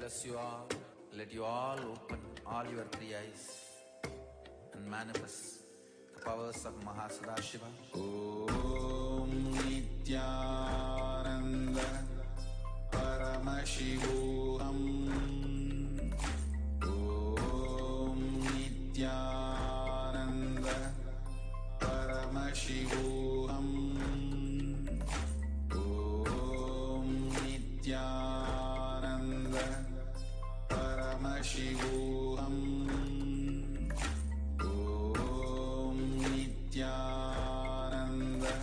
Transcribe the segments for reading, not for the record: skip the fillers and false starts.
bless you all. Let you all open all your three eyes and manifest the powers of Mahasadashiva. Om Nithyananda Paramashivoham. Om Nithyananda Paramashivoham. Om Nithyananda Paramashivoham. Om Nithyananda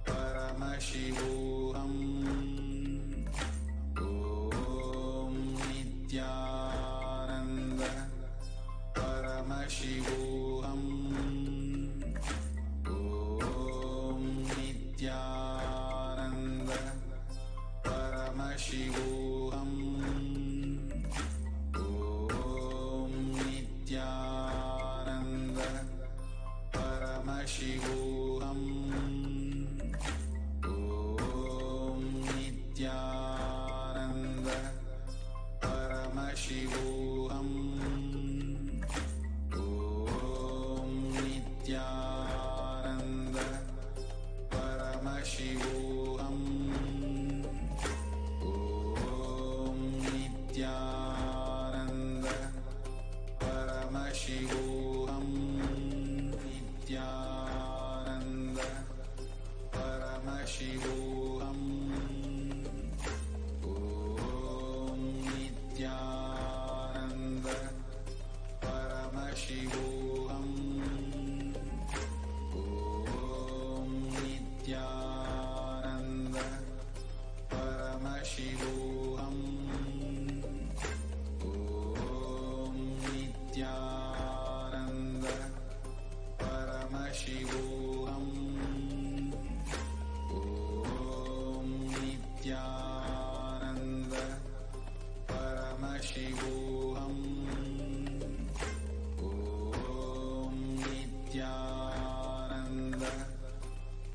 Paramashivoham. Om Nithyananda Paramashivoham. Om Nithyananda Paramashivoham. Om Nithyananda Paramashivoham. Om Nithyananda Paramashivoham. Om Nithyananda Paramashivoham. Om Nithyananda Paramashivoham. Nithyananda Paramashivoham. Om Nithyananda Paramashivoham. Om Nithyananda Paramashivoham. Om Nithyananda Paramashivoham. Om Nithyananda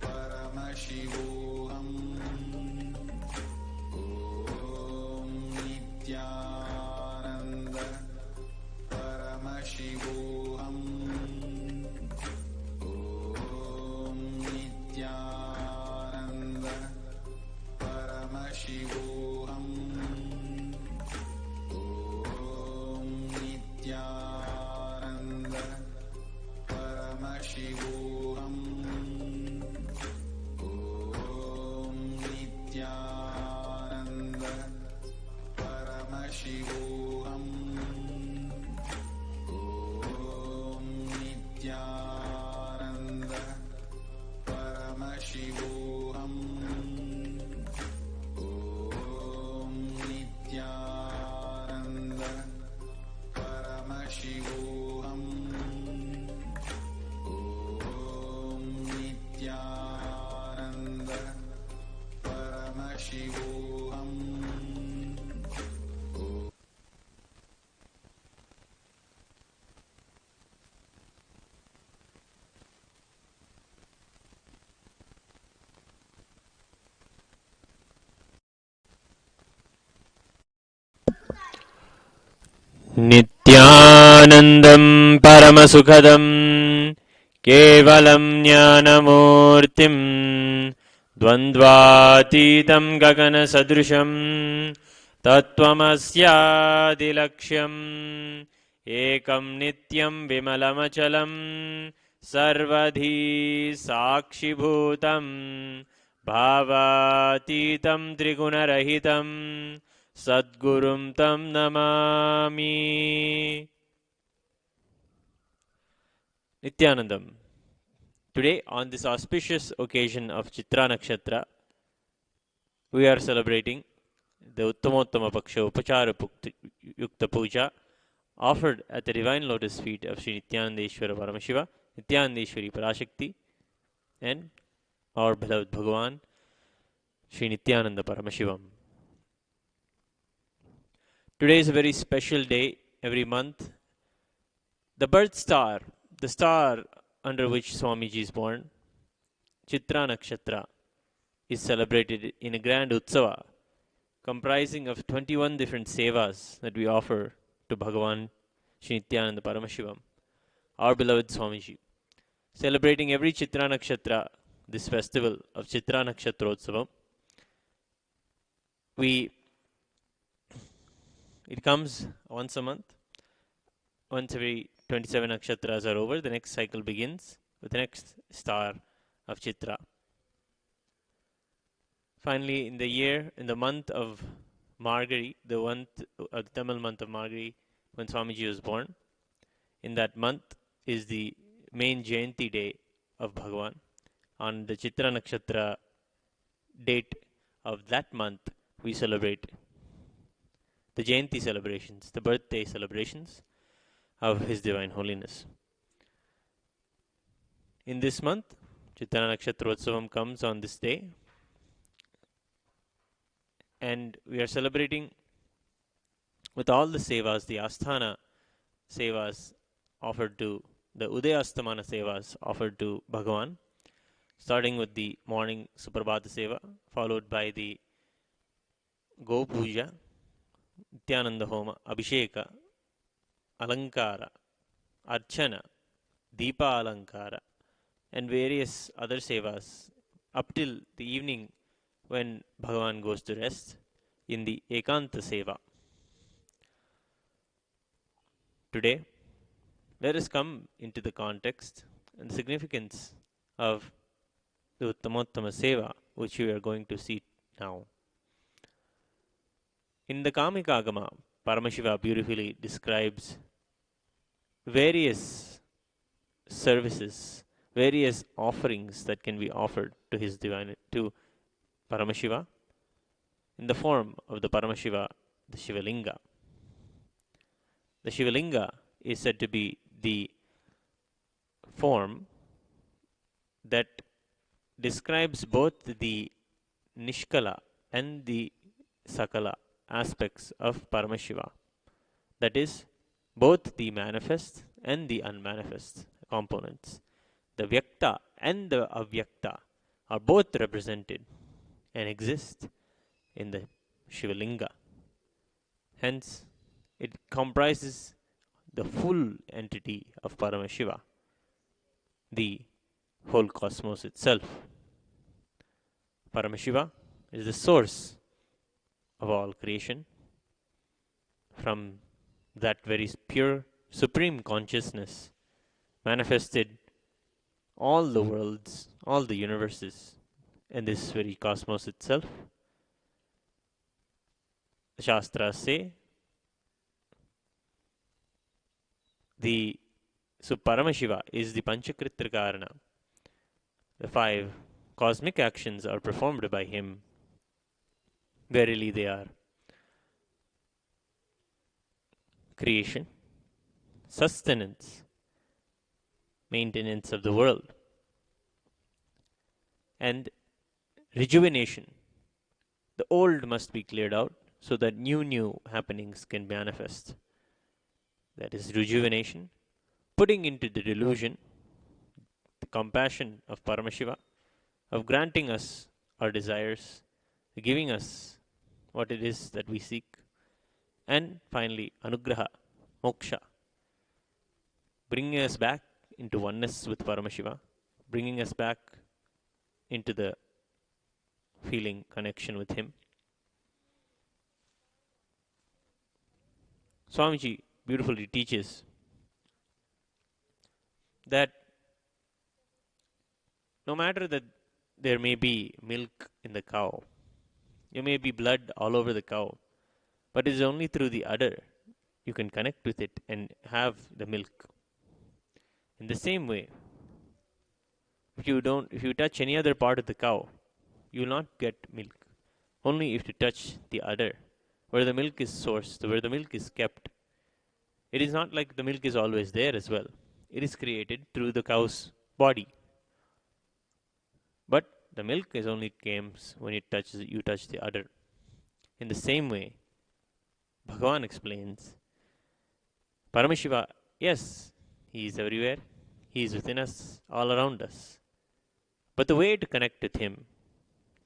Paramashivoham. Om Nithyananda Paramashivoham. Om Nithyananda Paramashivoham. Om Nithyananda Paramashivoham. Om Nithyananda Paramashivoham. Om Nithyananda Paramashivoham. Om Nithyananda Paramashivoham. Om Nithyananda Paramashivoham. Om Nithyananda Paramashivoham. नित्यानन्दं परमसुखदं केवलं ज्ञानमूर्तिं द्वन्द्वातीतं गगनसदृशं तत्त्वमस्यादिलक्ष्यम् एकं नित्यं विमलमचलं सर्वधी साक्षिभूतं भावातीतं त्रिगुणरहितं Sadgurum tam namami. Nithyanandam. Today, on this auspicious occasion of Chitra Nakshatra, we are celebrating the Uttamottama Paksha Upachara Yukta Puja offered at the divine lotus feet of Sri Nithyanandeshwara Paramashiva, Nithyanandeshwari Parashakti, and our beloved Bhagavan, Sri Nithyananda Paramashivam. Today is a very special day every month. The birth star, the star under which Swamiji is born, Chitra Nakshatra, is celebrated in a grand Utsava comprising of 21 different sevas that we offer to Bhagavan Shri Nithyananda Paramashivam, our beloved Swamiji. Celebrating every Chitra Nakshatra, this festival of Chitra Nakshatrotsavam, it comes once a month. Once every 27 nakshatras are over, the next cycle begins with the next star of Chitra. Finally, in the month of Margari, the Tamil month of Margari, when Swamiji was born, in that month is the main Jayanti day of Bhagavan. On the Chitra Nakshatra date of that month, we celebrate the Jayanti celebrations, the birthday celebrations of His Divine Holiness. In this month, Chitra Nakshatrotsavam comes on this day, and we are celebrating with all the sevas, the Asthana sevas offered to, the Udayastamana sevas offered to Bhagavan, starting with the morning Suprabhata seva, followed by the Go Puja, Nithyananda Homa, Abhisheka, Alankara, Archana, Deepa Alankara, and various other sevas up till the evening when Bhagavan goes to rest in the Ekanta Seva. Today, let us come into the context and the significance of the Uttamottama Seva, which we are going to see now. In the Kamika Agama, Paramashiva beautifully describes various services, various offerings that can be offered to his divine, to Paramashiva, in the form of the Paramashiva, the Shivalinga. The Shivalinga is said to be the form that describes both the Nishkala and the Sakala aspects of Paramashiva. That is, both the manifest and the unmanifest components. The Vyakta and the Avyakta are both represented and exist in the Shivalinga. Hence, it comprises the full entity of Paramashiva, the whole cosmos itself. Paramashiva is the source of all creation. From that very pure, supreme consciousness manifested all the worlds, all the universes, and this very cosmos itself. The Shastras say so Paramashiva is the Panchakritrikarana. The 5 cosmic actions are performed by him. Verily they are creation, sustenance, maintenance of the world, and rejuvenation. The old must be cleared out so that new happenings can manifest. That is rejuvenation, putting into the delusion the compassion of Paramashiva, of granting us our desires, giving us what it is that we seek, and finally Anugraha, Moksha, bringing us back into oneness with Paramashiva, bringing us back into the feeling connection with him. Swamiji beautifully teaches that no matter that there may be milk in the cow, there may be blood all over the cow, but it is only through the udder you can connect with it and have the milk. In the same way, if you touch any other part of the cow, you will not get milk. Only if you touch the udder, where the milk is sourced, where the milk is kept. It is not like the milk is always there as well. It is created through the cow's body. But the milk is only comes when you touch the udder. In the same way, Bhagavan explains, Paramashiva, yes, he is everywhere. He is within us, all around us. But the way to connect with him,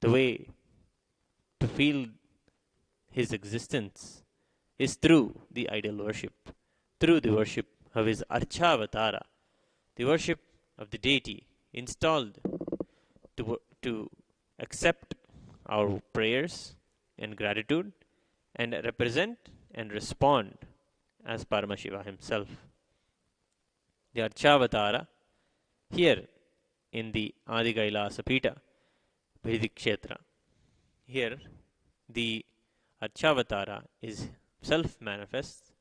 the way to feel his existence is through the idol worship, through the worship of his Archavatara, the worship of the deity installed to accept our prayers and gratitude and represent and respond as Paramashiva himself. The Archavatara here in the Adi Kailasa Pita, Vedikshetra. Here the Archavatara is self-manifest,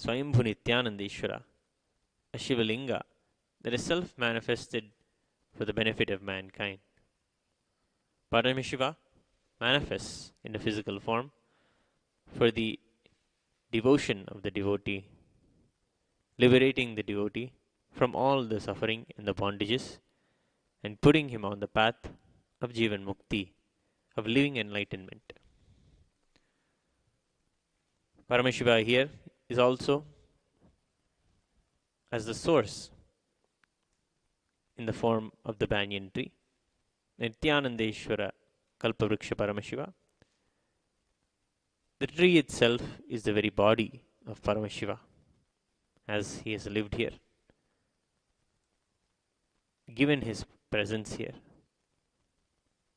Swayambhu Nithyanandeshwara, a Shivalinga that is self-manifested for the benefit of mankind. Paramashiva manifests in a physical form for the devotion of the devotee, liberating the devotee from all the suffering and the bondages and putting him on the path of Jivan Mukti, of living enlightenment. Paramashiva here is also as the source in the form of the banyan tree. Nithyanandeshwara Kalpavriksha Paramashiva. The tree itself is the very body of Paramashiva as he has lived here, given his presence here.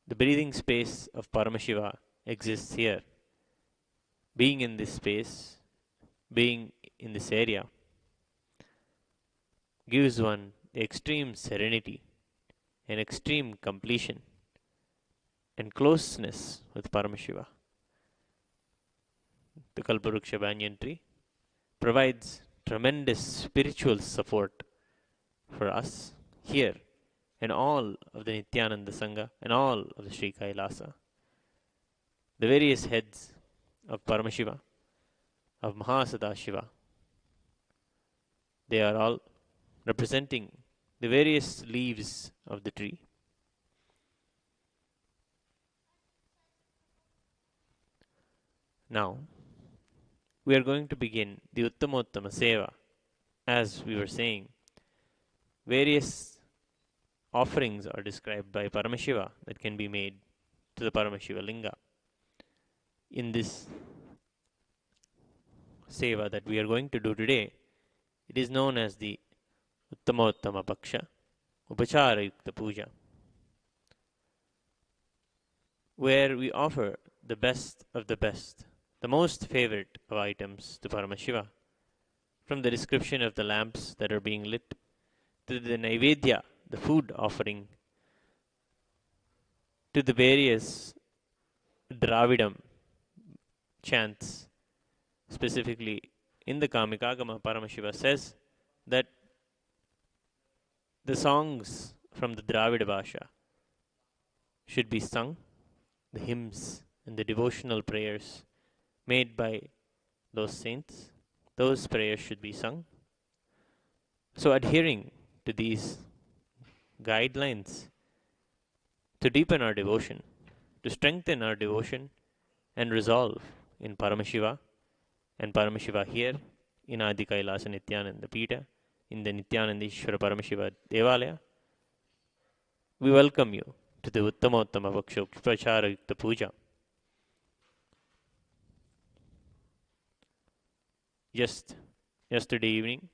The breathing space of Paramashiva exists here. Being in this space, being in this area, gives one the extreme serenity and extreme completion and closeness with Paramashiva. The Kalpavriksha banyan tree provides tremendous spiritual support for us here and all of the Nithyananda Sangha and all of the Sri Kailasa. The various heads of Paramashiva, of Mahasadashiva, they are all representing the various leaves of the tree. Now, we are going to begin the Uttamottama Seva. As we were saying, various offerings are described by Paramashiva that can be made to the Paramashiva Linga. In this Seva that we are going to do today, it is known as the Uttamottama Paksha, Upachara Yukta Puja, where we offer the best of the best, the most favorite of items to Paramashiva, from the description of the lamps that are being lit, to the Naivedya, the food offering, to the various Dravidam chants. Specifically, in the Kamikagama, Paramashiva says that the songs from the Dravida Bhasha should be sung, the hymns and the devotional prayers made by those saints, those prayers should be sung. So adhering to these guidelines to deepen our devotion, to strengthen our devotion and resolve in Paramashiva and Paramashiva here in Adi Kailasa Nithyananda Pita, in the Nithyanandeshwara Paramashiva Devalaya, we welcome you to the Uttamottama Paksha Upachara Yukta Puja. Just yesterday evening,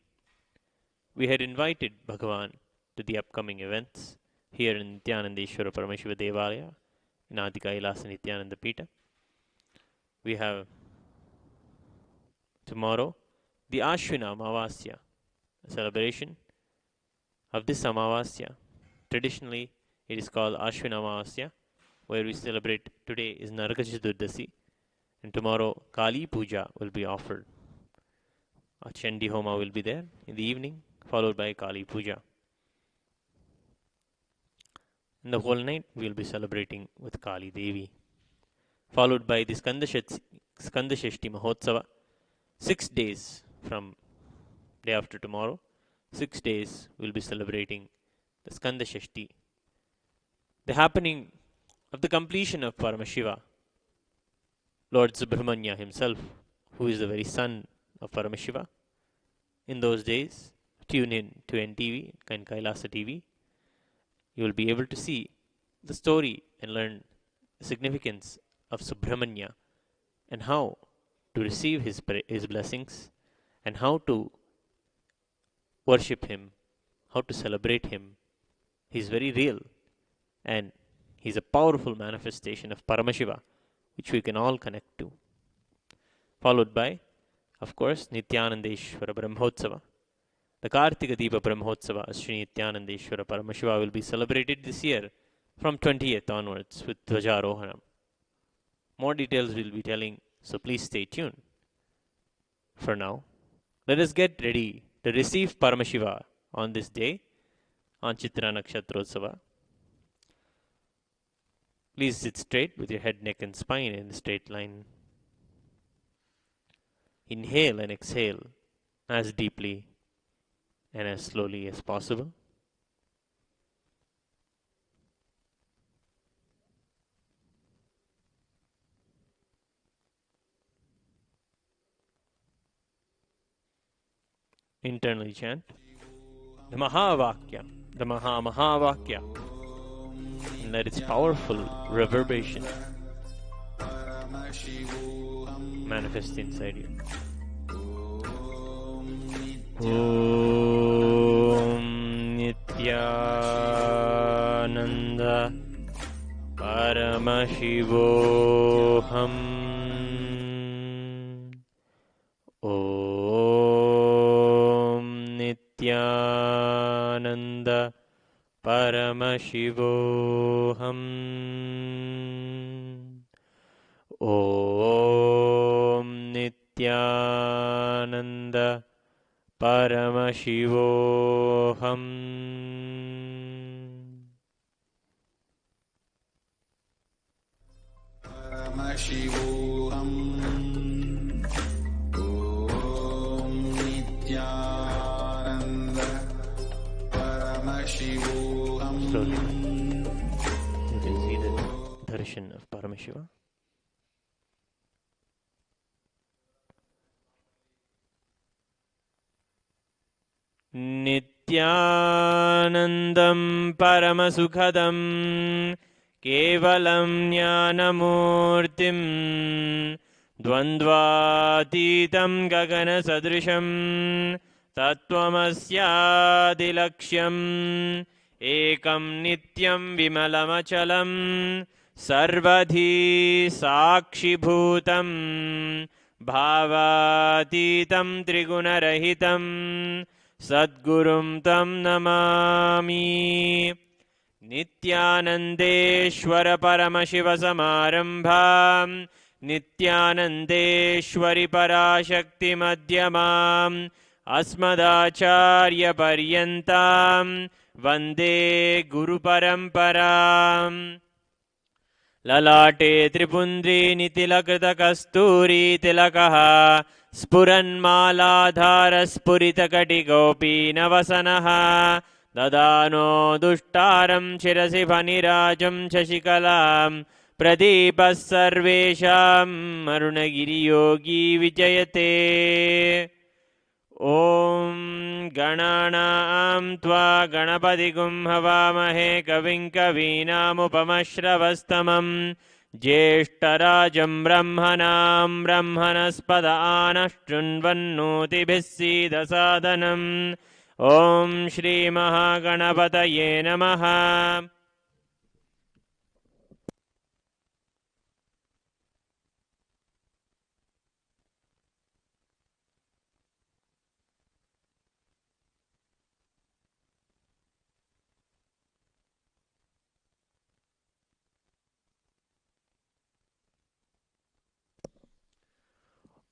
we had invited Bhagavan to the upcoming events here in Nithyanandeshwara Paramashiva Devalaya in Adi Kailasa Nithyananda Pita. We have tomorrow the Ashwina Amavasya, a celebration of this Amavasya. Traditionally, it is called Ashwina Amavasya, where we celebrate. Today is Naraka Chaturdasi, and tomorrow Kali Puja will be offered. A Chandi Homa will be there in the evening, followed by Kali Puja. And the whole night we will be celebrating with Kali Devi, followed by the Skandashashti Mahotsava. 6 days from day after tomorrow, 6 days we'll be celebrating the Skandashashti, the happening of the completion of Paramashiva, Lord Subramanya himself, who is the very son of Paramashiva. In those days, tune in to NTV and Kailasa TV. You will be able to see the story and learn the significance of Subramanya and how to receive his blessings, and how to worship him, how to celebrate him. He's very real, and he's a powerful manifestation of Paramashiva, which we can all connect to. Followed by, of course, Nithyanandeshwara Brahmotsava. The Kartika Deepa Brahmotsava, Sri Nithyanandeshwara Paramashiva, will be celebrated this year from 20th onwards with Dvajarohanam. More details we'll be telling, so please stay tuned. For now, let us get ready to receive Paramashiva on this day, on Chitra Nakshatrotsava. Please sit straight with your head, neck and spine in a straight line. Inhale and exhale as deeply and as slowly as possible. Internally chant the Mahavakya, the Mahavakya, and let its powerful reverberation manifest inside you. Om Nithyananda Paramashivoham. Om Nithyananda Paramashivoham. Om Nithyananda Paramashivoham. Paramashivoham. Om Nithyananda Paramashivoham. Slowly, you can see the darshan of Paramashiva. Nithyanandam Paramasukhadam Kevalam Jnanamurtim Dvandvatitam Gagana Sadrisham Tattvamasyaadilaksham Ekam Nityam Vimalamachalam Sarvadhi Sakshibhutam Bhavatitam Trigunarahitam Sadgurum Tam Namami. Nithyanandeshwara Paramashiva Samarambham Nithyanandeshwari Parashakti Madhyamam Asmadacharya Paryantam Vande Guru Paramparam. Lalate Tripundri Nitilakrita Kasturi Tilakaha Spuranmaladhara Spurita Katigopi Navasanaha Dadano Dushtaram Shirasi Vanirajam Shashikalam Pradipas Sarvesham Arunagiri Yogi Vijayate. Om Gananam Tva Ganapatigum Havamahe Kavim Kavinam Upamashravastamam Jeshtarajam Brahmanam Brahmanaspada Anashtrunvannotibhis Siddhasadanam. Om Shri Mahaganapataye Namaha.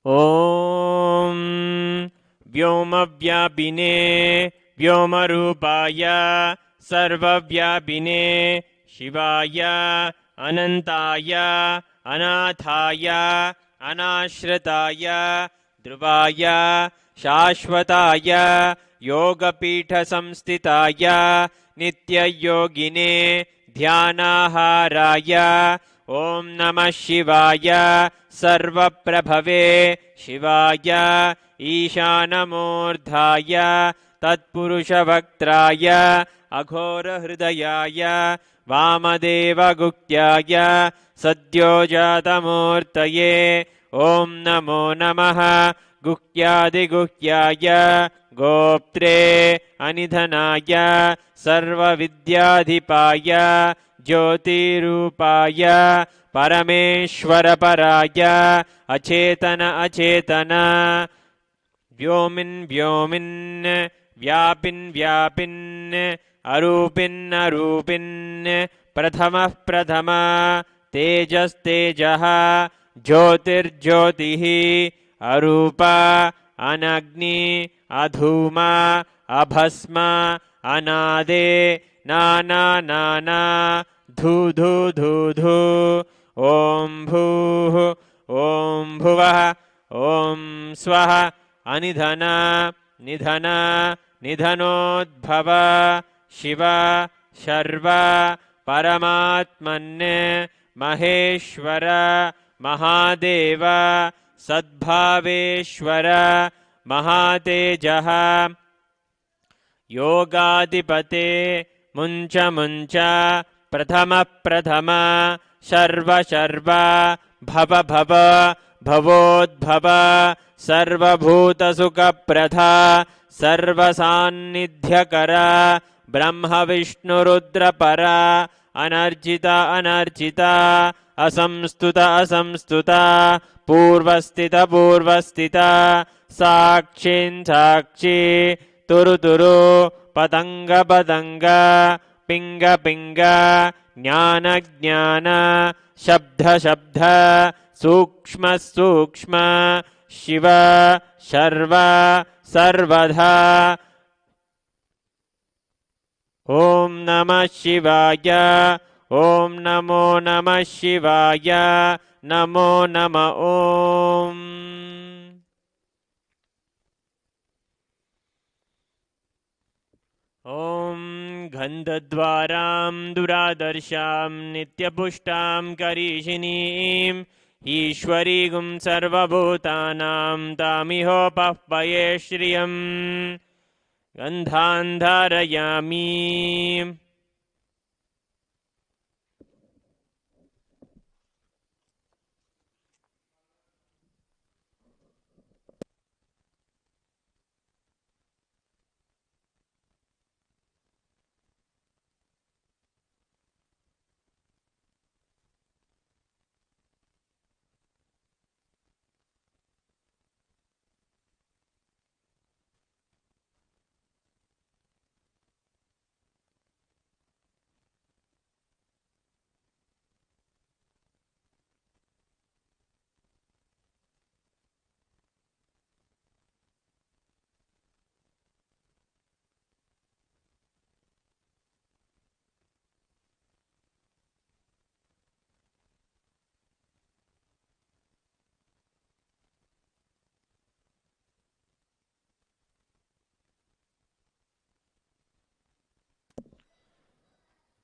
Om Vyomavyapine Vyomarupaya Sarvavyapine Shivaya Anantaya Anathaya Anashritaya Dhruvaya Shashvataya Yogapitha Samstitaya Nitya Yogine Dhyanaharaya. Om Namah Shivaya Sarvaprabhave Shivaya Ishanamurdhaya Tatpurushavaktraya Aghora Hridayaya Vamadeva Guktyaya Sadyojatamurtaye. ॐ नमो नमः गुह्यादिगुह्याय गोप्त्रे अनिधनाय सर्वविद्याधिपाय ज्योतिरूपाय परमेश्वरपराय अचेतन अचेतन व्योमिन् व्योमिन् व्यापिन् व्यापिन् अरूपिन् अरूपिन् प्रथमः प्रथम तेजस्तेजः ज्योतिर्ज्योतिः अरूप अनग्नि अधूम अभस्म अनादे नाना नाना धू धू धू धू ॐ भूः ॐ भुवः ॐ स्वः अनिधन निधन निधनोद्भव शिव शर्व परमात्मन् महेश्वर महादेव सद्भावेश्वर महातेजः योगाधिपते मुञ्च मुञ्च प्रथम प्रथम शर्व शर्व भव भव भवोद्भव सर्वभूतसुखप्रधा सर्वसान्निध्यकर ब्रह्म विष्णुरुद्रपरा अनर्जिता अनर्जिता असंस्तुत असंस्तुता पूर्वस्थित पूर्वस्थिता साक्षीन् साक्षी तुरु तुरु पतंग पतंग पिंग पिंग ज्ञान ज्ञान शब्द शब्द सूक्ष्म सूक्ष्म शिव शर्व सर्वधा ॐ नमः शिवाय ॐ नमो नमः शिवाय नमो नमः ॐ ॐ गन्धद्वारां दुरादर्शां नित्यपुष्टां करीषिणीं ईश्वरीगुं सर्वभूतानां तामिहोपह्वये श्रियम् गन्धान् धारयामि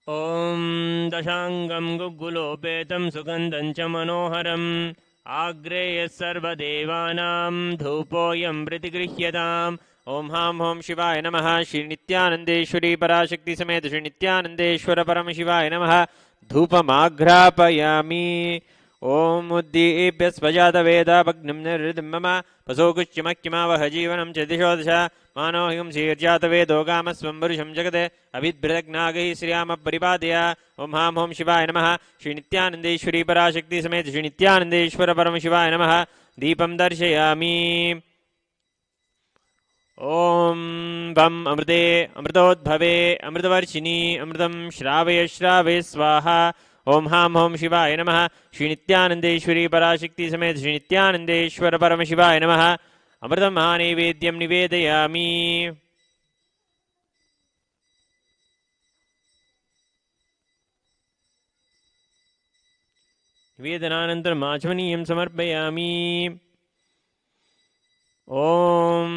ॐ दशाङ्गं गुग्गुलोपेतं सुगन्धं च मनोहरम् आग्रेयः सर्वदेवानां धूपोऽयं प्रतिगृह्यताम् ॐ हां हों शिवाय नमः श्री नित्यानन्देश्वरी पराशक्ति समेत श्री नित्यानन्देश्वर परमशिवाय नमः धूपमाघ्रापयामि ॐ उद्दीप्य स्वजातवेदाभग्निं निर्हृतं मम पशोकुश्चमक्यमावह जीवनं च दिशो दश मानो हिं शीर्जातवेदो गामस्वं पुरुषं जगते अभिद्भृतज्ञागैः श्रियामपरिपादय ॐ हां हों शिवाय नमः श्री नित्यानन्देश्वरी पराशक्ति समेत श्री नित्यानन्देश्वर परमशिवाय नमः दीपं दर्शयामि ॐ वं अमृते अमृतोद्भवे अमृतवर्षिणी अमृतं श्रावय श्रावय स्वाहा ॐ हां हों शिवाय नमः श्री नित्यानन्देश्वरी पराशक्ति समेत श्री नित्यानन्देश्वर परमशिवाय नमः अमृतं महानैवेद्यं निवेदयामि निवेदनानन्तरम् आचमनीयं समर्पयामि ॐ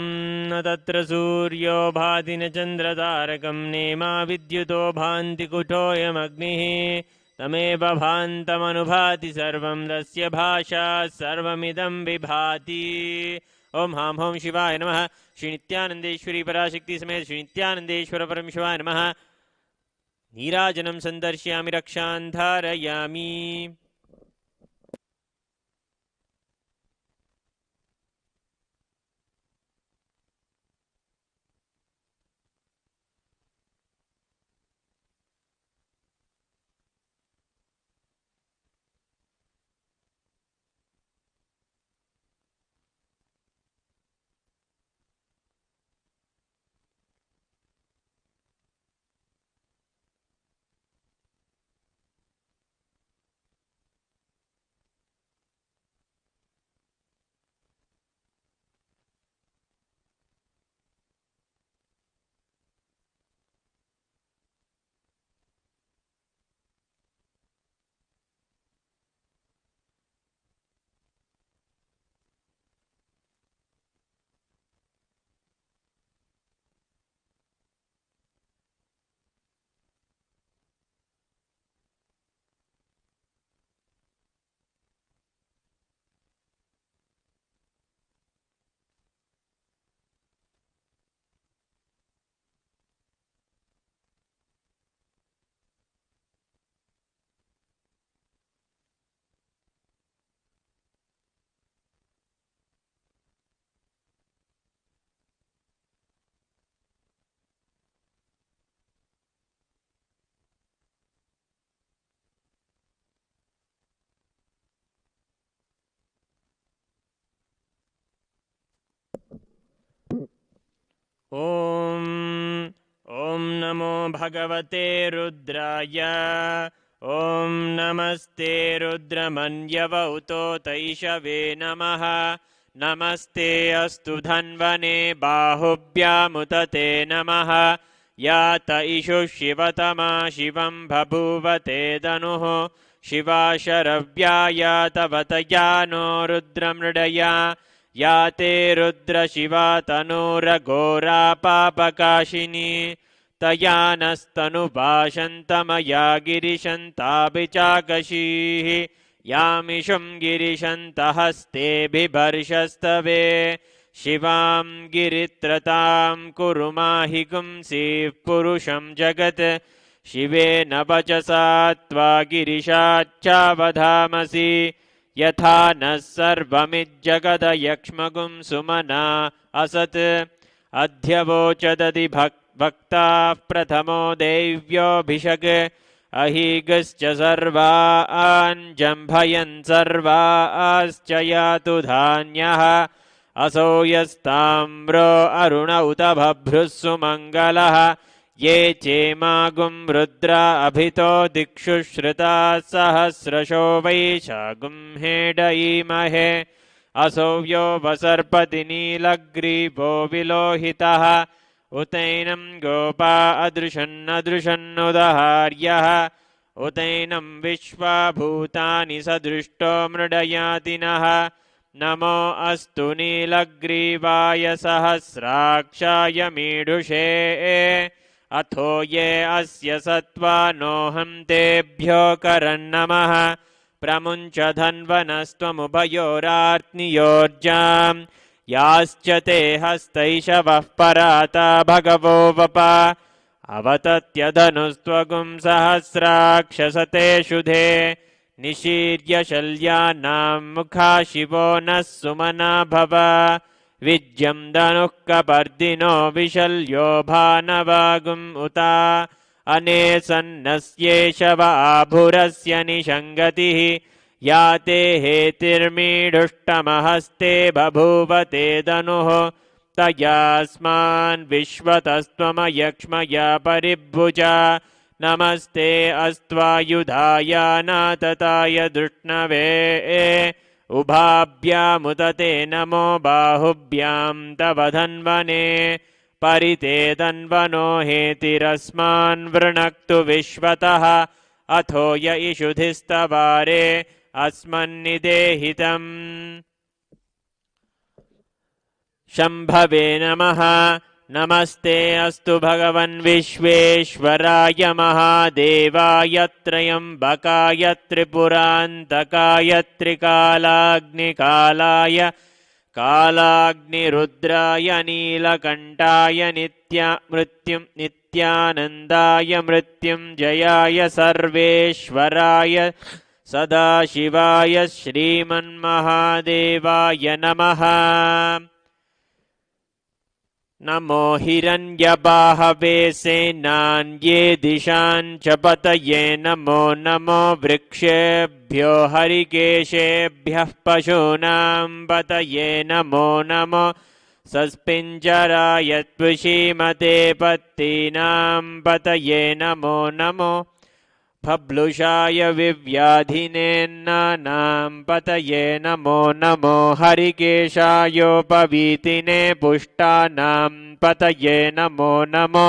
न तत्र सूर्यो भाति न चन्द्रतारकं नेमा विद्युतो भान्ति कुटोऽयमग्निः तमेव भान्तमनुभाति सर्वं तस्य भाषा सर्वमिदं विभाति ॐ हां हों शिवाय नमः श्री नित्यानन्देश्वरी पराशक्ति समेत श्री नित्यानन्देश्वर परमशिवाय नमः नीराजनं सन्दर्शयामि रक्षान् धारयामि भगवते रुद्राय ॐ नमस्ते रुद्रमन्यवौतो तैषवे नमः नमस्ते अस्तु धन्वने बाहुभ्यामुतते नमः यात इषु शिवतमा शिवं बभूवते धनुः शिवा शरव्या यातवतया नो रुद्रमृडया याते रुद्रशिवा तनूरघोरा पापकाशिनी तया नस्तनुभाषन्तमया गिरिशन्ताभिचाकशीः यामिषुं गिरिशन्तहस्ते बिभर्षस्तवे शिवां गिरित्रतां कुरु माहि पुंसीः पुरुषं जगत् शिवेन वचसा त्वा गिरिशाच्चावधामसि यथा नः सर्वमिज्जगदयक्ष्मगुं सुमना असत् अध्यवोचदधि भक्ताः प्रथमो देव्योऽभिषक् अहीगश्च सर्वान् जम्भयन् सर्वाश्च यातु धान्यः असो यस्ताम्रो अरुण उत बभ्रुः सुमङ्गलः ये चेमागुं रुद्रा अभितो दिक्षु श्रुताः सहस्रशो वैशागुं हेडयीमहे असो यो वसर्पति नीलग्रीवो विलोहितः उतैनं गोपा अदृशन्नदृशन्नुदहार्यः उतैनं विश्वाभूतानि सदृष्टो मृडयातिनः नमो अस्तु नीलग्रीवाय सहस्राक्षाय मीढुषे अथो ये अस्य सत्त्वा नोऽहं तेभ्यो करन्नमः प्रमुञ्च धन्वनस्त्वमुभयोरार्त्नियोर्जाम् याश्च ते हस्तैषवः पराता भगवो वपा अवतत्यधनुस्त्वगुं सहस्राक्षसते शुधे निशीर्य शल्यानां मुखा शिवो नः सुमना भव विज्यं धनुः कपर्दिनो विशल्यो भानवागुम् उता अने सन्नस्येषव आभुरस्य निषङ्गतिः याते हेतिर्मीढुष्टमहस्ते बभूवते धनुः तयास्मान् विश्वतस्त्वमयक्ष्मया परिभुजा नमस्ते अस्त्वायुधाय नातताय धृष्णवे उभाभ्यामुदते नमो बाहुभ्यां तव धन्वने परिते धन्वनो हेतिरस्मान् वृणक्तु विश्वतः अथो य इषुधिस्तवारे अस्मन्निदेहितम् शम्भवे नमः नमस्ते अस्तु भगवन् विश्वेश्वराय महादेवाय त्र्यम्बकाय त्रिपुरान्तकाय त्रिकालाग्निकालाय कालाग्निरुद्राय नीलकण्ठाय नित्यानन्दाय मृत्युञ्जयाय सर्वेश्वराय सदाशिवाय श्रीमन्महादेवाय नमः नमो हिरण्यबाहवे सेनान्ये दिशाञ्च पतये नमो नमो वृक्षेभ्यो हरिकेशेभ्यः पशूनां पतये नमो नमो सस्पिञ्जराय त्वषीमते पत्तीनां पतये नमो नमो भब्लुषाय विव्याधिनेन्नानां पतये नमो नमो हरिकेशायोपवीतिने पुष्टानां पतये नमो नमो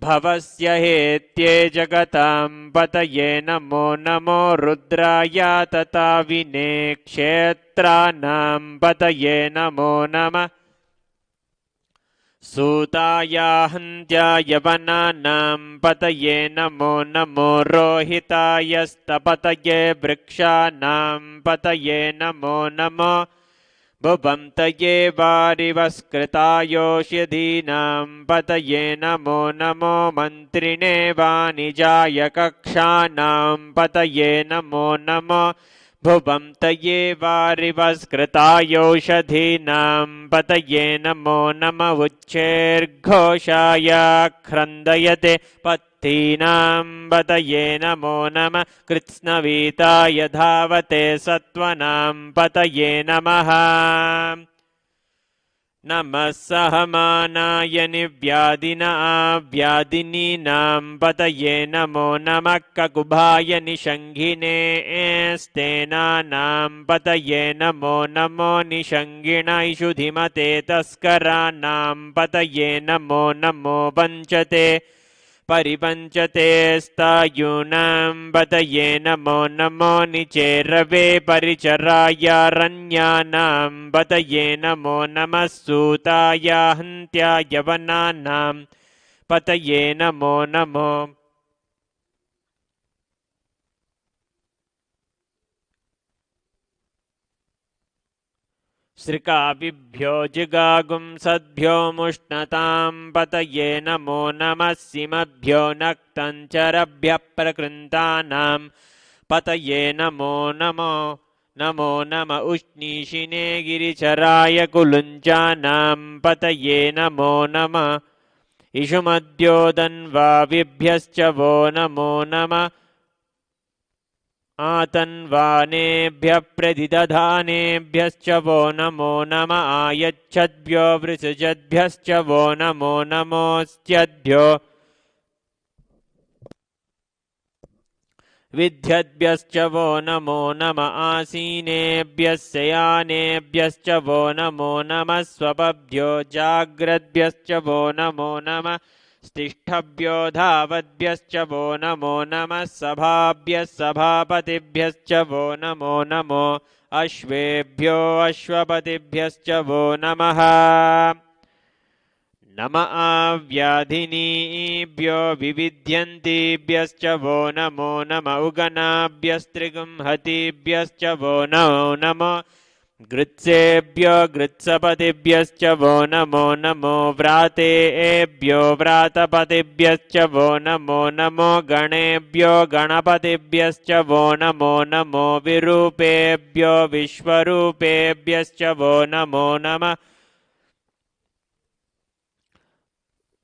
भवस्य हेत्ये जगतां पतये नमो नमो रुद्राय तथा विने क्षेत्राणां पतये नमो नमः सूतायाहन्त्याय वनानां पतये नमो नमो रोहितायस्तपतये वृक्षाणां पतये नमो नमो भुवन्तये वारिवस्कृतायोषधीनां पतये नमो नमो मन्त्रिणे वाणिजाय कक्षानां पतये नमो नमो भुवन्तये वारिवस्कृतायोषधीनां पतये नमो नम उच्चैर्घोषाय क्रन्दयते पत्तीनां पतये नमो नम कृत्स्नवीताय धावते सत्त्वनां पतये नमः नमः सहमानाय व्याधिनीनां पतये नमो नमः ककुभाय निषङ्गिने स्तेनानां पतये नमो नमो निषङ्गिण इषुधिमते तस्कराणां पतये नमो नमो पञ्चते परिपञ्चते स्तायूनां पतये नमो नमो निचेरवे परिचरायारण्यानां पतये नमो नमः सूताय हन्त्याय वनानां पतये नमो नमो श्रिकाभिभ्यो जिगागुंसद्भ्यो मुष्णतां पतये नमो नमः सिमभ्यो नक्तञ्चरभ्यः प्रकृन्तानां पतये नमो नमो नमो नम उष्णीषिणे गिरिचराय कुलुञ्चानां पतये नमो नमः इषुमद्योदन्वाविभ्यश्च वो नमो नमः आतन्वानेभ्यः प्रतिदधानेभ्यश्च वो नमो नम आयच्छद्भ्यो वृषजद्भ्यश्च वो नमो नमोऽस्त्यद्भ्यो विद्यद्भ्यश्च वो नमो नम आसीनेभ्यः शयानेभ्यश्च वो नमो नमः स्वपभ्यो जाग्रद्भ्यश्च वो नमो नमः स्तिष्ठभ्यो धावद्भ्यश्च वो नमो नमः सभाभ्यः सभापतिभ्यश्च वो नमो नमो अश्वेभ्यो अश्वपतिभ्यश्च वो नमः नम आव्याधिनीभ्यो विविध्यन्तीभ्यश्च वो नमो नम उगनाभ्यस्त्रिगुंहतीभ्यश्च वो नमो नमो गृत्सेभ्यो गृत्सपतिभ्यश्च वो नमो नमो व्रातेभ्यो व्रातपतिभ्यश्च वो नमो नमो गणेभ्यो गणपतिभ्यश्च वो नमो नमो विरूपेभ्यो विश्वरूपेभ्यश्च वो नमो नमः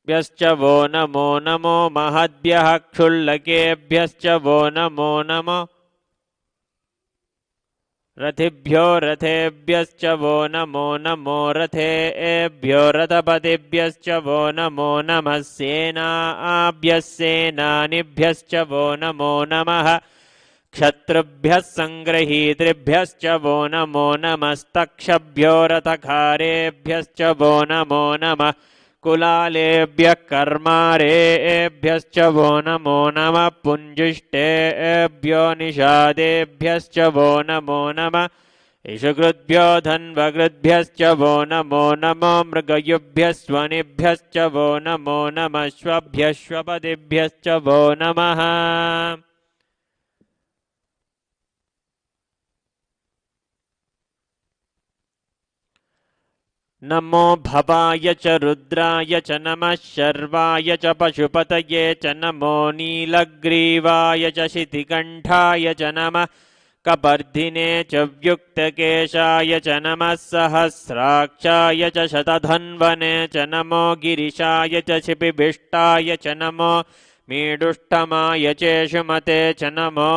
भ्यश्च वो नमो नमो महद्भ्यः क्षुल्लकेभ्यश्च वो नमो नमो रथिभ्यो रथेभ्यश्च वो नमो नमो रथेभ्यो रथपतिभ्यश्च वो नमो नमः सेनाभ्यः सेनानिभ्यश्च वो नमो नमः क्षत्रुभ्यः सङ्गृहीतृभ्यश्च वो नमो नमस्तक्षभ्यो रथकारेभ्यश्च वो नमो नमः कुलालेभ्यः कर्मारेभ्यश्च वो नमो नमः पुञ्जिष्टेभ्यो निषादेभ्यश्च वो नमो नमः इषुकृद्भ्यो धन्वकृद्भ्यश्च वो नमो नमो मृगयुभ्यः स्वनिभ्यश्च वो नमो नमः श्वभ्यः श्वपतिभ्यश्च वो नमः नमो भवाय च रुद्राय च नमः शर्वाय च पशुपतये च नमो नीलग्रीवाय च शितिकण्ठाय च नमः कपर्धिने च व्युक्तकेशाय च नमः सहस्राक्षाय च शतधन्वने च नमो गिरिशाय च शिपिभिष्टाय च नमो मीडुष्टमाय चेषुमते च नमो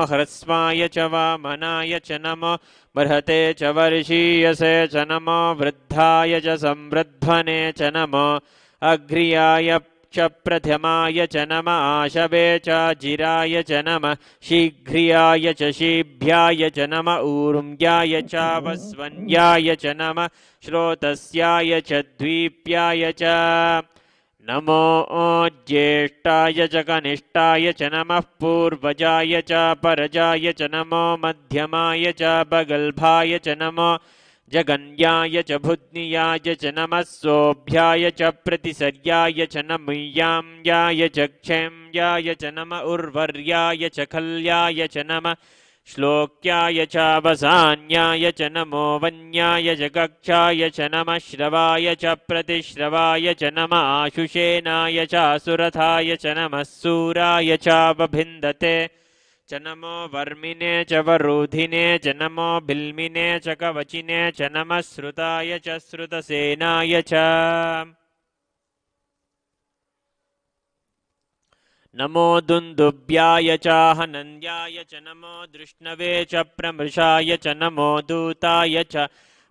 ह्रस्वाय च वामनाय च नमो बृहते च वर्षीयसे च नमो वृद्धाय च संवृध्वने च नमो अघ्रियाय च प्रथमाय च नम आशवे च जिराय च नम शीघ्रियाय च शीभ्याय च नम ऊर्म्याय च वस्वन्याय च नम श्रोतस्याय च द्वीप्याय च नमो ज्येष्ठाय च कनिष्ठाय च नमः पूर्वजाय च परजाय च नमो मध्यमाय च बगल्भाय च नमो जगन्याय च भुज्नियाय च नमः सोऽभ्याय च प्रतिसर्याय च नमय्याम्याय च क्षेम्याय च नम उर्वर्याय च खल्याय च नमः श्लोक्याय च वसान्याय च नमो वन्याय च कक्षाय च नमः श्रवाय च प्रतिश्रवाय च नमः आशुषेनाय च सुरथाय च नमः सूराय च वभिन्दते च नमो वर्मिने च वरोधिने च नमो बिल्मिने च कवचिने च नमः श्रुताय च श्रुतसेनाय च नमो दुन्दुभ्याय च हनन्याय च नमो दृष्णवे च प्रमृषाय च नमो दूताय च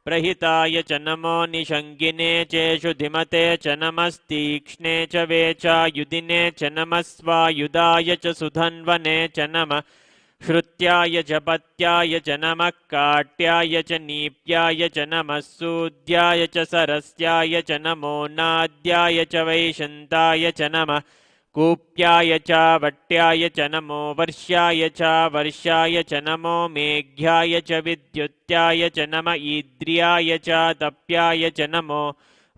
प्रहिताय च नमो निषङ्गिने चेषु धिमते च नमस्तीक्ष्णे च वेचायुधिने च नमः स्वायुधाय च सुधन्वने च नमः श्रुत्याय च पत्याय च नमः काट्याय च नीप्याय च नमः सूद्याय च सरस्याय च नमो नाद्याय च वैशन्ताय च नमः कूप्याय च वट्याय च नमो वर्ष्याय च वर्षाय च नमो मेघ्याय च विद्युत्याय च नम ईद्रियाय च तप्याय च नमो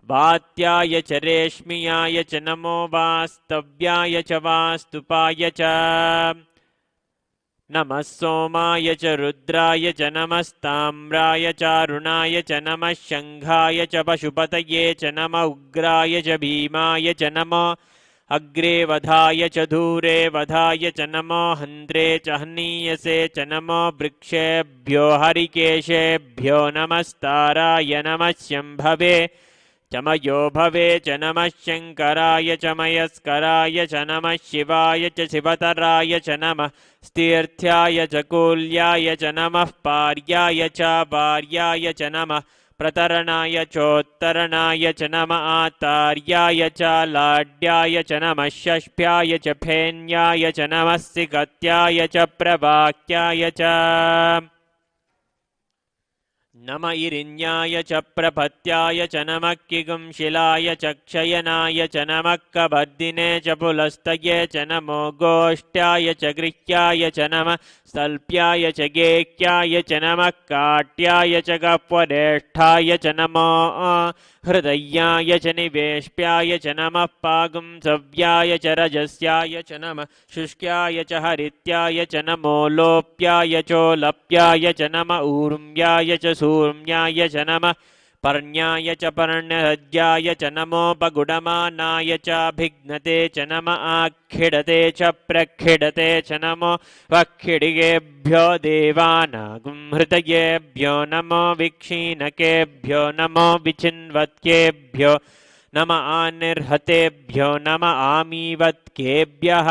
वात्याय च रेश्मियाय च नमो वास्तव्याय च वास्तुपाय च नमः सोमाय च रुद्राय च नमस्ताम्राय चारुणाय च नमः शङ्घाय च पशुपतये च नम उग्राय च भीमाय च नमो अग्रे वधाय च दूरे वधाय च नमो हन्त्रे च हनीयसे च नमो वृक्षेभ्यो हरिकेशेभ्यो नमस्ताराय नमः शम्भवे चमयो भवे च नमः शङ्कराय च मयस्कराय च नमः शिवाय च शिवतराय च नमः स्तीर्थ्याय च कूल्याय च नमः पार्याय च वार्याय च नमः प्रतरणाय चोत्तरणाय च नम आतार्याय च लाड्याय च नमः षष्ठ्याय च फेन्याय च नमः सिकत्याय च प्रवाक्याय च नम इरिन्याय च प्रपत्याय च नमः किगुंशिलाय च क्षयनाय च नमः कबर्दिने च पुलस्तये च नमो गोष्ठ्याय च गृह्याय च नमः सल्प्याय च गेक्याय च नमः काट्याय च गह्वरेष्ठाय च नमो हृदयाय च निवेश्प्याय च नमः पागुंसव्याय च रजस्याय च नमः शुष्क्याय च हरित्याय च नमो लोप्याय चोलप्याय च नम ऊर्म्याय च सूर्म्याय च नमः पर्ण्याय च पर्णहज्याय च नमोपगुडमानाय चाभिघ्नते च नम आखिडते च प्रखिडते च नमो वक्षिडिगेभ्यो देवानागुंहृतयेभ्यो नमो विक्षीणकेभ्यो नमो विचिन्वत्केभ्यो नम आनिर्हतेभ्यो नम आमीवत्केभ्यः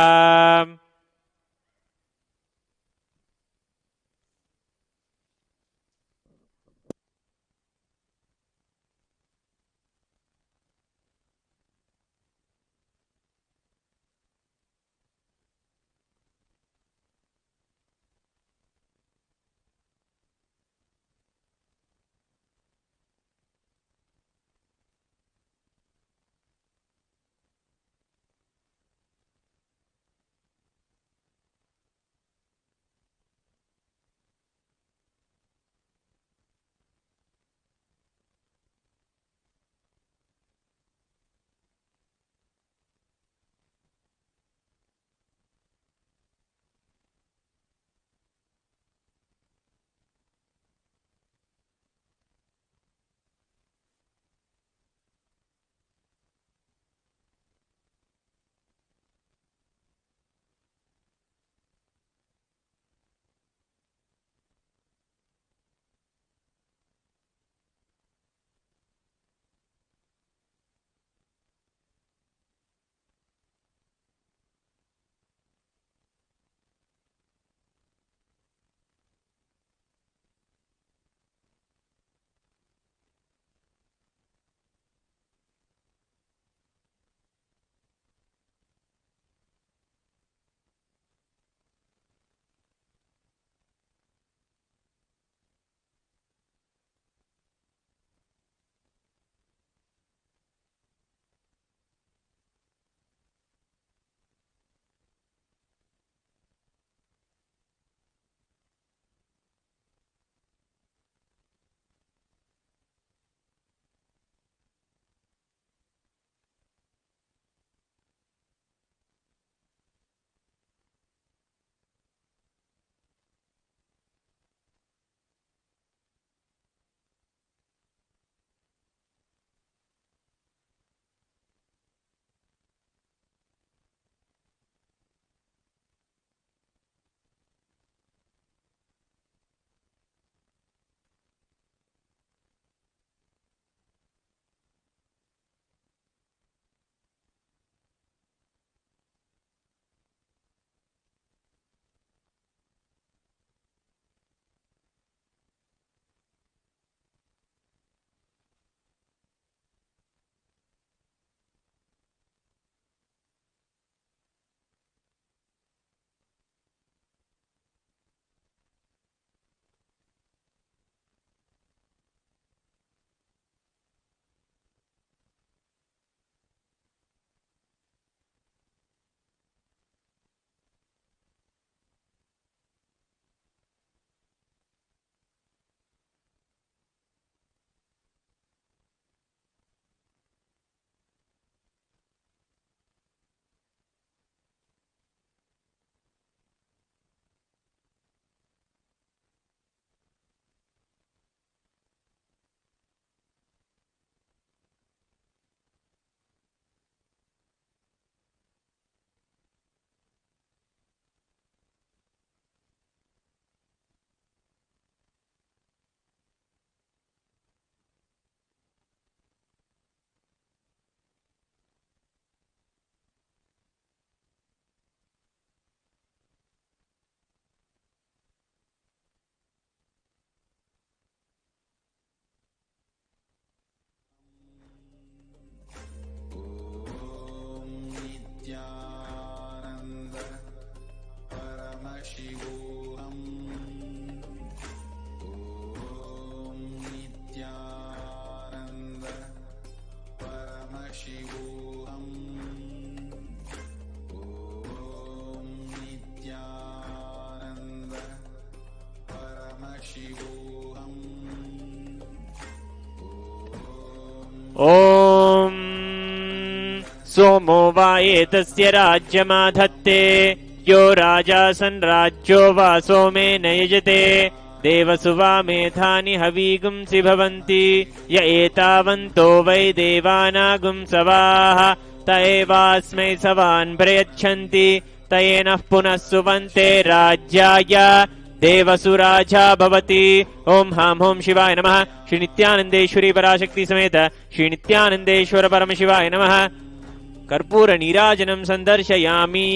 ॐ सोमो वा एतस्य राज्यमाधत्ते यो राजा सन्राज्यो वा सोमेन यजते देवसु वा मेधानि हवीगुंसि भवन्ति य एतावन्तो वै देवानागुंसवाः त एवास्मै सवान् प्रयच्छन्ति तयेनः पुनः सुवन्ते राज्याय देवसु राजा भवति। ओम हां हों शिवाय नमः। श्री नित्यानंदेश्वरी पराशक्ति समेत श्री नित्यानंदेश्वर परमशिवाय नमः। कर्पूर नीराजनं संदर्शयामि।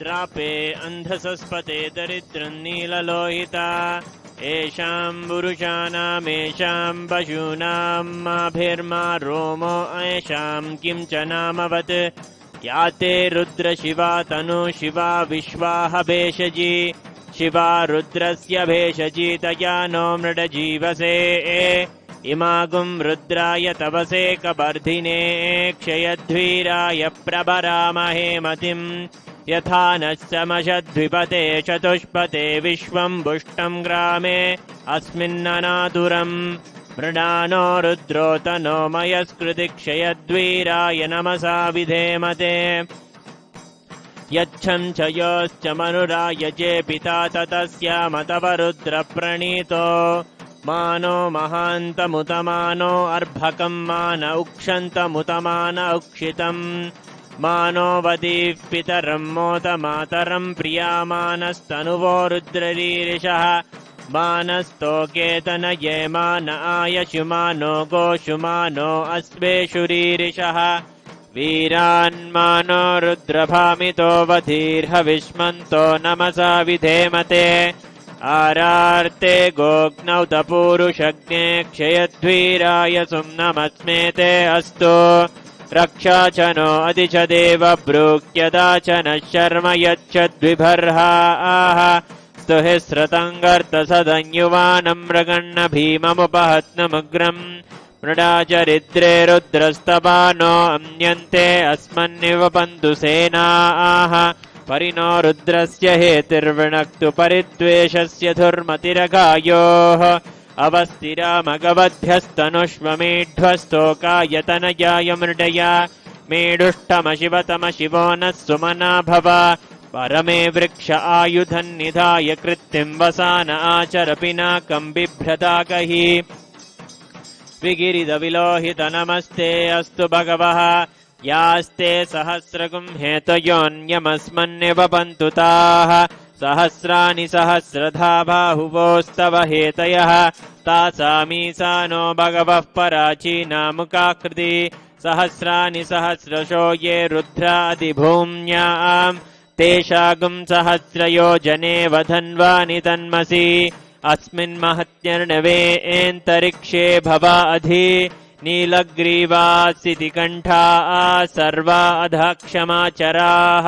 द्रापे अन्धसस्पते दरिद्रन्नीललोहिता येषां पुरुषाणामेषां पशूनां माभिर्मा रोमो येषां किं च नामवत् या ते रुद्रशिवा तनु शिवा विश्वाह भेषजी शिवा रुद्रस्य भेषजी तया नो मृडजीवसे इमागुं रुद्राय तवसे कबर्धिने क्षयध्वीराय प्रभरामहे मतिम् यथा नश्चमशद्विपते चतुष्पते विश्वं पुष्टं ग्रामे अस्मिन्ननातुरम् मृडानो रुद्रोतनो मयस्कृति क्षयद्वीराय नमसा विधेमते यच्छं च योश्च मनुरायजे पिता ततस्यामतव रुद्रप्रणीतो मानो महान्तमुतमानो अर्भकं मान उक्षन्तमुतमान उक्षितम् मानो वदीः पितरं मोत मातरं प्रियामानस्तनुवो रुद्ररीरिषः मानस्तोकेतनये मान आयशुमानो गोशुमानो अश्वेषुरीरिषः वीरान्मानो रुद्रभामितो वधीर्हविष्मन्तो नमसा विधेमते आरार्ते गोग्नौ तपूरुषज्ञे क्षयध्वीराय सुम्नमस्मेते अस्तु रक्षा च नो अधि च देव ब्रूक्यदा च नः शर्म यच्छद्विभर्हा आह स्तुहि स्रतङ्गर्तसदन्युवानं मृगण्ण भीममुपहत्नमुग्रम् मृडाचरिद्रे रुद्रस्तपानो अन्यन्ते अस्मन्निव पन्तु सेना आह परिणो रुद्रस्य हेतिर्विणक्तु परिद्वेषस्य धुर्मतिरगायोः अवस्थिरामगवध्यस्तनुष्वमीढ्वस्तोकायतनयाय मृडया मेडुष्टमशिवतमशिवो नः सुमना भव परमे वृक्ष आयुधन्निधाय कृत्तिं वसान आचर पिनाकं बिभ्रताकहि विगिरिदविलोहित नमस्ते अस्तु भगवः यास्ते सहस्रगुं हेतयोऽन्यमस्मन्निव पन्तु ताः सहस्राणि सहस्रधा बाहुवोस्तव हेतयः तासामीसा नो भगवः पराचीनामुकाकृति सहस्राणि सहस्रशो ये रुद्रादिभूम्याम् तेषागुं सहस्रयोजने वधन्वानि तन्मसि अस्मिन् महत्यर्णवेऽन्तरिक्षे भवा अधि नीलग्रीवासिति कण्ठाः सर्वा अधः क्षमाचराः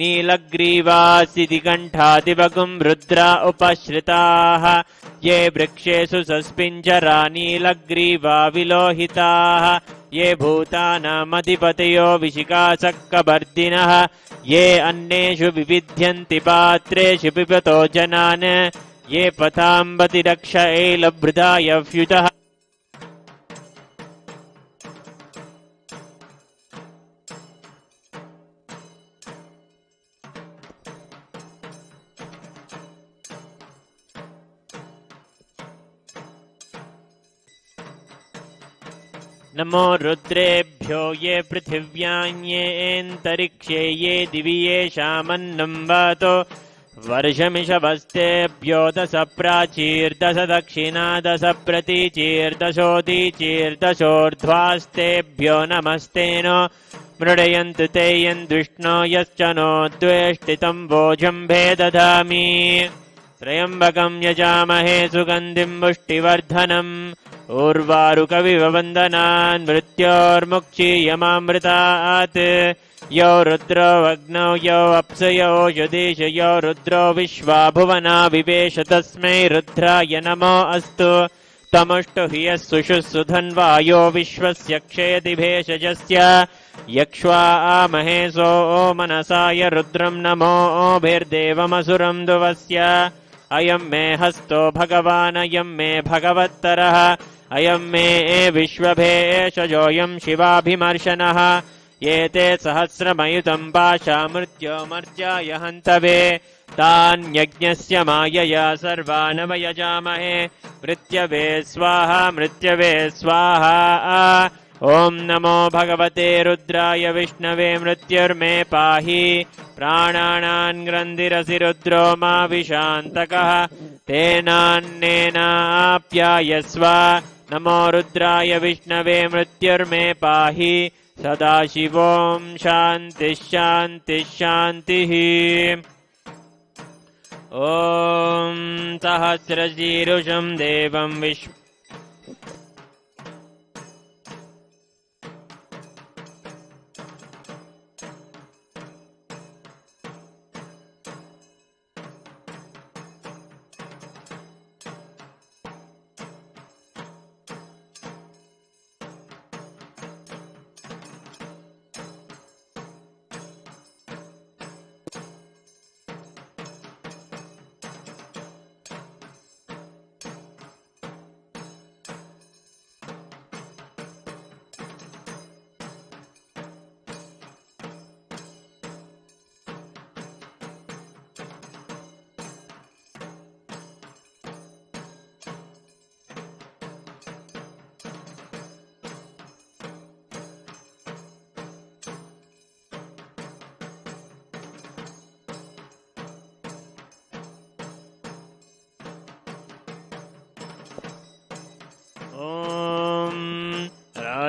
नीलग्रीवासिति कण्ठादिवगुं रुद्रा उपश्रिताः ये वृक्षेषु सस्पिञ्जरा नीलग्रीवा विलोहिताः ये भूतानामधिपतयो विशिखासक्कबर्दिनः ये अन्नेषु विविध्यन्ति पात्रेषु पिबतो जनान् ये पथाम्बतिरक्ष एलभृदाय व्युतः नमो रुद्रेभ्यो ये पृथिव्यान्येऽन्तरिक्षे ये दिवि येषामन्नं वातो वर्षमिषवस्तेभ्यो दश प्राचीर्दश दक्षिणा दश प्रतीचीर्दशोदीचीर्दशोर्ध्वास्तेभ्यो नमस्तेनो मृडयन्तु ते यन्द्विष्णो यश्च नो द्वेष्टितं वोजम्भे दधामि त्र्यम्बकं यजामहे सुगन्धिं पुष्टिवर्धनम् उर्वारुकविव वन्दनान् मृत्योर्मुक्षीयमामृतात् यो रुद्रो अग्नौ यो अप्सयो ओषधीश यो रुद्रो विश्वा भुवना विवेश तस्मै रुद्राय नमो अस्तु तमुष्टु हि यः सुषुःसुधन्वायो विश्वस्य क्षयति भेषजस्य यक्ष्वा महेशो मनसाय रुद्रं नमो भिर्देवमसुरं दुवस्य अयं मे हस्तो भगवान् अयं मे भगवत्तरः अयं मे विश्वभेषजोऽयं शिवाभिमर्शनः एते सहस्रमयुतं पाशा मृत्योमर्जाय हन्तवे तान्यज्ञस्य मायया सर्वान् वयजामहे मृत्यवे स्वाहा मृत्यवे स्वाहा ॐ नमो भगवते रुद्राय विष्णवे मृत्युर्मे पाहि प्राणानां ग्रन्थिरसि रुद्रो मा विशान्तकः तेनान्नेनाप्यायस्व नमो रुद्राय विष्णवे मृत्युर्मे पाहि सदाशिवों शान्तिः शान्तिः शान्तिः ॐ सहस्रशीरुषं देवं विश्व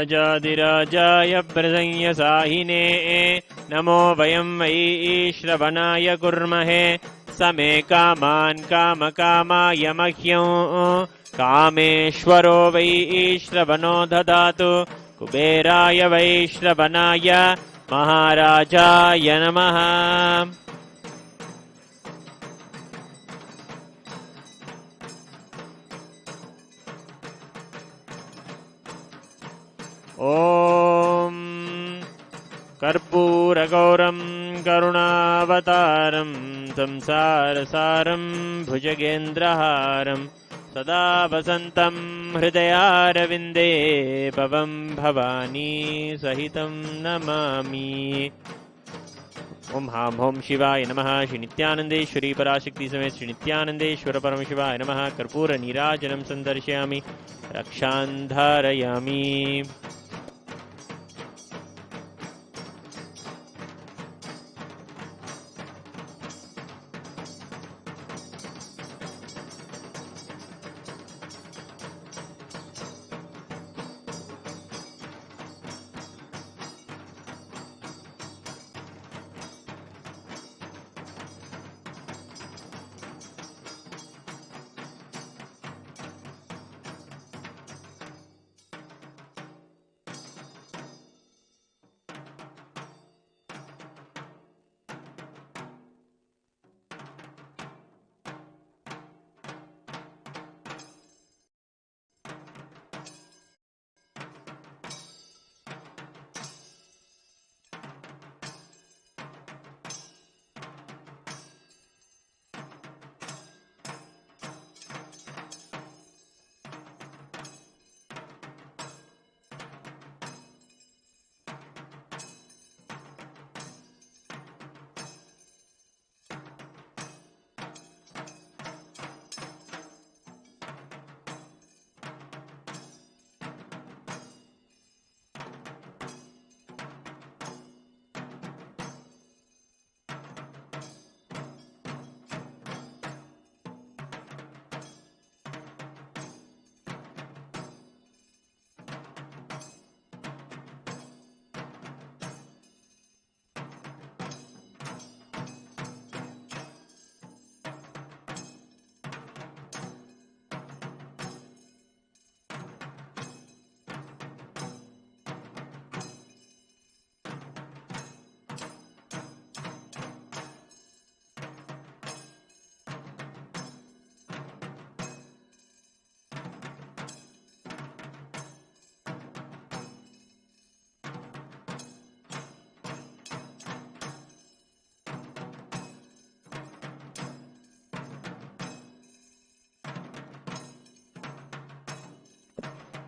राजाधिराजाय प्रसंयसाहिने नमो वयं वै श्रवणाय कुर्महे समे कामान् कामकामाय मह्यं कामेश्वरो वै श्रवणो ददातु कुबेराय वै श्रवणाय महाराजाय नमः ॐ कर्पूरगौरं करुणावतारं संसारसारं भुजगेन्द्रहारं सदा वसन्तं हृदयारविन्दे पवं भवानी सहितं नमामि। ओम हां होम शिवाय नमः। श्री नित्यानंदेश्वरी पराशक्ति समेत श्री नित्यानंदेश्वर परमशिवाय नमः। कर्पूर नीराजनं संदर्शयामि, रक्षां धारयामि।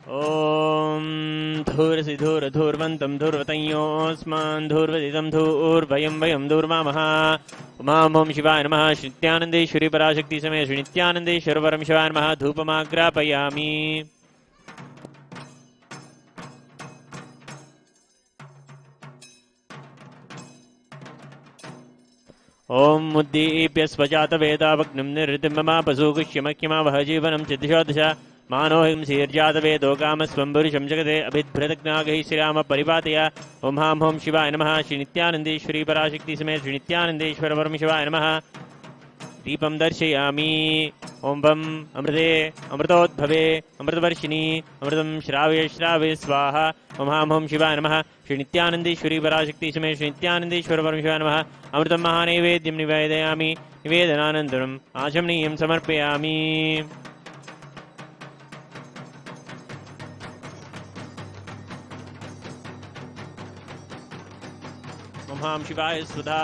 ॐ धूर्सि धूर्धूर्वन्तं धूर्वतयोऽस्मान् धूर्वदितं धूर्वयं वयं धूर्वामः। उमां शिवाय नमः। श्री नित्यानन्देश्वरी पराशक्ति समेत श्री नित्यानन्देश्वर परमशिवाय नमः। धूपमाग्रापयामि। ॐ मुद्दीप्य स्वजातवेदावग्निं निर्दिममापसूकुष्यमख्यमावह जीवनं चिद्दिशो दश मानोहिं शीर्जातवेदो कामस्वं पुरुषं जगते अभिद्भृतज्ञागैः श्रीराम परिपातय। ॐ हां हों शिवाय नमः। श्री नित्यानन्देश्वरी पराशक्ति समेत श्री नित्यानन्देश्वर परमशिवाय नमः। दीपं दर्शयामि। ॐ वं अमृते अमृतोद्भवे अमृतवर्षिणी अमृतं श्रावय श्रावय स्वाहा। ॐ हां हों शिवाय नमः। श्री नित्यानन्देश्वरी पराशक्ति समेत श्री नित्यानन्देश्वर परमशिवाय नमः। अमृतं महानैवेद्यं निवेदयामि। निवेदनानन्तरम् आचमनीयं समर्पयामि। ॐ हां शिवाय स्वधा।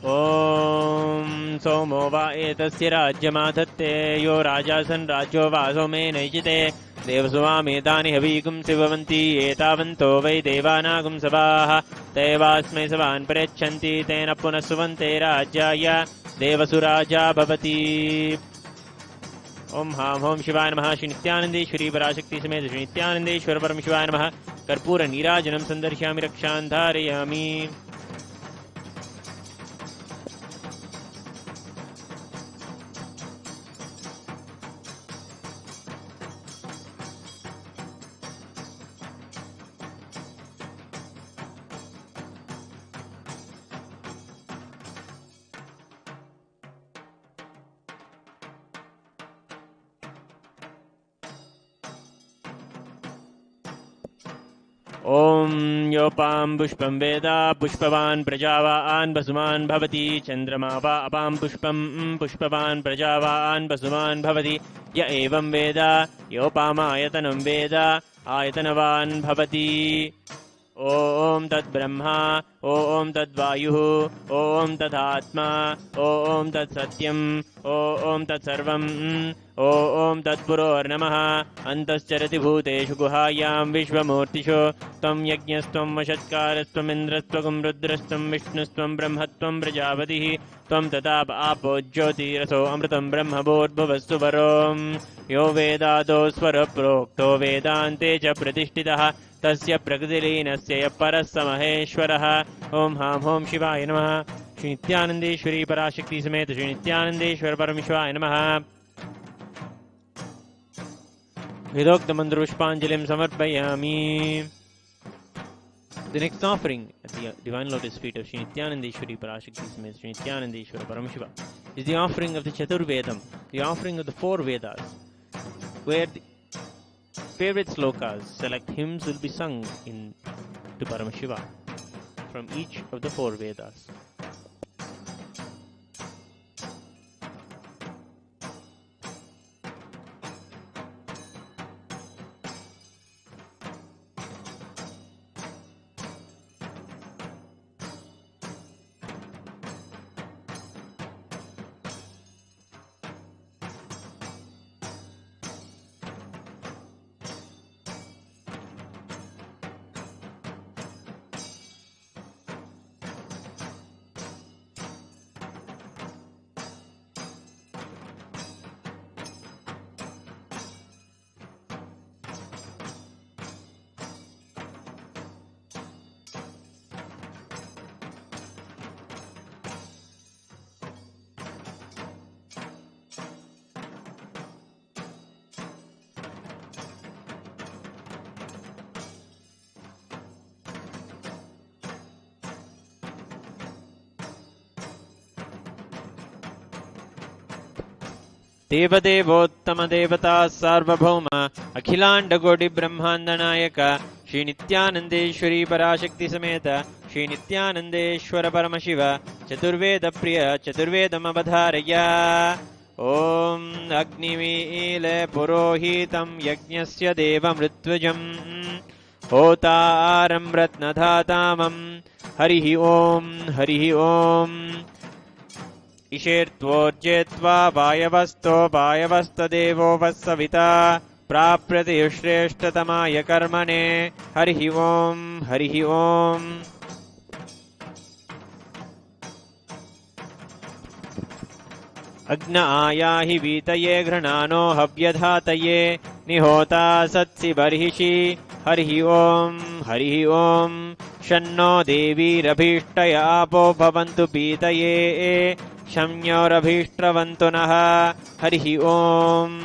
ॐ सोमो वा एतस्य राज्यमाधत्ते यो राजासन् राज्यो वा सोमेन युजिते देवसुवामेतानि हवीगुं शिववन्ति एतावन्तो वै देवानागुं सभाः तैवास्मै सभान् प्रयच्छन्ति तेन पुनः सुवन्ते राज्याय देवसुराजा भवति। ॐ हां हों शिवाय नमः। श्री नित्यानन्देश्वरी पराशक्ति समेत श्री नित्यानन्देश्वर परमशिवाय नमः। कर्पूर नीराजनं सन्दर्शयामि रक्षां धारयामि। ॐ योपां पुष्पं वेद पुष्पवान् प्रजावान् वसुमान् भवति चन्द्रमा वा अपां पुष्पं पुष्पवान् प्रजावान् वसुमान् भवति य एवं वेद योपामायतनं वेद आयतनवान् भवति। ॐ तद्ब्रह्मा ॐ तद्वायुः ॐ तदात्मा ॐ तत्सत्यम् ॐ तत्सर्वम् ॐ तत्पुरोर्नमः। अन्तश्चरति भूतेषु गुहायां विश्वमूर्तिषु त्वं यज्ञस्त्वं वषत्कारस्त्वमिन्द्रस्त्वं रुद्रस्त्वं विष्णुस्त्वं ब्रह्मत्वं प्रजापतिः त्वं तताप आपो ज्योतिरसो अमृतं ब्रह्म भूर्भुवस्सु वरों यो वेदादो स्वर प्रोक्तो वेदान्ते च प्रतिष्ठितः तस्य प्रकृतिलीनस्य परः स महेश्वरः। ॐ हां हों शिवाय नमः। श्री नित्यानन्देश्वरी पराशक्ति समेत श्री नित्यानन्देश्वर परमशिवाय नमः। वेदोक्तमन्त्रपुष्पाञ्जलिं समर्पयामि। The next offering at the divine lotus feet of Sri Nithyanandeshwari Parashakti Samet Sri Nithyanandeshwara Paramashiva is the offering of the Chaturvedam, the offering of the four Vedas, where the favorite slokas, select hymns will be sung in to Paramashiva from each of the four Vedas. देवदेवोत्तमदेवता सार्वभौम अखिलाण्डकोटिब्रह्माण्डनायक श्री नित्यानन्देश्वरी पराशक्ति समेत श्री नित्यानन्देश्वर परमशिव चतुर्वेदप्रिय चतुर्वेदमवधारय। ॐ अग्निमीले पुरोहितं यज्ञस्य देवमृत्युजं होतारं रत्नधातामं हरिः ॐ इषेर्त्वोर्जेत्वा वायवस्तो वायवस्तदेवो वस्सविता प्राप्यते श्रेष्ठतमाय कर्मणे हरिः ओम् हरिः ओम्। अग्न आयाहि वीतये घृणानो हव्यधातये निहोता सत्सि बर्हिषि हरिः ओम् हरिः ओम्। शन्नो देवीरभीष्टय आपो भवन्तु पीतये शम्योरभीष्ट्रवन्तु नः हरिः ओम्।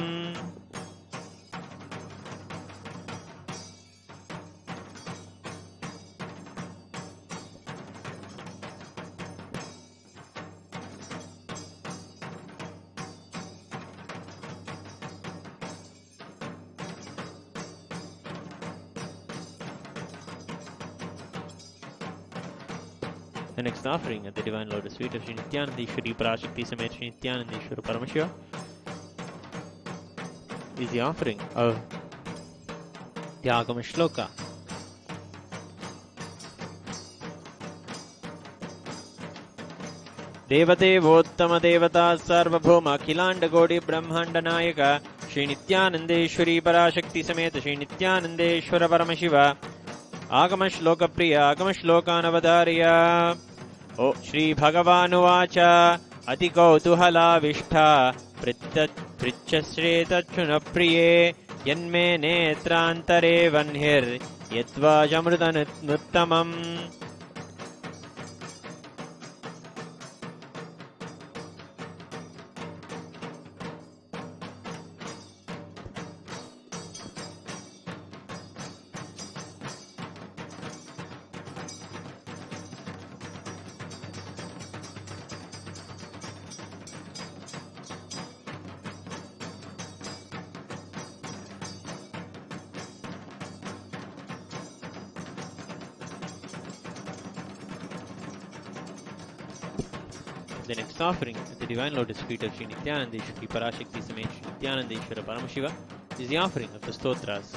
The next offering at the Divine Lotus Feet of Sri Nithyananda Parashakti Samet Sri Nithyananda Paramashivam is the offering of the Agama Shloka. Devatevottama Devata Sarvabhoma Akhilanda Godi Brahmanda Nayaka Sri Nithyanandeshwari Parashakti Sameta Sri Nithyanandeshwara Paramashiva Agama Shloka Priya Agama Shlokanavadharya. O Shri Bhagavanuvacha Ati Kautuhala Vishtha Prichasretachuna Priye Yanme Netrantare Vanhir Yatva Jamrutanuttamam. The next offering at the Divine Lotus Feet of Sri Nithyananda Parashakti Samet Sri Nithyananda Paramashiva is the offering of the Stotras.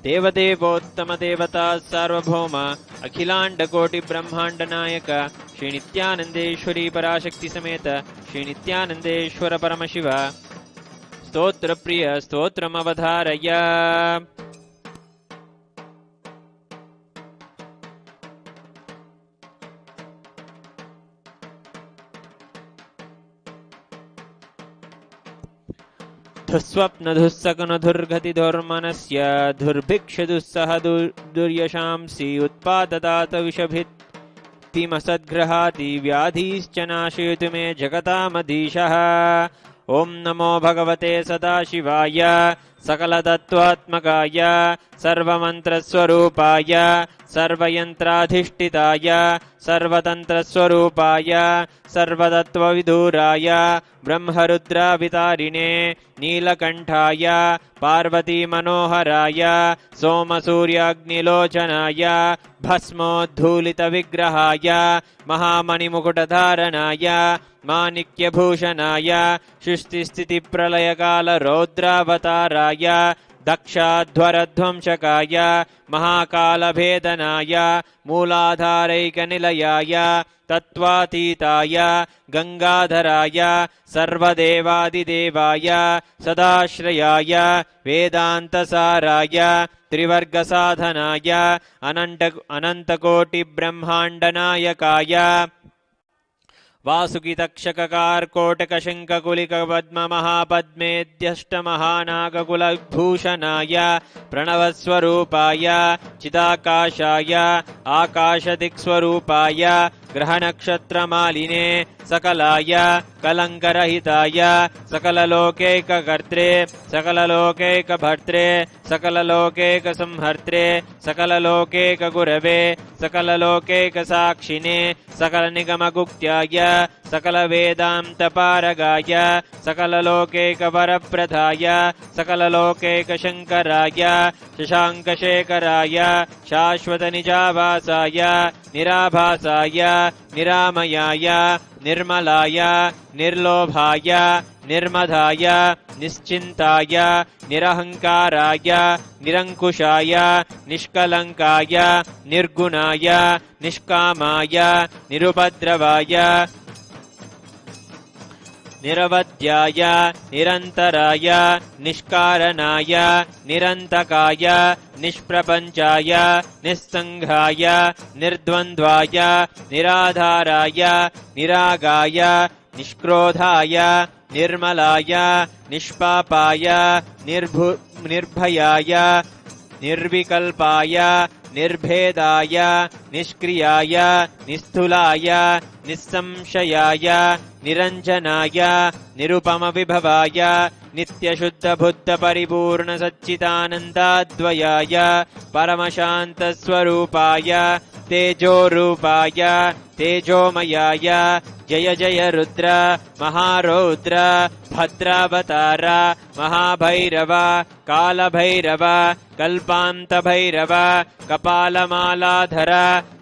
Devadevottama Devata Sarvabhoma Akhilanda Koti Brahmanda Nayaka Sri Nithyanandeshwari Parashakti Sameta Sri Nithyanandeshwara Paramashiva Stotra Priya Stotram Avadharaya. Dhusvapnadhussakanathurghati dhurmanasya dhurഭിक्षदुस्सह दुर्यशांसि उत्पाददात विषभित् तिमसद्ग्रहाति व्याधीश्च नाशयतु मे जगतामधीशः। ॐ नमो भगवते सदाशिवाय सकलतत्त्वात्मकाय सर्वमन्त्रस्वरूपाय सर्वयन्त्राधिष्ठिताय सर्वतन्त्रस्वरूपाय सर्वतत्त्वविदूराय ब्रह्मरुद्रावितारिणे नीलकण्ठाय पार्वतीमनोहराय सोमसूर्याग्निलोचनाय भस्मोद्धूलितविग्रहाय महामणिमुकुटधारणाय माणिक्यभूषणाय सृष्टिस्थितिप्रलयकालरौद्रावताराय दक्षाध्वरध्वंसकाय महाकालभेदनाय मूलाधारैकनिलयाय तत्त्वातीताय गंगाधराय सर्वदेवादिदेवाय सदाश्रयाय वेदान्तसाराय त्रिवर्गसाधनाय अनन्तकोटिब्रह्माण्डनायकाय वासुकितक्षककार्कोटकशङ्खकुलिकपद्ममहापद्मेद्यष्टमहानागकुलभूषणाय प्रणवस्वरूपाय चिदाकाशाय आकाशदिक्स्वरूपाय ग्रहनक्षत्रमालिने सकलाय कलङ्करहिताय सकललोकैककर्त्रे सकललोकैकभर्त्रे सकललोकैकसंहर्त्रे सकललोकैकगुरवे सकललोकैकसाक्षिणे सकलनिगमगुप्त्याय सकलवेदान्तपारगाय सकललोकैकवरप्रदाय सकललोकैकशङ्कराय शशाङ्कशेखराय शाश्वतनिजाभासाय निराभासाय निरामयाय निर्मलाय निर्लोभाय निर्मदाय निश्चिन्ताय निरहङ्काराय निरङ्कुशाय निष्कलङ्काय निर्गुणाय निष्कामाय निरुपद्रवाय निरवध्याय निरन्तराय निष्कारणाय निरन्तकाय निष्प्रपञ्चाय निस्सङ्घाय निर्द्वन्द्वाय निराधाराय निरागाय निष्क्रोधाय निर्मलाय निष्पापाय निर्भयाय निर्विकल्पाय निर्भेदाय निष्क्रियाय निस्थूलाय निस्संशयाय निरञ्जनाय निरुपमविभवाय नित्यशुद्धबुद्धपरिपूर्णसच्चिदानन्दाद्वयाय परमशान्तस्वरूपाय तेजोरूपाय तेजोमयाय जय जय रुद्र महारौद्र भद्रावतार महाभैरव कालभैरव कल्पान्तभैरव कपालमालाधर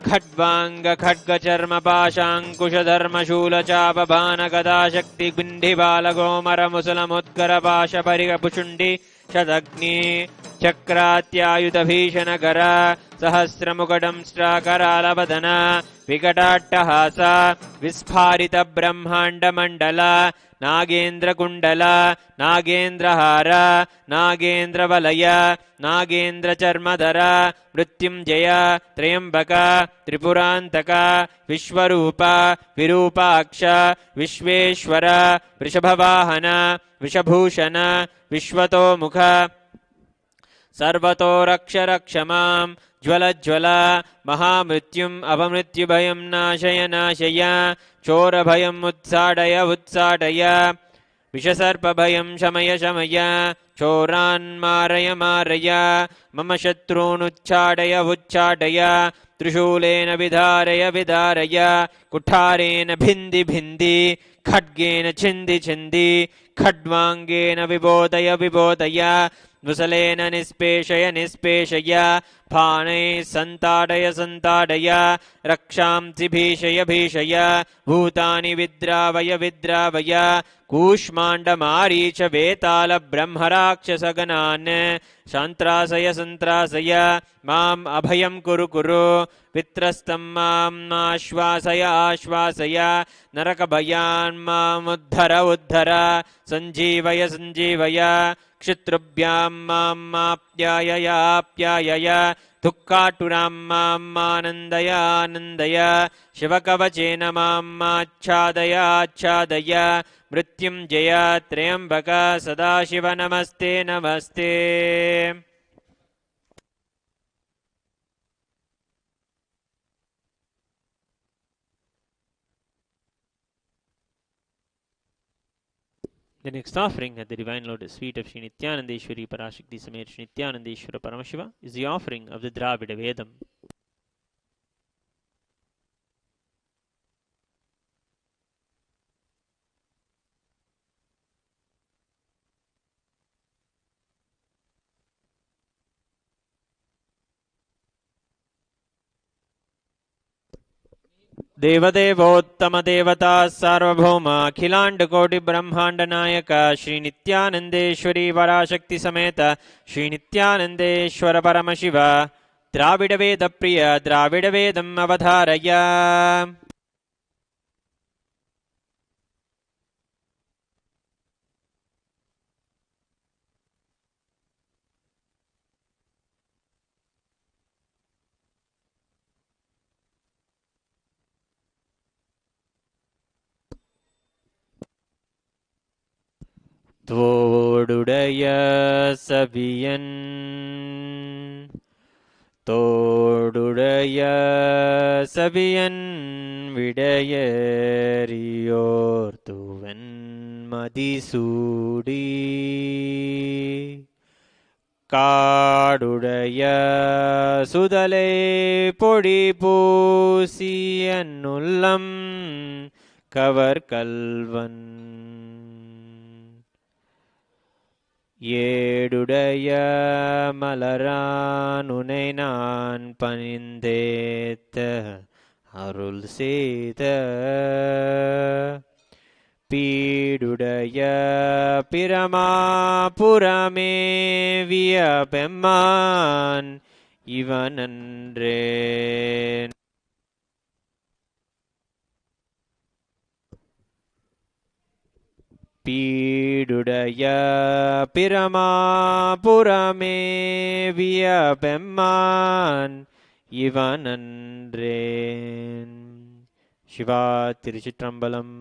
खड्वांग खड्गचर्मपाशाङ्कुशधर्मशूलचापभानगदाशक्तिगुण्डिबालगोमरमुसलमुद्गरपाशपरिगपुषुण्डि शतग्नि चक्रात्यायुधभीषणकर सहस्रमुखडंष्ट्राकरालवदन विकटाट्टहास विस्फारितब्रह्माण्डमण्डल नागेन्द्रकुण्डल नागेन्द्रहार नागेन्द्रवलय नागेन्द्रचर्मधर मृत्युञ्जय त्र्यम्बक त्रिपुरान्तक विश्वरूप विरूपाक्ष विश्वेश्वर वृषभवाहन वृषभूषण विश्वतोमुख सर्वतो रक्ष रक्ष मां ज्वल ज्वल महामृत्युम् अपमृत्युभयं नाशय नाशय चोरभयम् उत्साटय उत्साटय विषसर्पभयं शमय शमय चोरान् मारय मारय मम शत्रूनुच्चाटय उच्चाटय त्रिशूलेन विधारय विधारय कुठारेण भिन्धि भिन्धि खड्गेन छिन्दि छिन्दि खड्वाङ्गेन विबोधय विबोधय मुसलेन निष्पेषय निष्पेषय फाणैः सन्ताडय सन्ताडय रक्षांसि भीषय भीषय भूतानि विद्रावय विद्रावय कूष्माण्डमारीच वेताल ब्रह्मराक्षसगणान् सन्त्रासय सन्त्रासय माम् अभयं कुरु कुरु पित्रस्तं माम् आश्वासय आश्वासय नरकभयान् मामुद्धर उद्धर सञ्जीवय सञ्जीवय क्षितृभ्यां माम् आप्यायय आप्यायय दुःखाटुरां माम् आनन्दय आनन्दय शिवकवचेन माम् आच्छादय आच्छादय मृत्युञ्जय त्र्यम्बक सदाशिव नमस्ते नमस्ते। The next offering at the Divine Lotus Feet of Sri Nithyanandeshwari Parashakti Samet Sri Nithyanandeshwara Paramashiva is the offering of the Dravida Vedam. देवदेवोत्तम देवता सार्वभौम अखिलांड कोटि ब्रह्मांड नायक श्री नित्यानंदेश्वरी पराशक्ति समेत श्री नित्यानंदेश्वर परमशिव द्राविड वेद प्रिय द्राविड वेदम् अवधारय। தோடுடைய சபியன் தோடுடைய சபியன் விடையறியோர் துவன் மதிசூடி காடுடைய சுதலை பொடி பூசியன்னுள்ளம் கவர் கல்வன் ஏடுடைய மலரானுனை நான் பணிந்தேத்த அருள் செய்த பீடுடைய பிரமாபுரமேவிய பெம்மான் இவனன்றே. பீடுடைய பிரமாபுரமே வியபெம்மான் இவனன்றேன். சிவா திருச்சிற்றம்பலம்.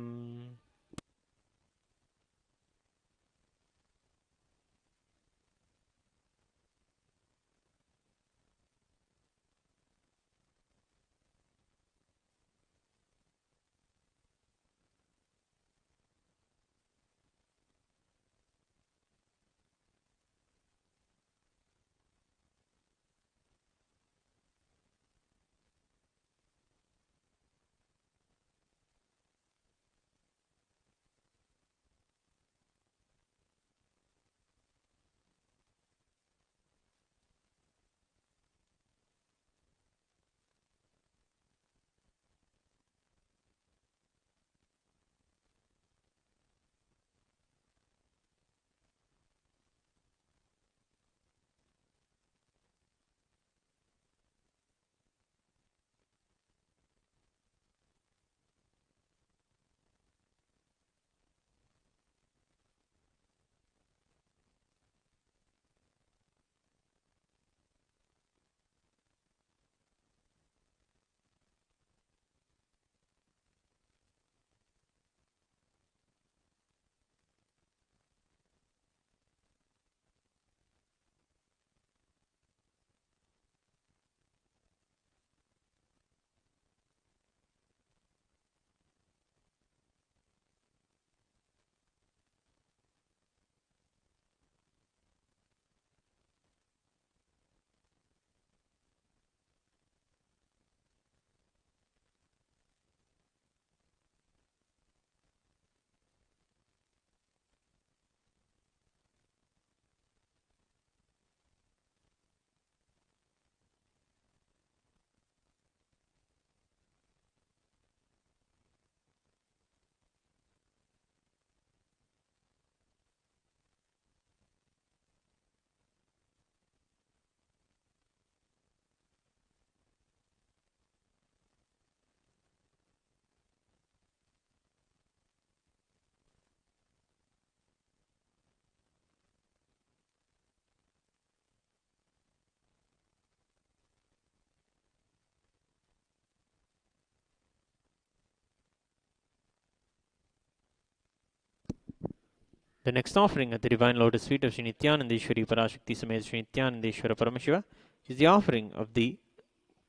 The next offering at the Divine Lotus Feet of Sri Nithyanandeshwari Parashakti Samet Sri Nithyanandeshwara Paramashiva is the offering of the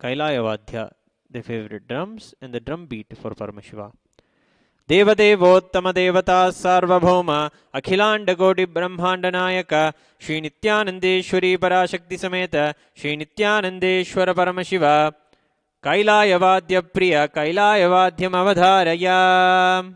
Kailaya Vadhya, the favorite drums and the drum beat for Paramashiva. Devadevottama Devata Sarvabhauma Akhilanda Koti Brahmanda Nayaka Sri Nithyanandeshwari Parashakti Sameta Sri Nithyanandeshwara Paramashiva Kailaya Vadhya Priya Kailaya Vadhyam Avadharaya.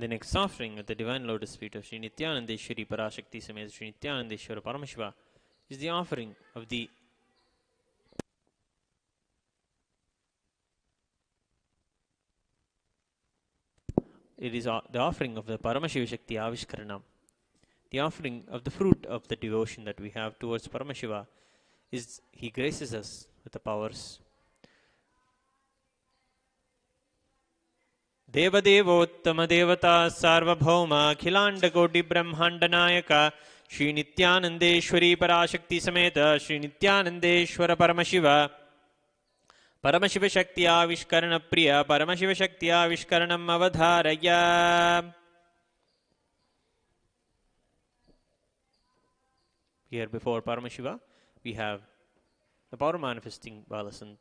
The next offering at the Divine Lotus Feet of Sri Nithyanandeshwari Parashakti Sameta Sri Nithyanandeshwara Paramashiva is the offering of the the offering of the Paramashiva Shakti Avishkaranam. The offering of the fruit of the devotion that we have towards Paramashiva is he graces us with the powers. Devadevottama Devata Sarvabhauma Akhilanda Koti Brahmanda Nayaka Sri Nithyanandeshwari Parashakti Sameta Sri Nithyanandeshwara Paramashiva Paramashiva Shakti Avishkarana Priya Paramashiva Shakti Avishkaranam Avadharaya. Here before Paramashiva we have the power manifesting Balasant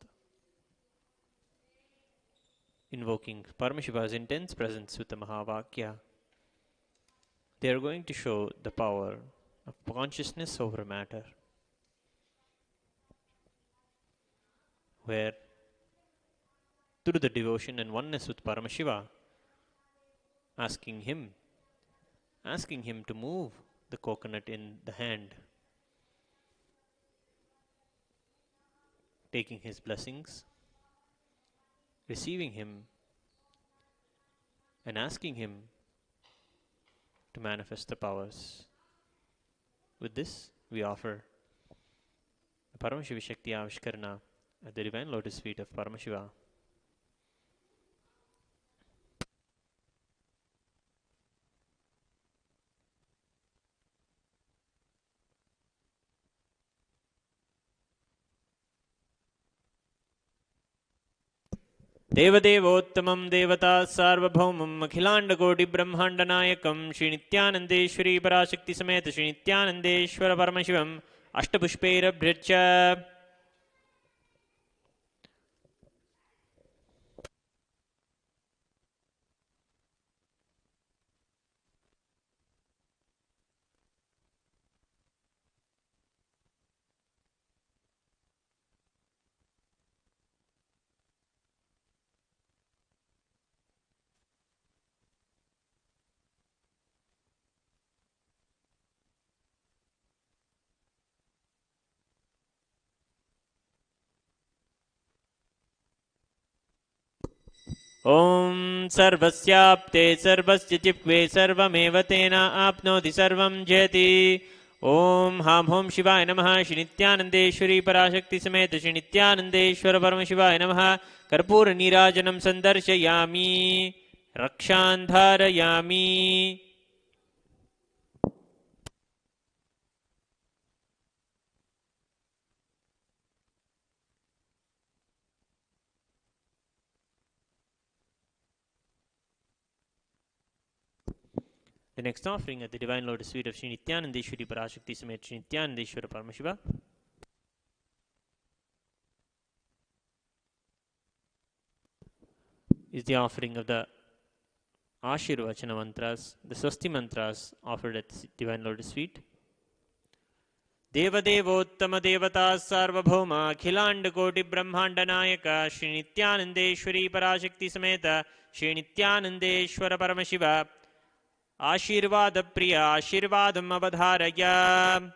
invoking Paramashiva's intense presence with the Mahavakya. They are going to show the power of consciousness over matter, where through the devotion and oneness with Paramashiva, asking him to move the coconut in the hand, taking his blessings, receiving him, and asking him to manifest the powers. With this, we offer the Paramashiva Shakti Avishkarana at the Divine Lotus Feet of Paramashiva. Devadevottamam Devata Sarvabhaumam Akhilanda Koti Brahmanda Nayakam Sri Nithyanandeshwari Parashakti Sameta Sri Nithyanandeshwara Paramashivam Ashtapushpera Bhricha. Om Sarvasyapte Sarvasya Chipve Sarvameva Tena Apnoti Sarvam Jeti. Om Ham Hom Shivaya Namaha Shri Nithyanandeshwari Parashakti Sameta Shri Nithyanandeshwara Paramashivaya Namaha. Karpura Nirajanam Sandarshayami Rakshantharayami. The next offering at the Divine Lotus Feet of Sri Nithyanandeshwari Parashakti Sameta Sri Nithyanandeshwara Paramashiva is the offering of the Ashirvachana mantras, the Swasti mantras offered at the Divine Lotus Feet. Devadevottama Devata Sarvabhauma Akhilanda Koti Brahmanda Nayaka Sri Nithyanandeshwari Parashakti Sameta Sri Nithyanandeshwara Paramashiva Ashirvada Priya Ashirvadam Avadharaya.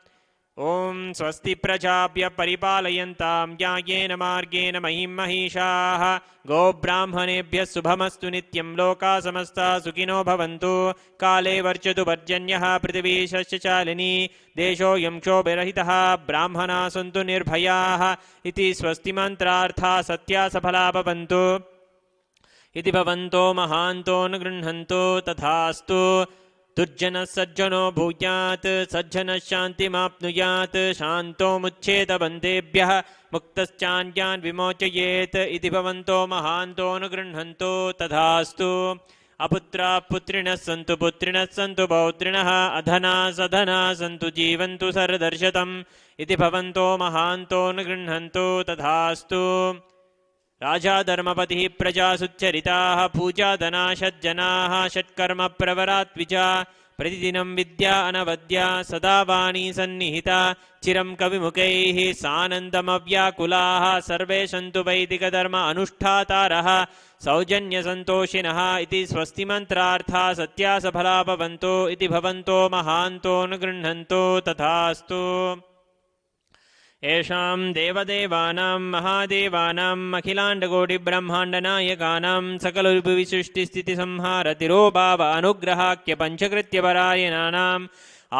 Om Swasti Prajapya Paripalayantam Yagena Margena Mahim Mahishaha Go Brahmanebhya Subhamastu Nityam Loka Samasta Sukino Bhavantu Kale Varchatu Varjanyaha Prithvi Shashchalini Desho Yamksho Berahitaha Brahmana Santu Nirbhayaha Iti Swasti Mantrartha Satya Saphala Bhavantu Iti Bhavanto Mahanto Nagrinhanto Tathastu Durjana Sajjano Bhujat Sajjana Shanti Mapnuyat Shanto Mucheta Bandebhyah Muktaschandyan Vimochayet Iti Bhavanto Mahanto Nagrinhanto Tathastu Aputra Putrinas Santu Bautrinaha Adhana Sadhana Santu Jivantu Sardarshatam Iti Bhavanto Mahanto Nagrinhanto Tathastu Raja Dharmapati Praja Sucharitaha Puja Dana Shajjanaha Shatkarma Pravarat Vija प्रतिदिनं विद्या अनवद्या सदा वाणी सन्निहिता चिरं कविमुखैः सानन्दमव्याकुलाः सर्वे सन्तु वैदिकधर्म अनुष्ठातारः सौजन्यसन्तोषिणः इति स्वस्तिमन्त्रार्था सत्या सफला भवन्तो इति भवन्तो महान्तो न गृह्णन्तो तथास्तु। येषां देवदेवानां महादेवानां अखिलाण्डकोटिब्रह्माण्डनायकानां सकलविसृष्टिस्थितिसंहार तिरोभाव अनुग्रहाख्य पञ्चकृत्यपरायणानाम्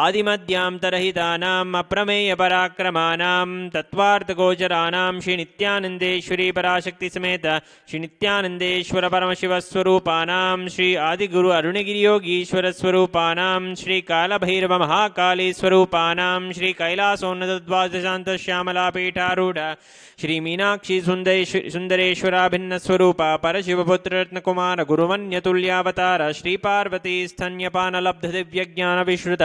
आदिमध्यान्तरहितानाम् अप्रमेयपराक्रमाणां तत्त्वार्थगोचराणां श्रीनित्यानन्देश्वरी पराशक्तिसमेत श्रीनित्यानन्देश्वर परमशिवस्वरूपाणां श्री आदिगुरु अरुणगिरियोगीश्वरस्वरूपाणां श्रीकालभैरवमहाकालीस्वरूपाणां श्रीकैलासोन्नतद्वादशान्तश्यामलापीठारूढ श्रीमीनाक्षी सुन्दरेश्वराभिन्नस्वरूप परशिवपुत्ररत्नकुमार गुरुमन्यतुल्यावतार श्रीपार्वतीस्तन्यपानलब्धदिव्यज्ञानविश्रुत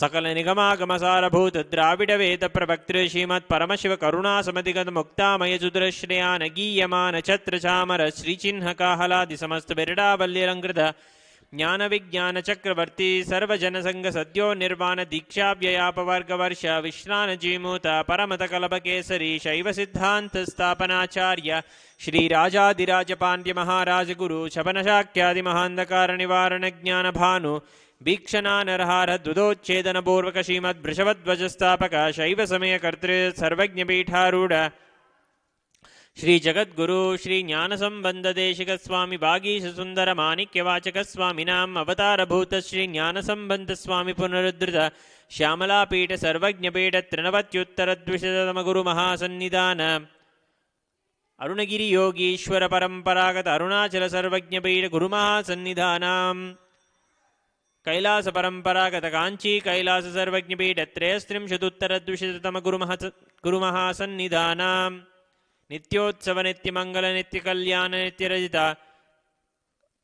सकल निगमागमसारभूत द्राविड वेद प्रवक्तृ श्रीमत् परमशिव करुणासमधिगत मुक्तामय चतुरश्रेयान गीयमान छत्र चामर श्रीचिह्नकाहलादि समस्त बिरडावल्यलंकृत ज्ञान विज्ञान चक्रवर्ती सर्वजन संघ सद्यो निर्वाण दीक्षा व्ययापवर्गवर्ष विश्रान जीमूत परमत कलप केसरी शैव सिद्धांत स्थापनाचार्य श्री राजाधिराज पांड्य महाराज गुरु शबन शाक्यादि महांधकार निवारण ज्ञान भानु वीक्षणानरहार द्वदोच्छेदन पूर्वक श्रीमद् वृषभध्वज स्थापक शैव समय कर्तृ सर्वज्ञ पीठारूढ़ श्री जगद्गुरु श्री ज्ञान संबंध देशिक स्वामी वागीश सुंदर माणिक्यवाचक स्वामिनाम अवतारभूत श्री ज्ञान संबंध स्वामी पुनरुद्धृत श्यामलापीठ सर्वज्ञपीठ त्रिनवत्युत्तर द्विशतम गुरु महासन्निधान अरुणगिरि योगीश्वर परंपरागत अरुणाचल सर्वज्ञपीठ गुरु महासन्निधानाम कैलास परंपरागत कांची कैलास सर्वज्ञपीठ त्रयस्त्रिंशदुत्तर द्विशतम गुरु महासन्निधानाम नित्योत्सव नित्य मंगल नित्य कल्याण नित्य रजिता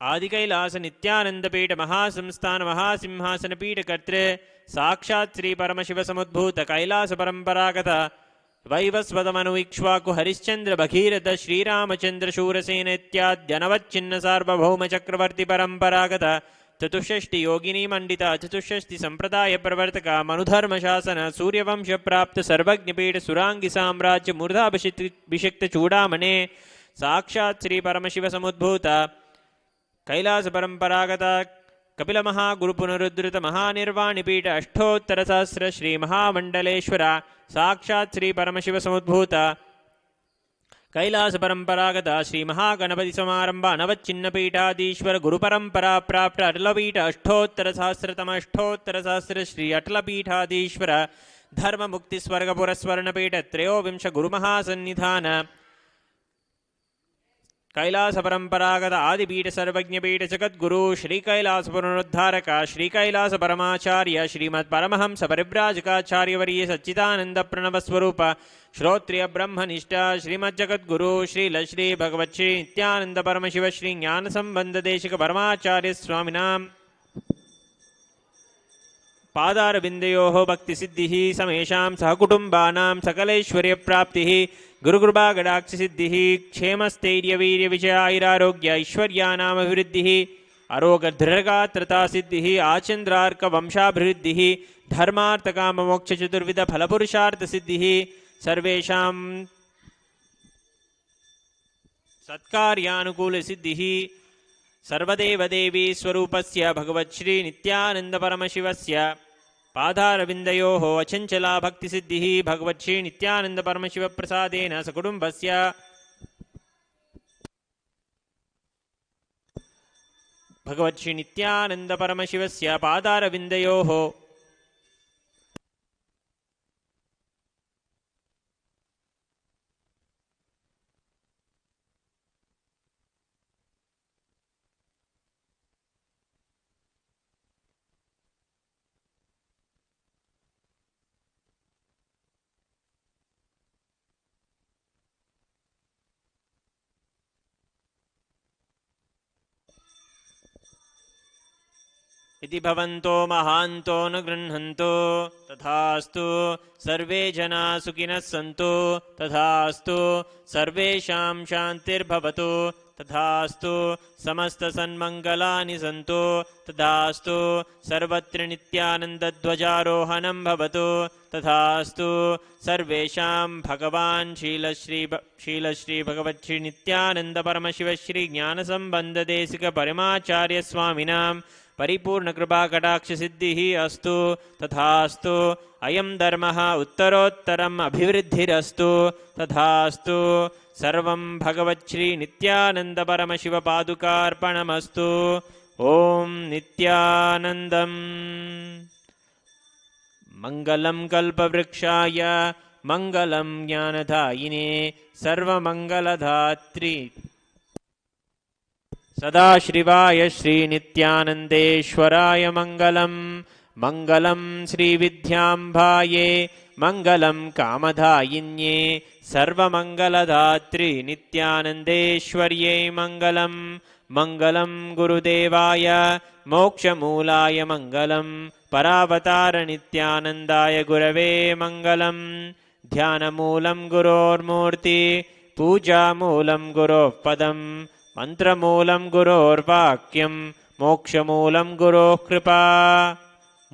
आदि कैलास नित्यानंदपीठ महासंस्थान महासिंहासन पीठ कर्तृ साक्षात् श्री परमशिव समुद्भूत कैलास परंपरागत वैवस्वतमनुइक्ष्वाकु हरिश्चंद्र भगीरथ श्रीरामचंद्र शूरसेन इत्याद्यनवच्छिन्न सार्वभौम चक्रवर्ती परंपरागत चतुष्षष्टि योगिनी मंडिता चतुष्षष्टि संप्रदाय प्रवर्तक मनुधर्म शासन सूर्यवंश प्राप्त सर्वज्ञपीठ सुरांगी साम्राज्य मूर्धाभिषिक्त चूड़ामणे साक्षात् श्री परमशिव समुद्भूत कैलास परंपरागत कपिल महागुरु पुनरुद्धृत महानिर्वाणिपीठ अष्टोत्तर सहस्र श्री महामंडलेश्वर साक्षात् श्री परमशिव समुद्भूत कैलास परंपरागत श्री महागणपति समारंभ नवच्छिन्न पीठाधीश्वर गुरु परंपरा प्राप्त अटलपीठ अष्टोत्तर सहस्र श्री अटलपीठाधीश्वर धर्म मुक्ति स्वर्ग पुरस्वर्ण पीठ त्रयोविंश गुरु महासन्निधान कैलास परंपरागत आदिपीठ सर्वज्ञपीठ जगद्गुरु श्री कैलास पुनरुद्धारक श्री कैलास परमाचार्य श्रीमद् परमहंस परिव्राजकाचार्यवर्य सच्चिदानंद प्रणव स्वरूप श्रोत्रिय ब्रह्मनिष्ठ श्रीमज्जगद्गुरु श्रील श्री भगवत् श्री नित्यानंद परमशिव श्री ज्ञान संबंध देशिक परमाचार्य स्वामिनां पादारविन्दयोः भक्ति सिद्धिः समेषां सहकुटुम्बानां सकलैश्वर्य प्राप्तिः गुरुकृपा गडाक्ष सिद्धिः क्षेमस्थैर्य वीर्य विजयारोग्य ऐश्वर्यानामभिवृद्धिः आरोग्यदृढगात्रता सिद्धिः आचन्द्रार्क वंशाभिवृद्धिः धर्मार्थ काम मोक्ष चतुर्विध फलपुरुषार्थ सिद्धिः सर्वेषां सत्कार्यानुकूल सिद्धिः सर्वदेव देवी स्वरूपस्य भगवत् श्री नित्यानंद परमशिवस्य पादारविन्दयोः अचञ्चला भक्ति सिद्धिः भगवत् श्री नित्यानंद परमशिव प्रसादेन सकुटुम्बस्य भगवत् श्री नित्यानंद परमशिवस्य पादारविन्दयोः इति भवन्तो महान्तो न गृह्णन्तो तथास्तु सर्वे जना सुखिनः सन्तु तथास्तु सर्वेषां शान्तिर्भवतु तथास्तु समस्तसन्मङ्गलानि सन्तु तथास्तु सर्वत्र नित्यानन्दध्वजारोहणं भवतु तथास्तु सर्वेषां भगवान् शीलश्री भगवच्छ्री नित्यानन्द परमशिवश्री ज्ञानसम्बन्धदेशिक परमाचार्यस्वामिनां परिपूर्णकृपाकटाक्षसिद्धिः अस्तु तथास्तु अयं धर्मः उत्तरोत्तरम् अभिवृद्धिरस्तु तथास्तु सर्वं भगवच्छ्री नित्यानन्द परमशिवपादुकार्पणमस्तु ॐ नित्यानन्दम् मङ्गलं कल्पवृक्षाय मङ्गलं ज्ञानदायिने सर्वमङ्गलधात्री सदाशिवाय श्रीनित्यानन्देश्वराय मङ्गलं मङ्गलं श्रीविद्याम्बाये मङ्गलं कामदायिन्ये सर्वमङ्गलधात्री नित्यानन्देश्वर्यै मङ्गलं मङ्गलं गुरुदेवाय मोक्षमूलाय मङ्गलं परावतारनित्यानन्दाय गुरवे मङ्गलं ध्यानमूलं गुरोर्मूर्ति पूजामूलं गुरोः पदं मन्त्रमूलं गुरोर्वाक्यं मोक्षमूलं गुरोः कृपा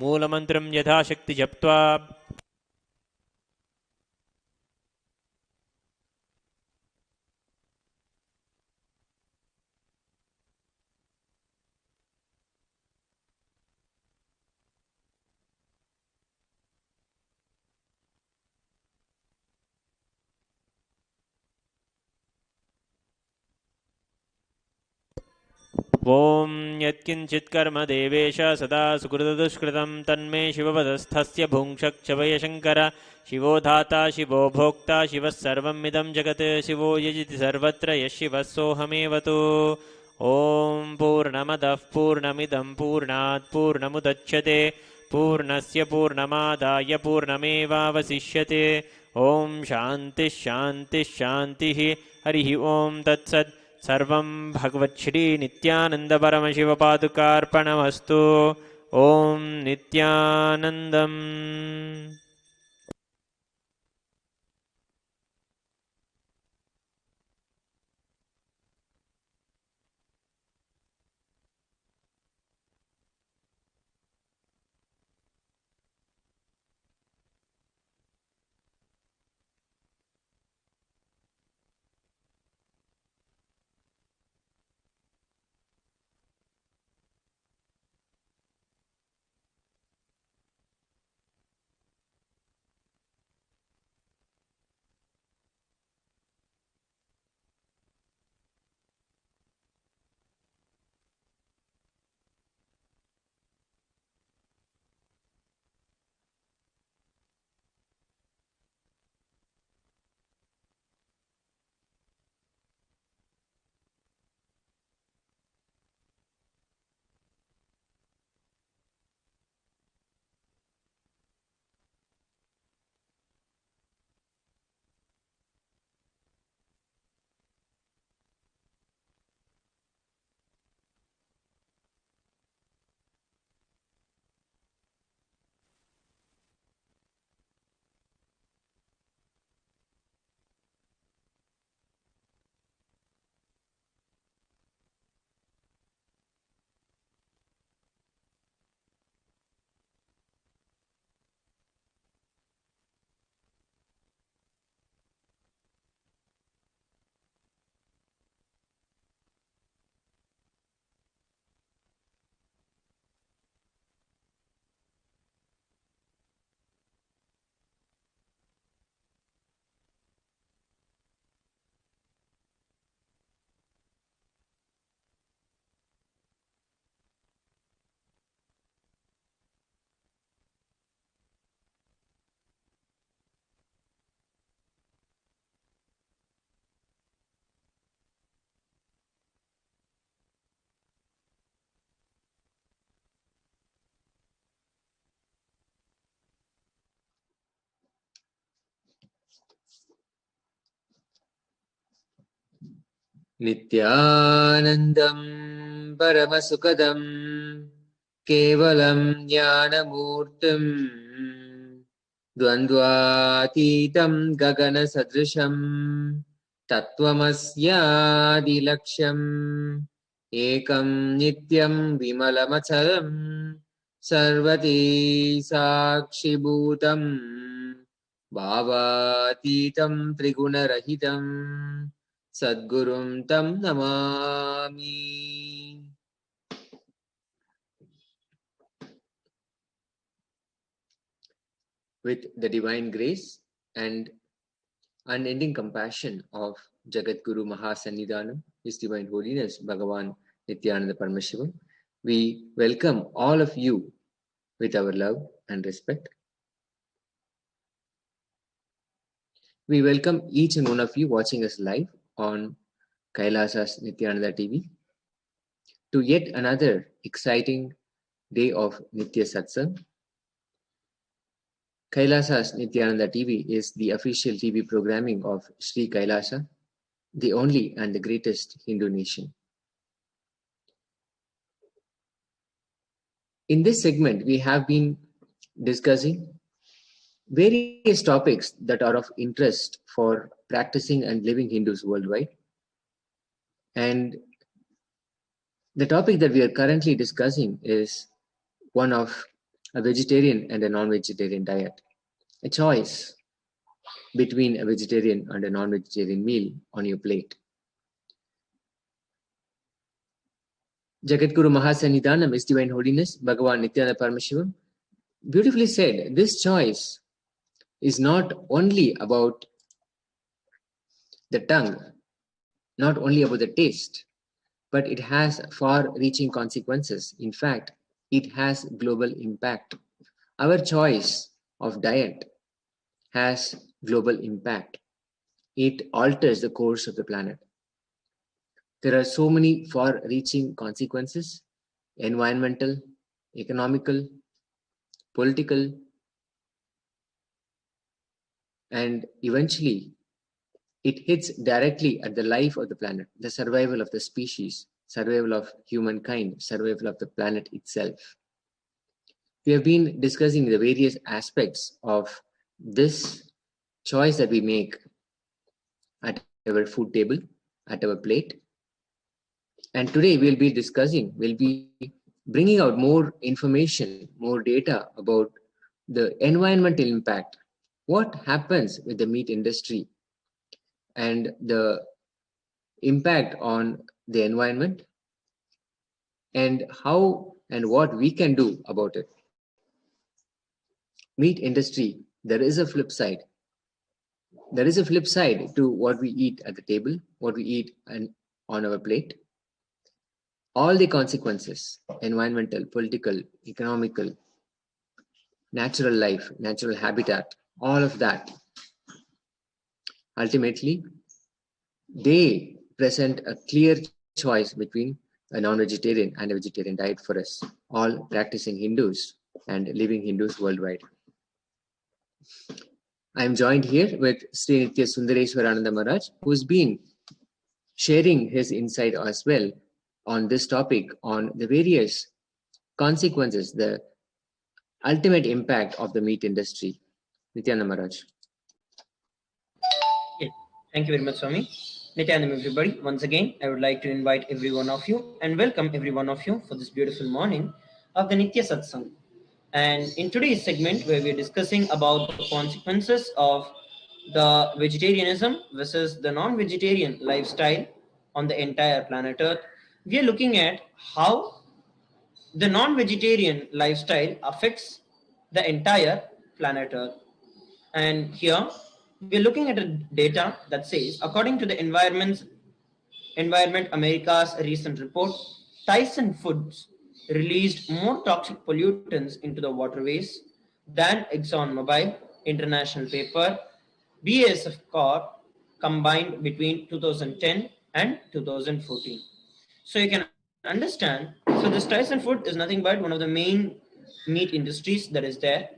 मूलमन्त्रं यथाशक्ति जप्त्वा ॐ यत्किञ्चित् कर्म देवेश सदा सुकृतदुष्कृतं तन्मे शिवपदस्थस्य भुङ्क्षक्षवय शङ्कर शिवो धाता शिवो भोक्ता शिवः सर्वमिदं जगत् शिवो यजिति सर्वत्र यः शिवः सोऽहमेव तु ॐ पूर्णमदः पूर्णमिदं पूर्णात् पूर्णमुदच्यते पूर्णस्य पूर्णमादाय पूर्णमेवावशिष्यते ॐ शान्तिः शान्तिः शान्तिः हरिः ॐ तत्सत् सर्वं भगवच्छ्री नित्यानन्द परमशिवपादुकार्पणमस्तु ॐ नित्यानन्दम् नित्यानन्दं परमसुखदं केवलं ज्ञानमूर्तिं द्वन्द्वातीतं गगनसदृशं तत्त्वमस्यादिलक्ष्यम् एकं नित्यं विमलमचलम् सर्वती साक्षिभूतम् भावातीतं त्रिगुणरहितं सद्गुरुं तं Namami. With the divine grace and unending compassion of Jagat Guru Mahasannidhanam, His Divine Holiness Bhagavan Nithyananda Paramashivam, we welcome all of you with our love and respect. We welcome each and one of you watching us live on Kailasa's Nithyananda TV to yet another exciting day of Nitya Satsang. Kailasa's Nithyananda TV is the official TV programming of Sri Kailasa, the only and the greatest Hindu nation. In this segment, we have been discussing various topics that are of interest for practicing and living Hindus worldwide. And the topic that we are currently discussing is one of a vegetarian and a non-vegetarian diet, a choice between a vegetarian and a non-vegetarian meal on your plate. Jagat Guru Mahasannidhanam, His Divine Holiness Bhagavan Nithyananda Paramashivam, beautifully said, this choice is not only about the tongue, not only about the taste, but it has far-reaching consequences. In fact, it has global impact. Our choice of diet has global impact. It alters the course of the planet. There are so many far-reaching consequences: environmental, economical, political, and eventually it hits directly at the life of the planet, the survival of the species, survival of humankind, survival of the planet itself. We have been discussing the various aspects of this choice that we make at our food table, at our plate. And today we'll be bringing out more information, more data about the environmental impact. What happens with the meat industry and the impact on the environment, and how and what we can do about it. Meat industry, there is a flip side. There is a flip side to what we eat at the table, what we eat on our plate. All the consequences, environmental, political, economical, natural life, natural habitat, all of that, ultimately, they present a clear choice between a non-vegetarian and a vegetarian diet for us, all practicing Hindus and living Hindus worldwide. I am joined here with Sri Nitya Sundareswarananda Maharaj, who's been sharing his insight as well on this topic, on the various consequences, the ultimate impact of the meat industry. Nityananda Maharaj. Yes. Thank you very much, Swami. Nityananda, everybody. Once again, I would like to invite every one of you and welcome every one of you for this beautiful morning of the Nitya Satsang. And in today's segment, where we're discussing about the consequences of the vegetarianism versus the non-vegetarian lifestyle on the entire planet Earth, we are looking at how the non-vegetarian lifestyle affects the entire planet Earth. And here we're looking at a data that says, according to the Environment America's recent report, Tyson Foods released more toxic pollutants into the waterways than ExxonMobil, International Paper, BASF Corp combined between 2010 and 2014. So you can understand, so this Tyson Food is nothing but one of the main meat industries that is there.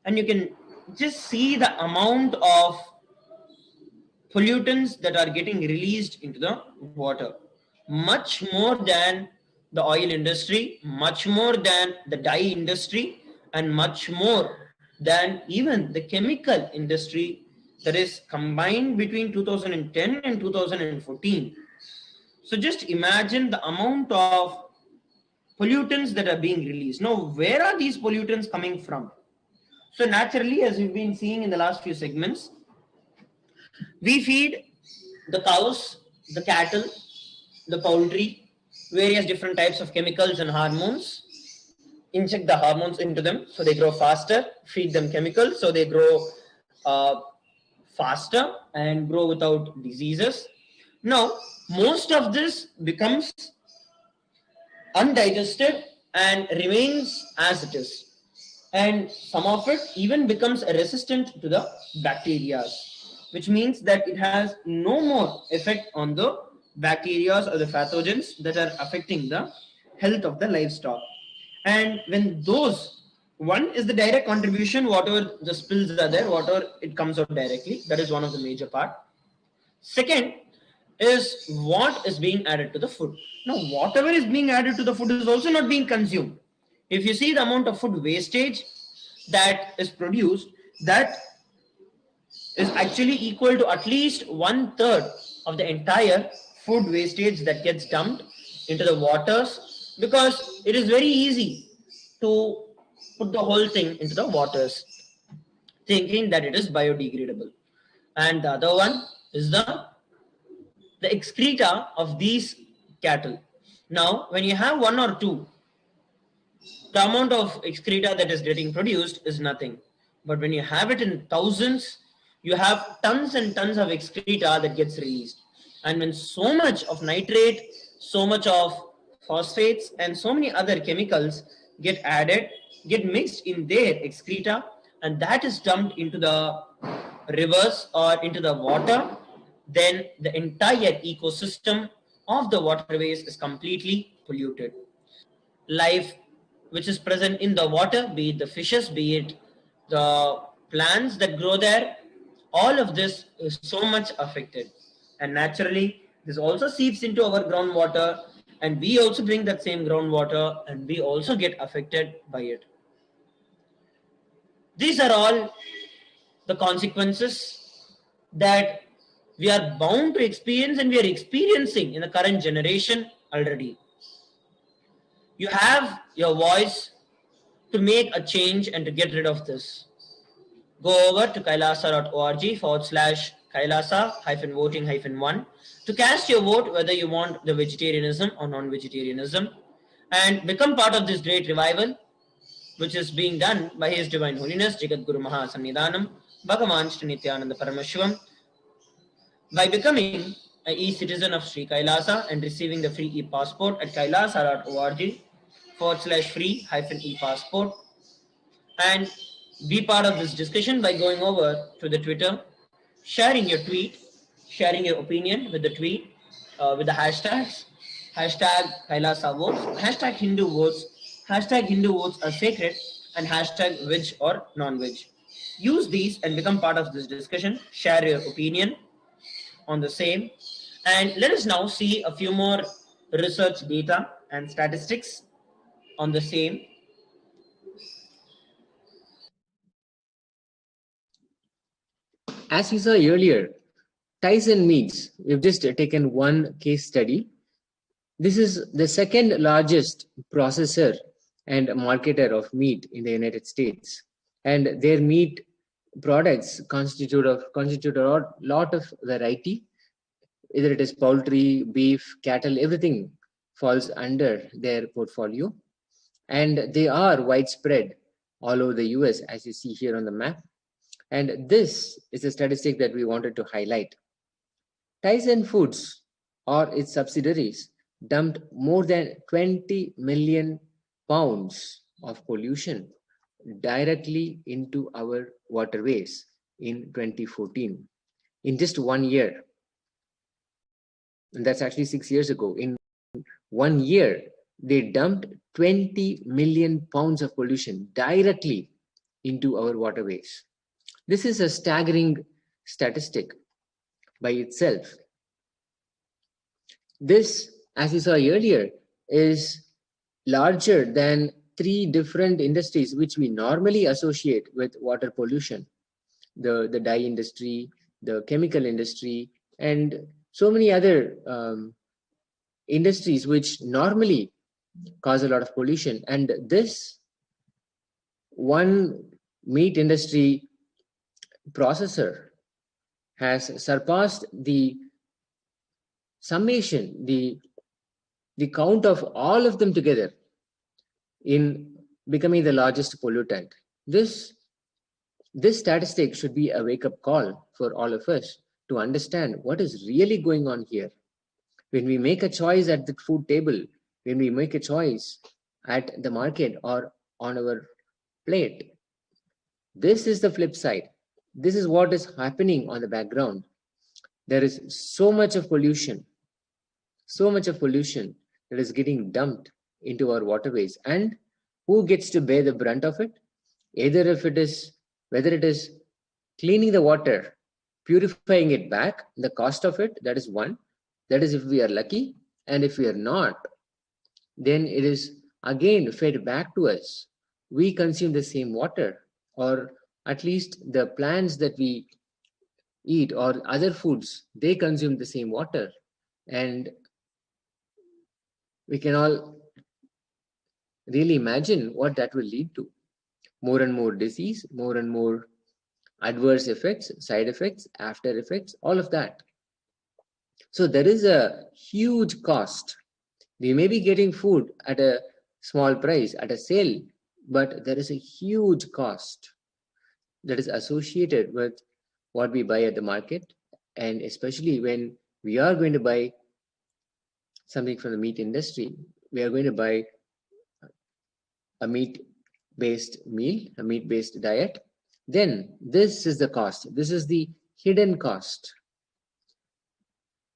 And you can just see the amount of pollutants that are getting released into the water, much more than the oil industry, much more than the dye industry, and much more than even the chemical industry that is combined between 2010 and 2014. So just imagine the amount of pollutants that are being released. Now, where are these pollutants coming from? So naturally, as we've been seeing in the last few segments, we feed the cows, the cattle, the poultry, various different types of chemicals and hormones, inject the hormones into them so they grow faster, feed them chemicals so they grow faster and grow without diseases. Now, most of this becomes undigested and remains as it is. And some of it even becomes resistant to the bacteria, which means that it has no more effect on the bacteria or the pathogens that are affecting the health of the livestock. And when those, one is the direct contribution, whatever the spills are there, whatever it comes out directly, that is one of the major part. Second is what is being added to the food. Now, whatever is being added to the food is also not being consumed. If you see the amount of food wastage that is produced, that is actually equal to at least 1/3 of the entire food wastage that gets dumped into the waters, because it is very easy to put the whole thing into the waters thinking that it is biodegradable. And the other one is the excreta of these cattle. Now, when you have one or two, the amount of excreta that is getting produced is nothing. But when you have it in thousands, you have tons and tons of excreta that gets released. And when so much of nitrate, so much of phosphates, and so many other chemicals get added, get mixed in their excreta, and that is dumped into the rivers or into the water, then the entire ecosystem of the waterways is completely polluted. Life which is present in the water, be it the fishes, be it the plants that grow there, all of this is so much affected. And naturally, this also seeps into our groundwater, and we also drink that same groundwater, and we also get affected by it. These are all the consequences that we are bound to experience, and we are experiencing in the current generation already. You have your voice to make a change and to get rid of this. Go over to kailasa.org/kailasa-voting-1 to cast your vote whether you want the vegetarianism or non-vegetarianism, and become part of this great revival which is being done by His Divine Holiness Jagat Guru Mahasannidhanam Bhagavan Shri Nithyananda Paramashivam. By becoming an e-citizen of Sri Kailasa and receiving the free e-passport at kailasa.org/free-e-passport, and be part of this discussion by going over to the Twitter, sharing your tweet, sharing your opinion with the tweet, with the hashtags, hashtag Kailasa votes, hashtag Hindu votes, hashtag Hindu votes are sacred, and hashtag veg or non-veg. Use these and become part of this discussion, share your opinion on the same. And let us now see a few more research data and statistics on the same. As we saw earlier, Tyson Meats, we've just taken one case study. This is the second largest processor and marketer of meat in the United States. And their meat products constitute a lot of variety. Either it is poultry, beef, cattle, everything falls under their portfolio. And they are widespread all over the US, as you see here on the map. And this is a statistic that we wanted to highlight. Tyson Foods or its subsidiaries dumped more than 20 million pounds of pollution directly into our waterways in 2014, in just 1 year. And that's actually 6 years ago. In 1 year, they dumped 20 million pounds of pollution directly into our waterways. This is a staggering statistic by itself. This, as you saw earlier, is larger than 3 different industries which we normally associate with water pollution. the dye industry, the chemical industry, and so many other industries which normally cause a lot of pollution. And this one meat industry processor has surpassed the summation, the count of all of them together in becoming the largest pollutant. This statistic should be a wake-up call for all of us to understand what is really going on here. When we make a choice at the food table, when we make a choice at the market or on our plate, this is the flip side. This is what is happening on the background. There is so much of pollution that is getting dumped into our waterways. And who gets to bear the brunt of it? Whether it is cleaning the water, purifying it back, the cost of it, that is one. That is if we are lucky. And if we are not, then it is again fed back to us. We consume the same water, or at least the plants that we eat or other foods, they consume the same water. And we can all really imagine what that will lead to. More and more disease, more and more adverse effects, side effects, after effects, all of that. So there is a huge cost. We may be getting food at a small price, at a sale, but there is a huge cost that is associated with what we buy at the market. And especially when we are going to buy something from the meat industry, we are going to buy a meat-based meal, a meat-based diet, then this is the cost. This is the hidden cost.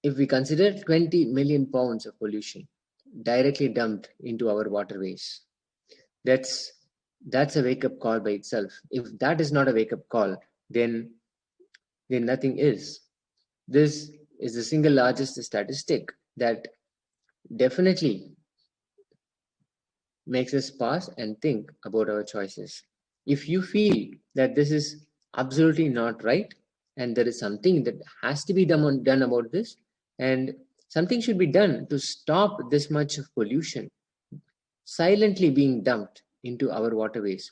If we consider 20 million pounds of pollution directly dumped into our waterways, that's a wake-up call by itself. If that is not a wake-up call, then nothing is. This is the single largest statistic that definitely makes us pause and think about our choices. If you feel that this is absolutely not right, and there is something that has to be done about this, and something should be done to stop this much of pollution silently being dumped into our waterways.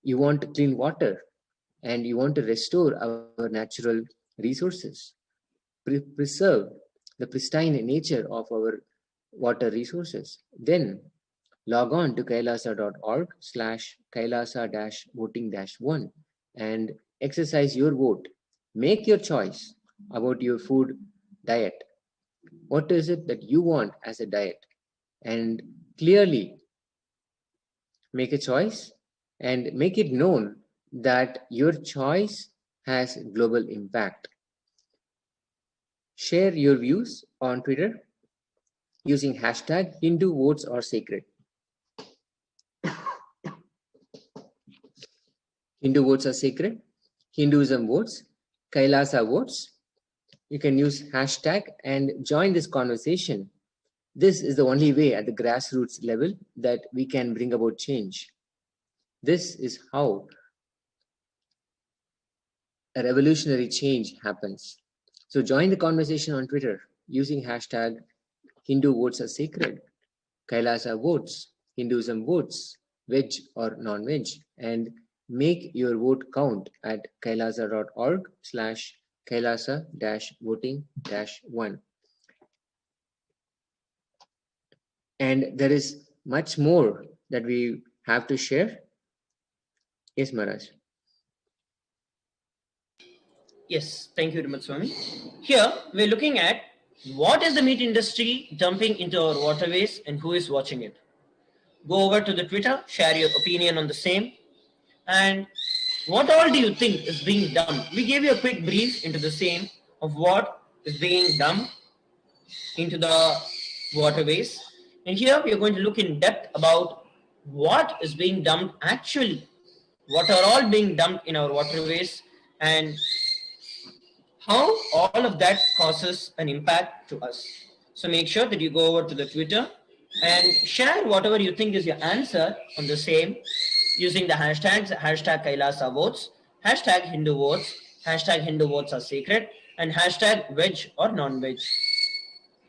You want clean water, and you want to restore our natural resources, preserve the pristine nature of our water resources, then log on to kailasa.org/kailasa-voting-1 and exercise your vote. Make your choice about your food diet. What is it that you want as a diet? And clearly make a choice and make it known that your choice has global impact. Share your views on Twitter using hashtag Hindu votes are sacred. Hindu votes are sacred, Hinduism votes, Kailasa votes. You can use hashtag and join this conversation. This is the only way at the grassroots level that we can bring about change. This is how a revolutionary change happens. So join the conversation on Twitter using hashtag Hindu votes are sacred, Kailasa votes, Hinduism votes, veg or non-veg, and make your vote count at kailasa.org/kailasa-voting-1. And there is much more that we have to share. Yes, Maharaj. Yes, thank you very much, Swami. Here we're looking at what is the meat industry dumping into our waterways and who is watching it. Go over to the Twitter, share your opinion on the same, and what all do you think is being dumped? We gave you a quick brief into the same of what is being dumped into the waterways. And here we are going to look in depth about what is being dumped actually, what are all being dumped in our waterways, and how all of that causes an impact to us. So make sure that you go over to the Twitter and share whatever you think is your answer on the same using the hashtags, hashtag Kailasa votes, hashtag Hindu votes, hashtag Hindu votes are sacred, and hashtag veg or non-veg.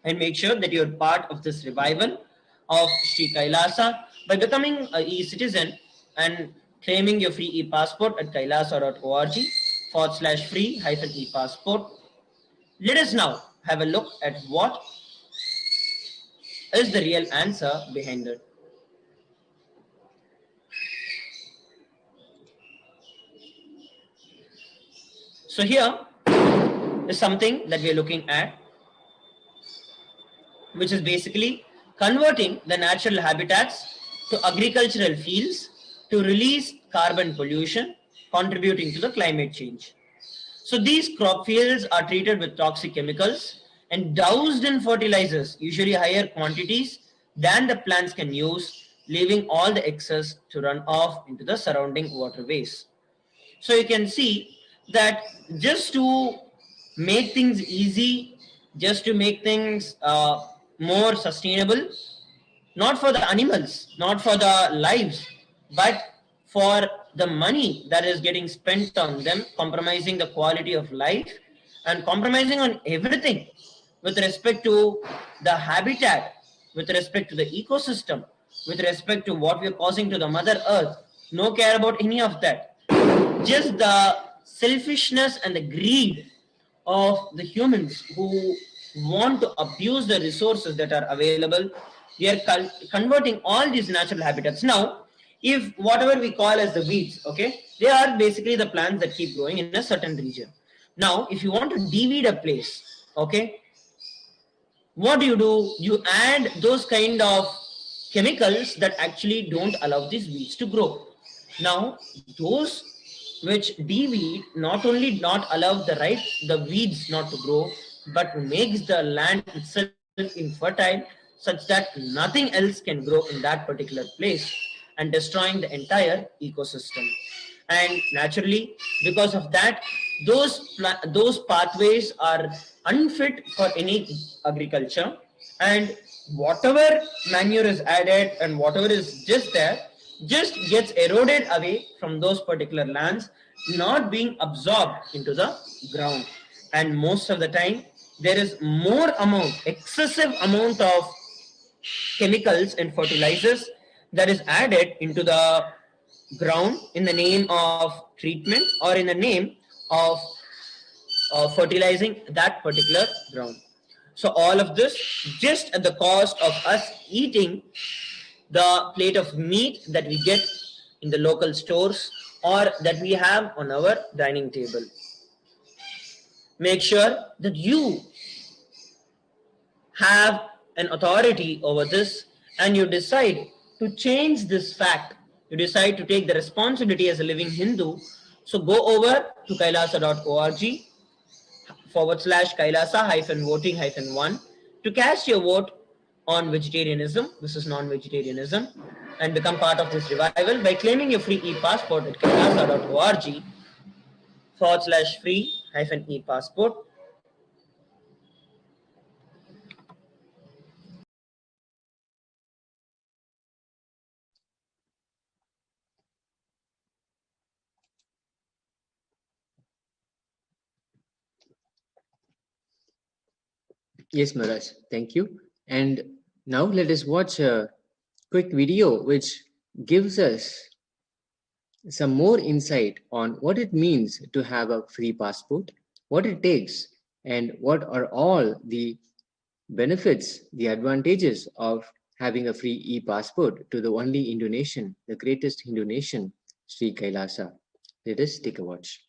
And make sure that you're part of this revival of Sri Kailasa by becoming a e-citizen and claiming your free e-passport at kailasa.org/free e-passport. Let us now have a look at what is the real answer behind it. So here is something that we are looking at, which is basically converting the natural habitats to agricultural fields to release carbon pollution, contributing to the climate change. So these crop fields are treated with toxic chemicals and doused in fertilizers, usually higher quantities than the plants can use, leaving all the excess to run off into the surrounding waterways. So you can see that just to make things easy, just to make things more sustainable, not for the animals, not for the lives, but for the money that is getting spent on them, compromising the quality of life and compromising on everything with respect to the habitat, with respect to the ecosystem, with respect to what we are causing to the Mother Earth. No care about any of that. Just the selfishness and the greed of the humans who want to abuse the resources that are available. We are converting all these natural habitats. Now, if whatever we call as the weeds, okay, they are basically the plants that keep growing in a certain region. Now, if you want to deweed a place, okay, what do? You add those kind of chemicals that actually don't allow these weeds to grow. Now, those which deweed not only not allow the weeds not to grow, but makes the land itself infertile such that nothing else can grow in that particular place and destroying the entire ecosystem. And naturally, because of that, those pathways are unfit for any agriculture, and whatever manure is added and whatever is just there just gets eroded away from those particular lands, not being absorbed into the ground. And most of the time there is excessive amount of chemicals and fertilizers that is added into the ground in the name of treatment or in the name of fertilizing that particular ground. So all of this just at the cost of us eating the plate of meat that we get in the local stores or that we have on our dining table. Make sure that you have an authority over this and you decide to change this fact. You decide to take the responsibility as a living Hindu. So go over to kailasa.org/kailasa-voting-1 to cast your vote on vegetarianism, this is non-vegetarianism, and become part of this revival by claiming your free e-passport at kailasa.org/free e-passport. Yes, Maharaj, thank you. And now let us watch a quick video which gives us some more insight on what it means to have a free passport, what it takes, and what are all the benefits, the advantages of having a free e-passport to the only Hindu nation, the greatest Hindu nation, Sri Kailasa. Let us take a watch.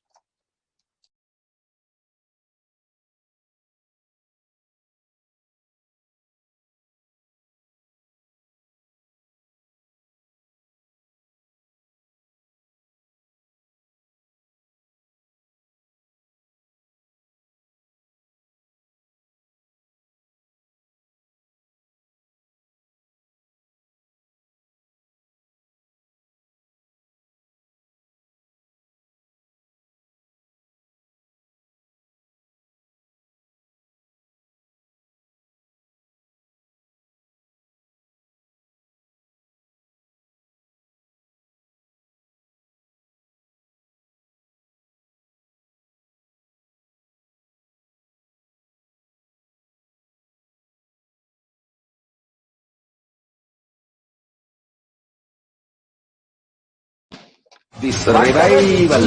This revival,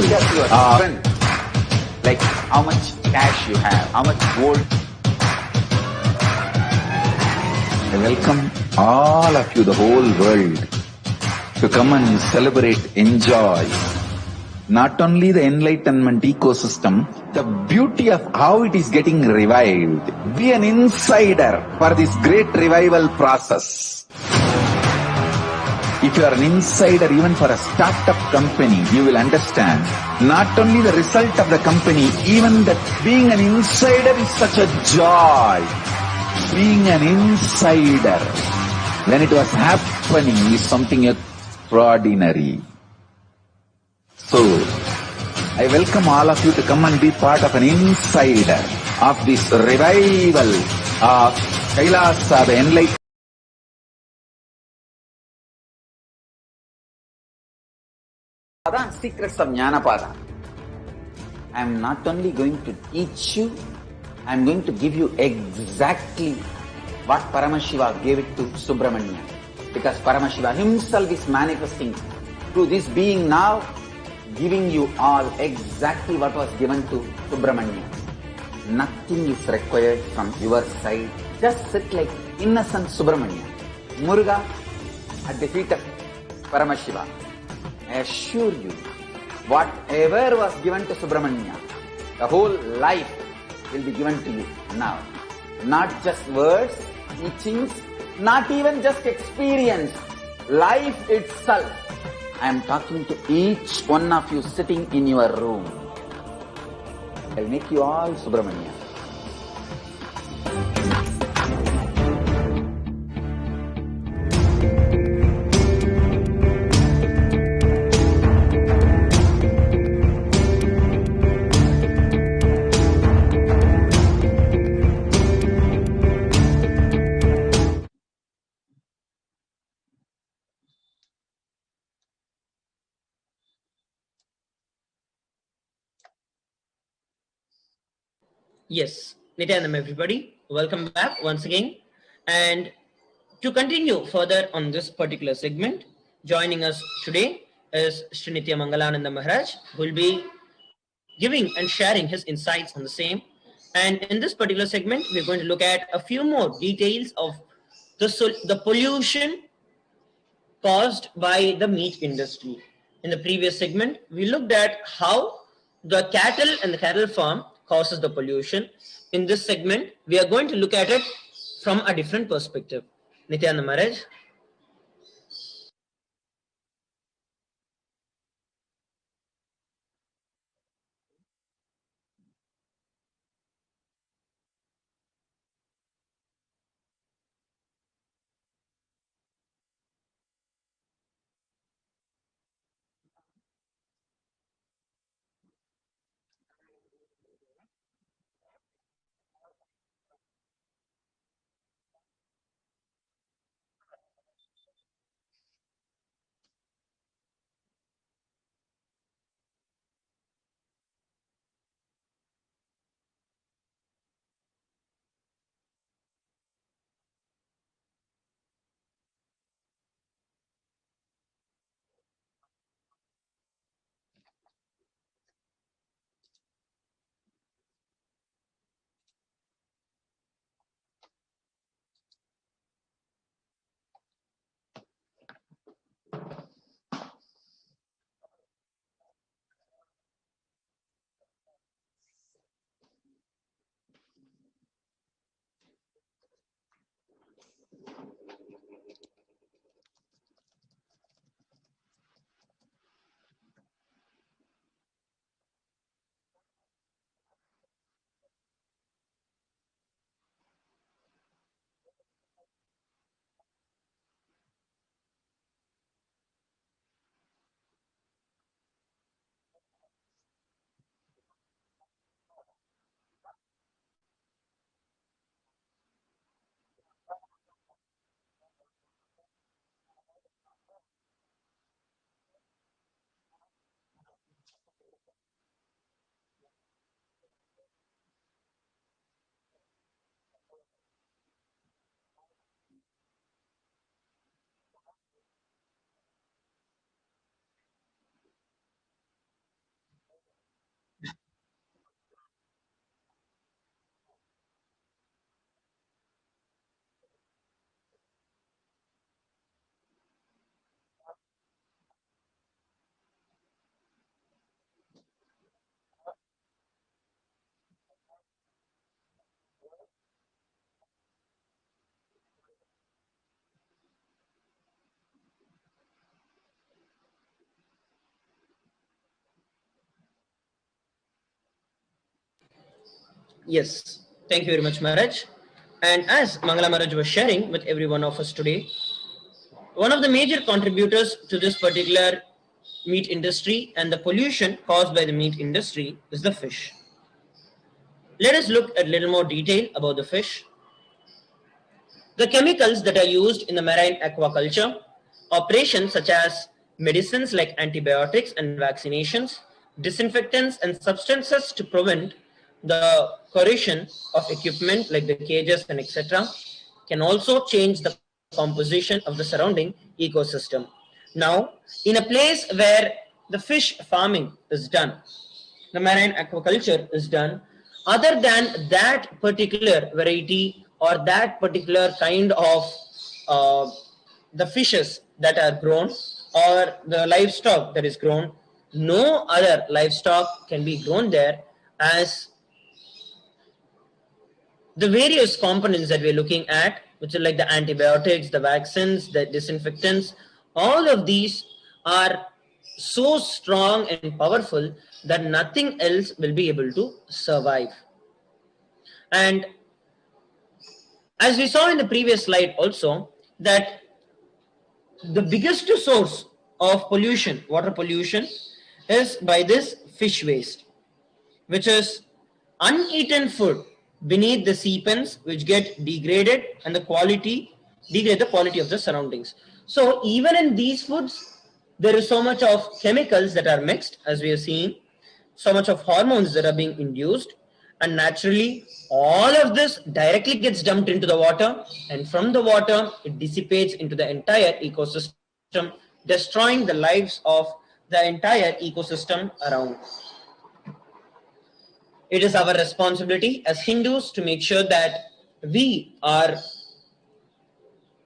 like how much cash you have, how much gold. I welcome all of you, the whole world, to come and celebrate, enjoy not only the enlightenment ecosystem, the beauty of how it is getting revived. Be an insider for this great revival process. If you are an insider even for a startup company, you will understand not only the result of the company, even that being an insider is such a joy. Being an insider when it was happening is something extraordinary. So, I welcome all of you to come and be part of an insider of this revival of Kailasa, the enlightenment. Secrets of Jnanapada. I am not only going to teach you, I am going to give you exactly what Paramashiva gave it to Subramanya. Because Paramashiva himself is manifesting through this being now, giving you all exactly what was given to Subramanya. Nothing is required from your side. Just sit like innocent Subramanya. Muruga at the feet of Paramashiva. I assure you, whatever was given to Subramanya, the whole life will be given to you now. Not just words, teachings, not even just experience, life itself. I am talking to each one of you sitting in your room. I will make you all Subramanya. Yes, Nityanam, everybody. Welcome back once again. And to continue further on this particular segment, joining us today is Sri Nitya Mangalananda Maharaj, who will be giving and sharing his insights on the same. And in this particular segment, we're going to look at a few more details of the pollution caused by the meat industry. In the previous segment, we looked at how the cattle and the cattle farm causes the pollution. In this segment, we are going to look at it from a different perspective. Nityananda Maharaj. Yes, thank you very much, Maharaj. And as Mangala Maharaj was sharing with every one of us today, one of the major contributors to this particular meat industry and the pollution caused by the meat industry is the fish. Let us look at a little more detail about the fish. The chemicals that are used in the marine aquaculture, operations such as medicines like antibiotics and vaccinations, disinfectants and substances to prevent the corrosion of equipment like the cages and etc., can also change the composition of the surrounding ecosystem. Now, in a place where the fish farming is done, the marine aquaculture is done, other than that particular variety or that particular kind of uh, the fishes that are grown or the livestock that is grown, no other livestock can be grown there, as the various components that we're looking at, which are like the antibiotics, the vaccines, the disinfectants, all of these are so strong and powerful that nothing else will be able to survive. And as we saw in the previous slide also, that the biggest source of pollution, water pollution, is by this fish waste, which is uneaten food beneath the seepens, which get degraded and the quality degrade the quality of the surroundings. So even in these foods, there is so much of chemicals that are mixed, as we are seeing, so much of hormones that are being induced, and naturally all of this directly gets dumped into the water, and from the water it dissipates into the entire ecosystem, destroying the lives of the entire ecosystem around. It is our responsibility as Hindus to make sure that we are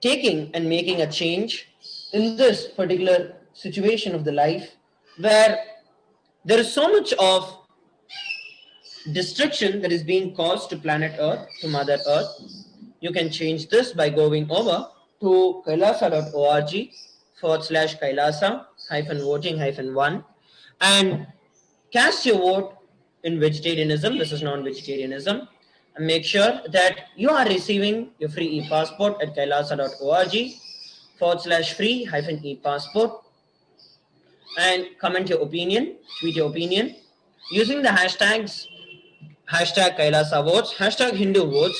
taking and making a change in this particular situation of the life where there is so much of destruction that is being caused to planet Earth, to Mother Earth. You can change this by going over to kailasa.org/kailasa voting 1 and cast your vote in vegetarianism. This is non-vegetarianism. And make sure that you are receiving your free e-passport at kailasa.org/free e-passport, and comment your opinion, tweet your opinion using the hashtags hashtag Kailasa votes, hashtag Hindu votes,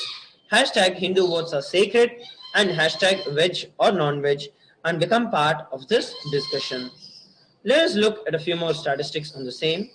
hashtag Hindu votes are sacred, and hashtag veg or non-veg, and become part of this discussion. Let us look at a few more statistics on the same.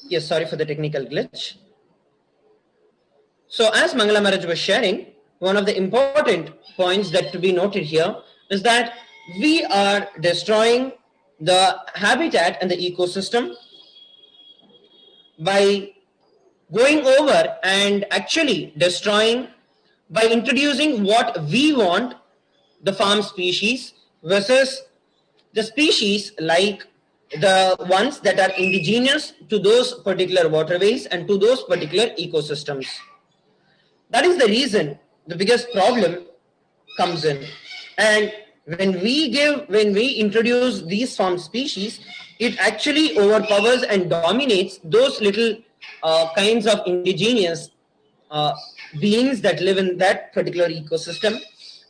Yes, sorry for the technical glitch. So as Mangala Maharaj was sharing, one of the important points that to be noted here is that we are destroying the habitat and the ecosystem by going over and actually destroying by introducing what we want, the farm species versus the species like the ones that are indigenous to those particular waterways and to those particular ecosystems. That is the reason the biggest problem comes in. And when we introduce these farm species, it actually overpowers and dominates those little kinds of indigenous uh, beings that live in that particular ecosystem,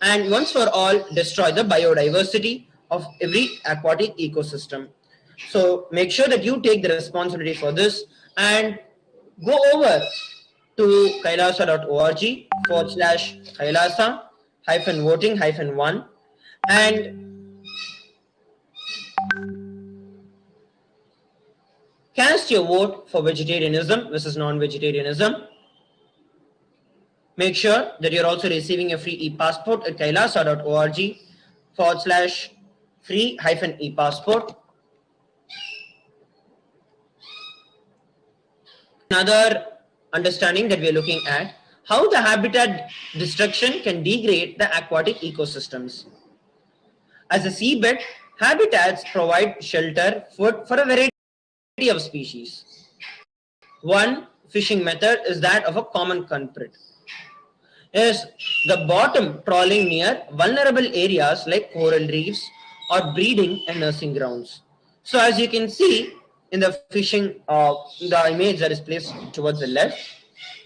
and once for all destroy the biodiversity of every aquatic ecosystem. So make sure that you take the responsibility for this and go over to kailasa.org/kailasa-voting-1 and cast your vote for vegetarianism versus non-vegetarianism. Make sure that you're also receiving a free e-passport at kailasa.org/free-e-passport. Another understanding that we are looking at how the habitat destruction can degrade the aquatic ecosystems. As a seabed, habitats provide shelter, food for a variety of species. One fishing method is that of a common culprit, is the bottom trawling near vulnerable areas like coral reefs or breeding and nursing grounds. So as you can see in the fishing, the image that is placed towards the left,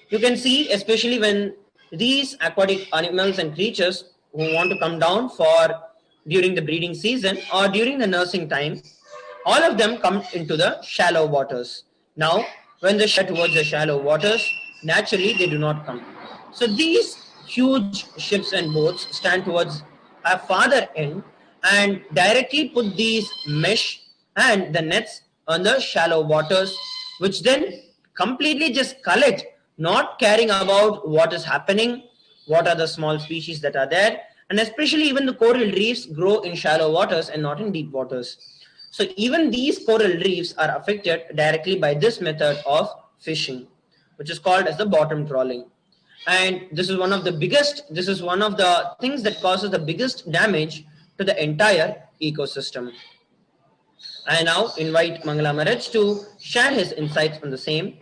you can see especially when these aquatic animals and creatures who want to come down for during the breeding season or during the nursing time, all of them come into the shallow waters. Now, when they share towards the shallow waters, naturally they do not come. So these huge ships and boats stand towards a farther end and directly put these mesh and the nets on the shallow waters, which then completely just collect, not caring about what is happening, what are the small species that are there, and especially even the coral reefs grow in shallow waters and not in deep waters. So even these coral reefs are affected directly by this method of fishing, which is called as the bottom trawling. And this is one of the things that causes the biggest damage to the entire ecosystem. I now invite Mangala Maharaj to share his insights on the same.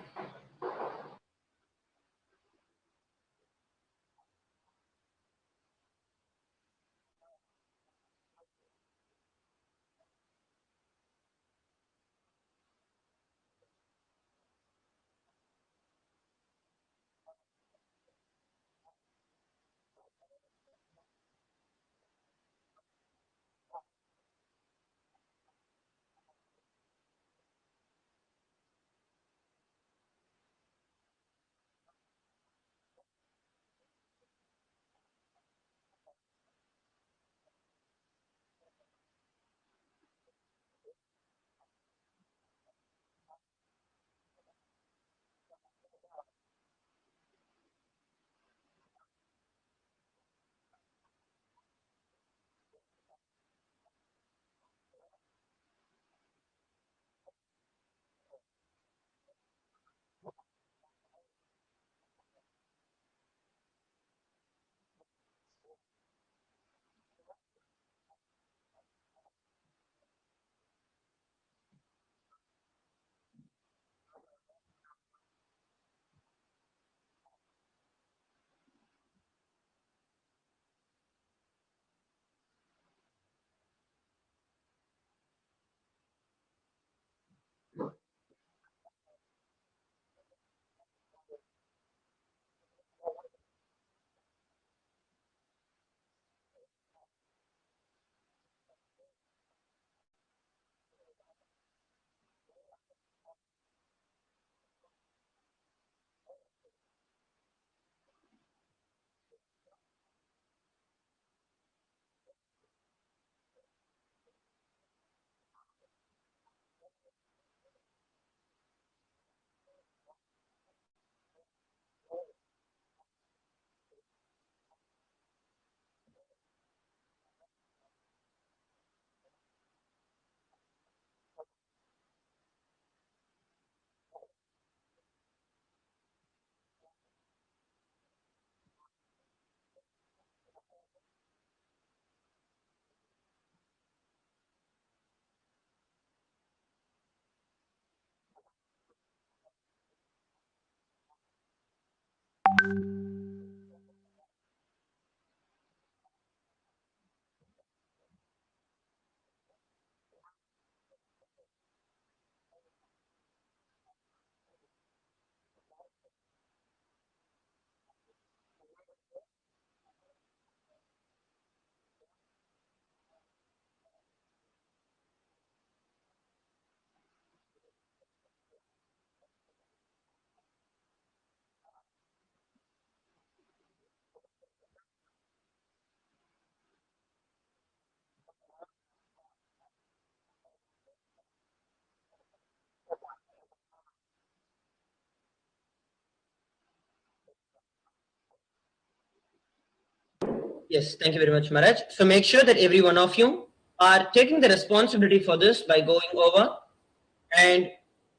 Yes, thank you very much, Maraj. So make sure that every one of you are taking the responsibility for this by going over and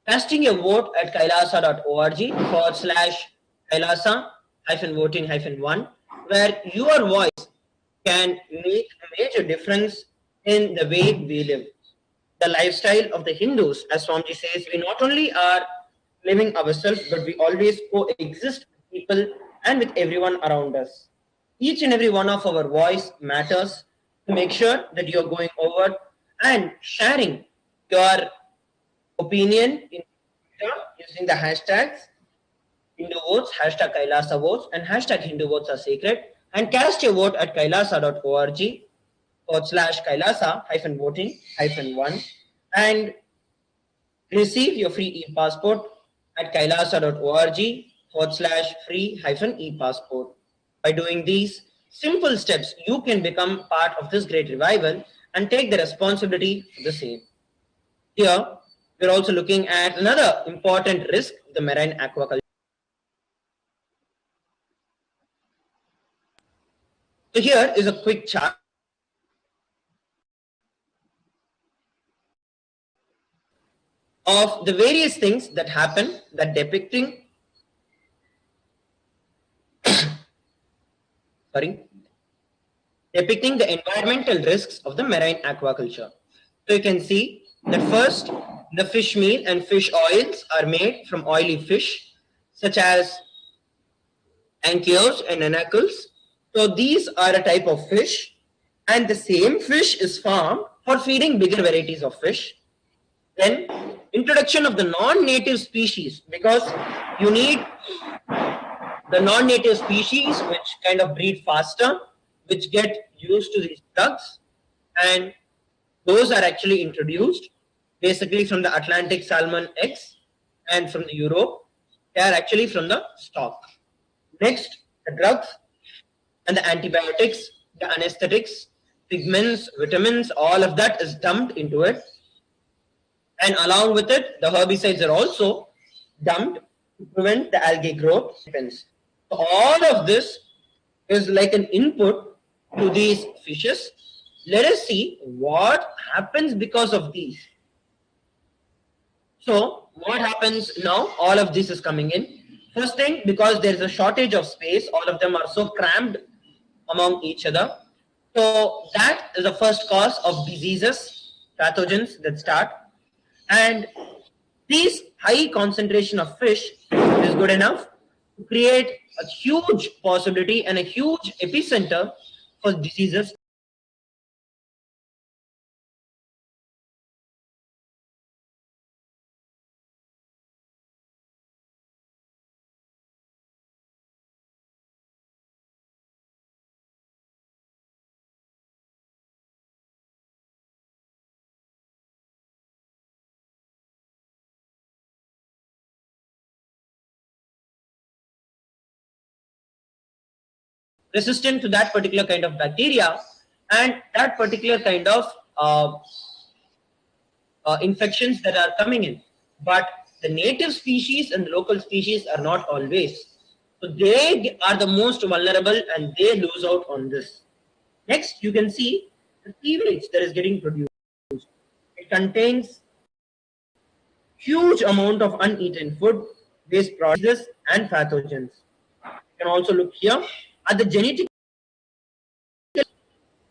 casting your vote at kailasa.org/kailasa-voting-1, where your voice can make a major difference in the way we live. The lifestyle of the Hindus, as Swamiji says, we not only are living ourselves, but we always coexist with people and with everyone around us. Each and every one of our voice matters to make sure that you're going over and sharing your opinion in Twitter using the hashtags Hindu votes, hashtag Kailasa votes, and hashtag Hindu votes are sacred. And cast your vote at kailasa.org/kailasa-voting-1 and receive your free e-passport at kailasa.org/free-e-passport. By doing these simple steps, you can become part of this great revival and take the responsibility for the same. Here, we're also looking at another important risk, the marine aquaculture. So here is a quick chart of the various things that happen that depicting depicting the environmental risks of the marine aquaculture. So you can see that first, the fish meal and fish oils are made from oily fish, such as anchios and anacles. So these are a type of fish, and the same fish is farmed for feeding bigger varieties of fish. Then introduction of the non-native species, because you need the non-native species which kind of breed faster, which get used to these drugs, and those are actually introduced basically from the Atlantic salmon eggs and from the Europe. They are actually from the stock. Next, the drugs and the antibiotics, the anesthetics, pigments, vitamins, all of that is dumped into it. And along with it, the herbicides are also dumped to prevent the algae growth. So all of this is like an input to these fishes. Let us see what happens because of these. So what happens now? All of this is coming in. First thing, because there is a shortage of space, all of them are so crammed among each other. So that is the first cause of diseases, pathogens that start. And this high concentration of fish is good enough to create a huge possibility and a huge epicenter for diseases. Resistant to that particular kind of bacteria and that particular kind of infections that are coming in. But the native species and the local species are not always. So they are the most vulnerable and they lose out on this. Next, you can see the sewage that is getting produced. It contains huge amount of uneaten food, waste products, and pathogens. You can also look here at the genetic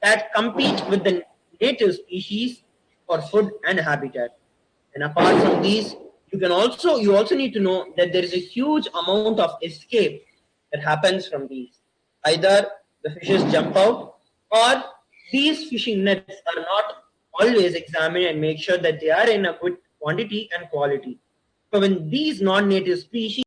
that compete with the native species for food and habitat. And apart from these, you also need to know that there is a huge amount of escape that happens from these. Either the fishes jump out or these fishing nets are not always examined and make sure that they are in a good quantity and quality. So when these non-native species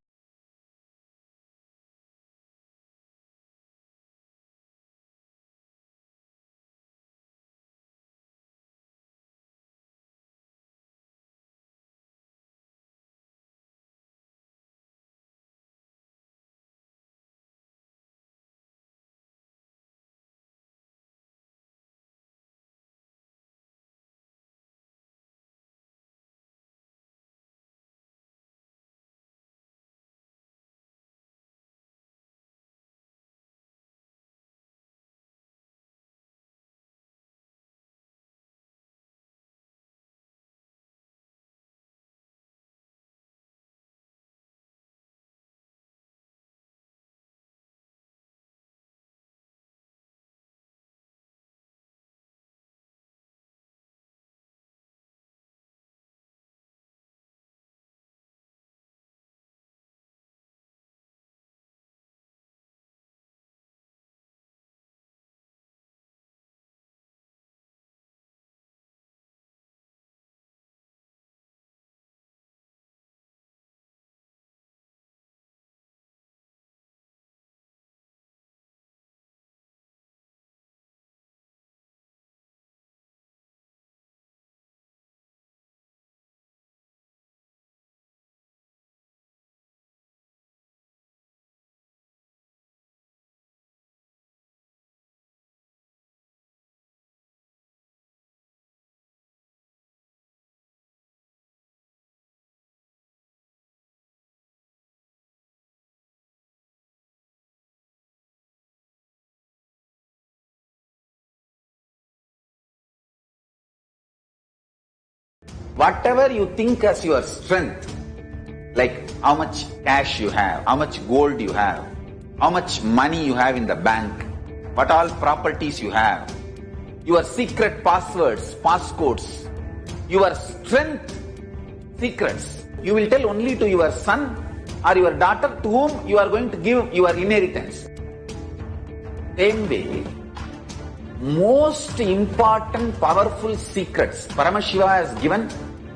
Whatever you think as your strength, like how much cash you have, how much gold you have, how much money you have in the bank, what all properties you have, your secret passwords, passcodes, your strength secrets, you will tell only to your son or your daughter to whom you are going to give your inheritance. Same way, most important powerful secrets Paramashiva has given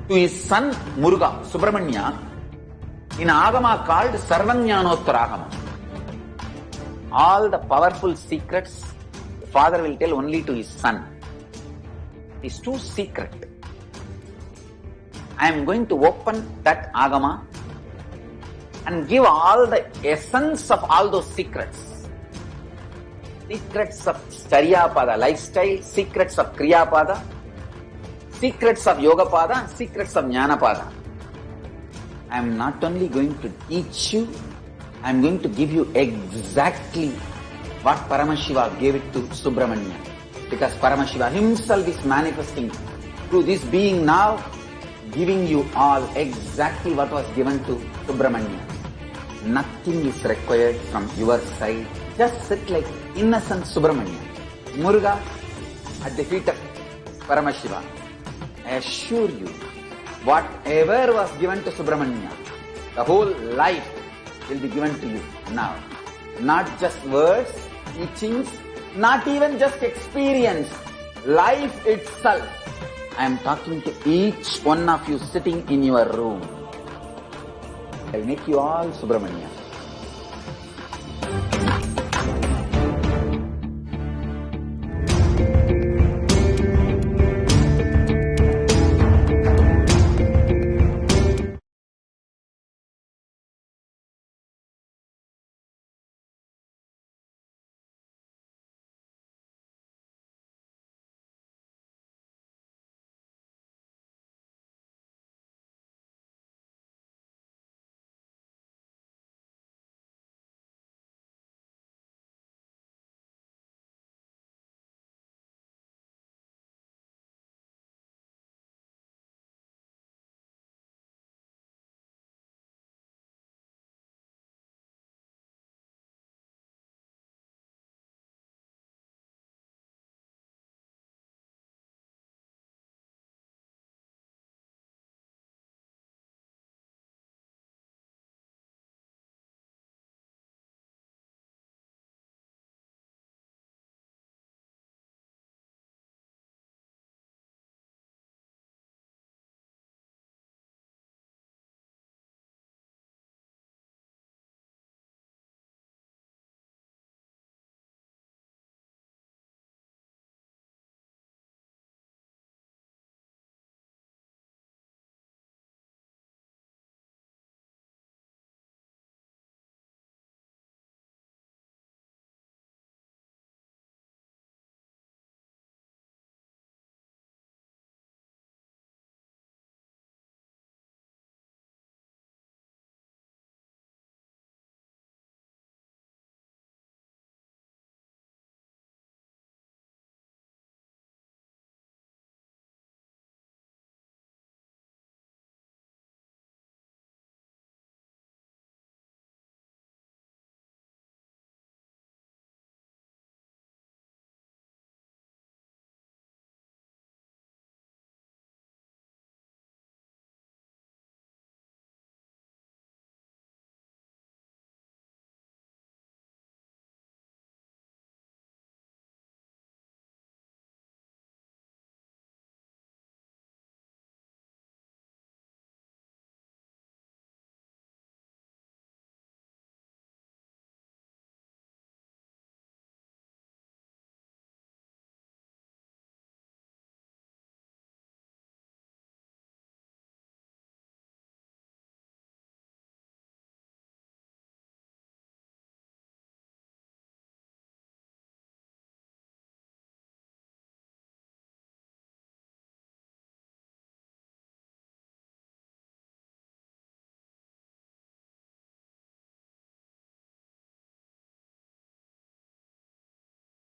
to his son Muruga, Subramanya, in Agama called Sarvajnanottaragama. All the powerful secrets the father will tell only to his son. It is too secret. I am going to open that Agama and give all the essence of all those secrets. Secrets of Charyapada lifestyle, secrets of Kriyapada, secrets of Yogapada, secrets of Jnanapada. I am not only going to teach you, I am going to give you exactly what Paramashiva gave it to Subramanya. Because Paramashiva himself is manifesting through this being now, giving you all exactly what was given to Subramanya. Nothing is required from your side. Just sit like innocent Subramanya, Muruga at the feet of Paramashiva. I assure you, whatever was given to Subramanya, the whole life will be given to you now. Not just words, teachings, not even just experience, life itself. I am talking to each one of you sitting in your room. I will make you all Subramanya.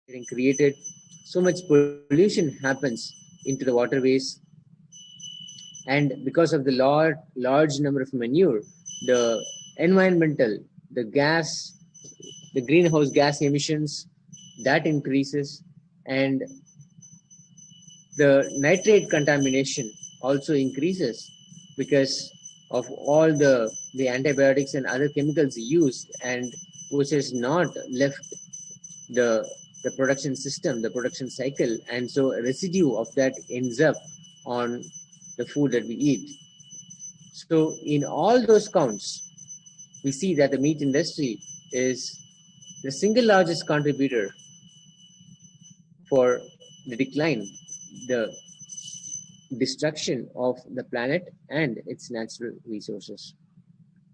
Getting created, so much pollution happens into the waterways, And because of the large number of manure, the environmental, the gas, the greenhouse gas emissions, that increases, and the nitrate contamination also increases because of all the antibiotics and other chemicals used, and which has not left the production system, the production cycle, and so a residue of that ends up on the food that we eat. So in all those counts, we see that the meat industry is the single largest contributor for the decline, the destruction of the planet and its natural resources.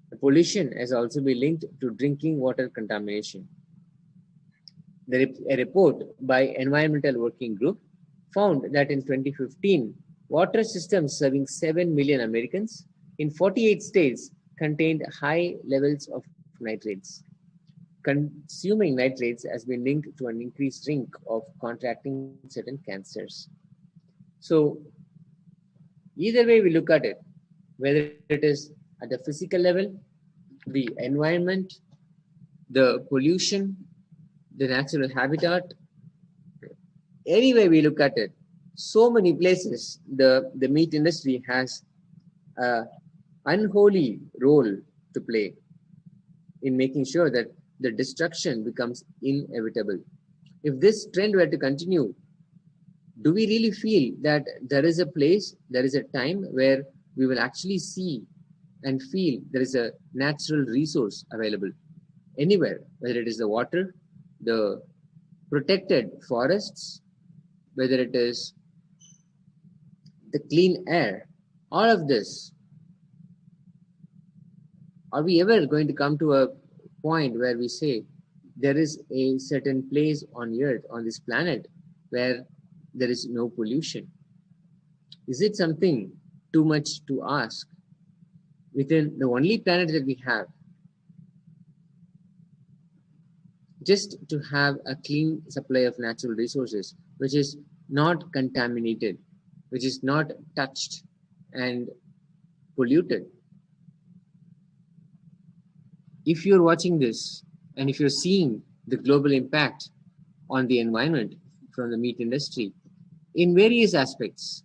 The pollution has also been linked to drinking water contamination. A report by Environmental Working Group found that in 2015, water systems serving 7 million Americans in 48 states contained high levels of nitrates. Consuming nitrates has been linked to an increased risk of contracting certain cancers. So, either way we look at it, whether it is at the physical level, the environment, the pollution, the natural habitat, any way we look at it, so many places the meat industry has an unholy role to play in making sure that the destruction becomes inevitable. If this trend were to continue, do we really feel that there is a place, there is a time where we will actually see and feel there is a natural resource available anywhere, whether it is the water, the protected forests, whether it is the clean air, all of this? Are we ever going to come to a point where we say there is a certain place on earth, on this planet, where there is no pollution? Is it something too much to ask within the only planet that we have, just to have a clean supply of natural resources, which is not contaminated, which is not touched and polluted? If you're watching this and if you're seeing the global impact on the environment from the meat industry in various aspects,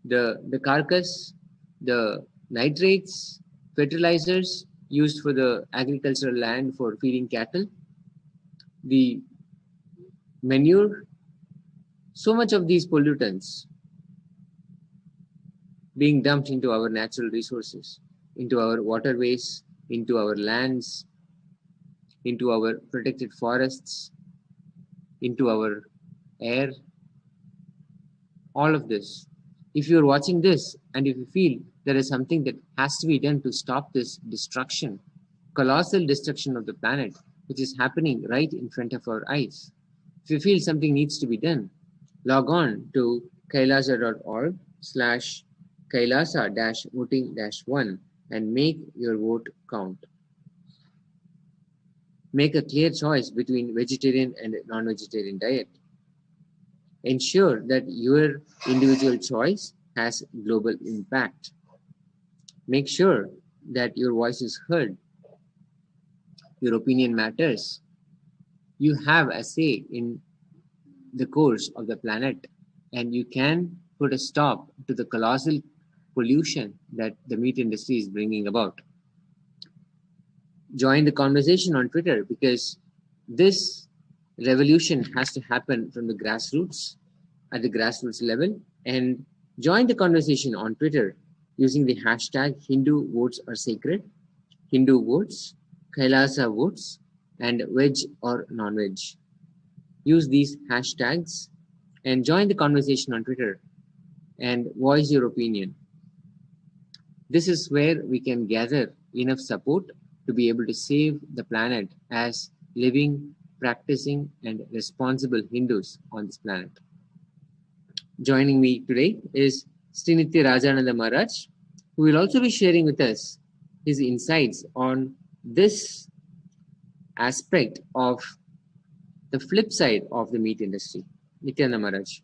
the carcass, the nitrates, fertilizers used for the agricultural land for feeding cattle, the manure, so much of these pollutants being dumped into our natural resources, into our waterways, into our lands, into our protected forests, into our air, all of this. If you're watching this and if you feel there is something that has to be done to stop this destruction, colossal destruction of the planet, which is happening right in front of our eyes, if you feel something needs to be done, log on to kailasa.org/kailasa-voting-1 and make your vote count. Make a clear choice between vegetarian and non-vegetarian diet. Ensure that your individual choice has global impact. Make sure that your voice is heard. Your opinion matters. You have a say in the course of the planet, and you can put a stop to the colossal pollution that the meat industry is bringing about. Join the conversation on Twitter, because this revolution has to happen from the grassroots, at the grassroots level, and join the conversation on Twitter using the hashtag Hindu votes are sacred, Hindu votes, Kailasa votes, and veg or non-veg. Use these hashtags and join the conversation on Twitter and voice your opinion. This is where we can gather enough support to be able to save the planet as living, practicing, and responsible Hindus on this planet. Joining me today is Sri Nithyananda Maharaj, who will also be sharing with us his insights on this aspect of the flip side of the meat industry. Nithyananda Maharaj.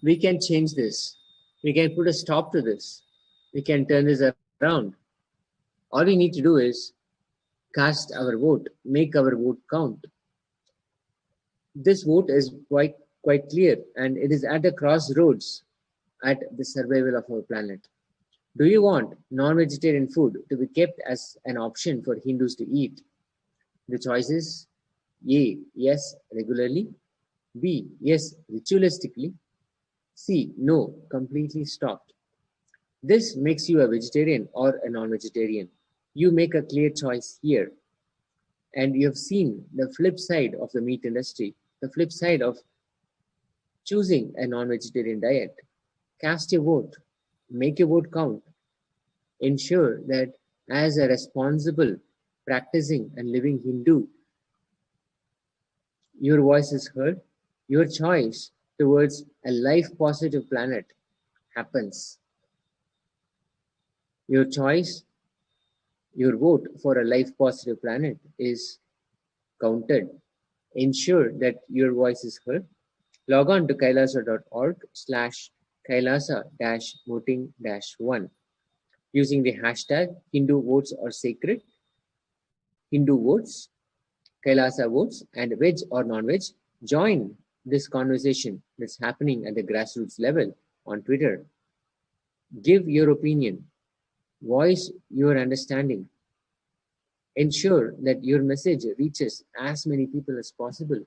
We can change this. We can put a stop to this. We can turn this around. All we need to do is cast our vote, make our vote count. This vote is quite clear, and it is at the crossroads at the survival of our planet. Do you want non-vegetarian food to be kept as an option for Hindus to eat? The choices: A. Yes, regularly. B. Yes, ritualistically. C. No, completely stopped. This makes you a vegetarian or a non-vegetarian. You make a clear choice here. And you have seen the flip side of the meat industry, the flip side of choosing a non-vegetarian diet. Cast your vote. Make your vote count. Ensure that as a responsible, practicing and living Hindu, your voice is heard. Your choice towards a life-positive planet happens. Your choice, your vote for a life-positive planet is counted. Ensure that your voice is heard. Log on to kailasa.org/kailasa-voting-1 using the hashtag Hindu votes are sacred, Hindu votes, Kailasa votes, and veg or non-veg. Join this conversation that's happening at the grassroots level on Twitter. Give your opinion, voice your understanding. Ensure that your message reaches as many people as possible,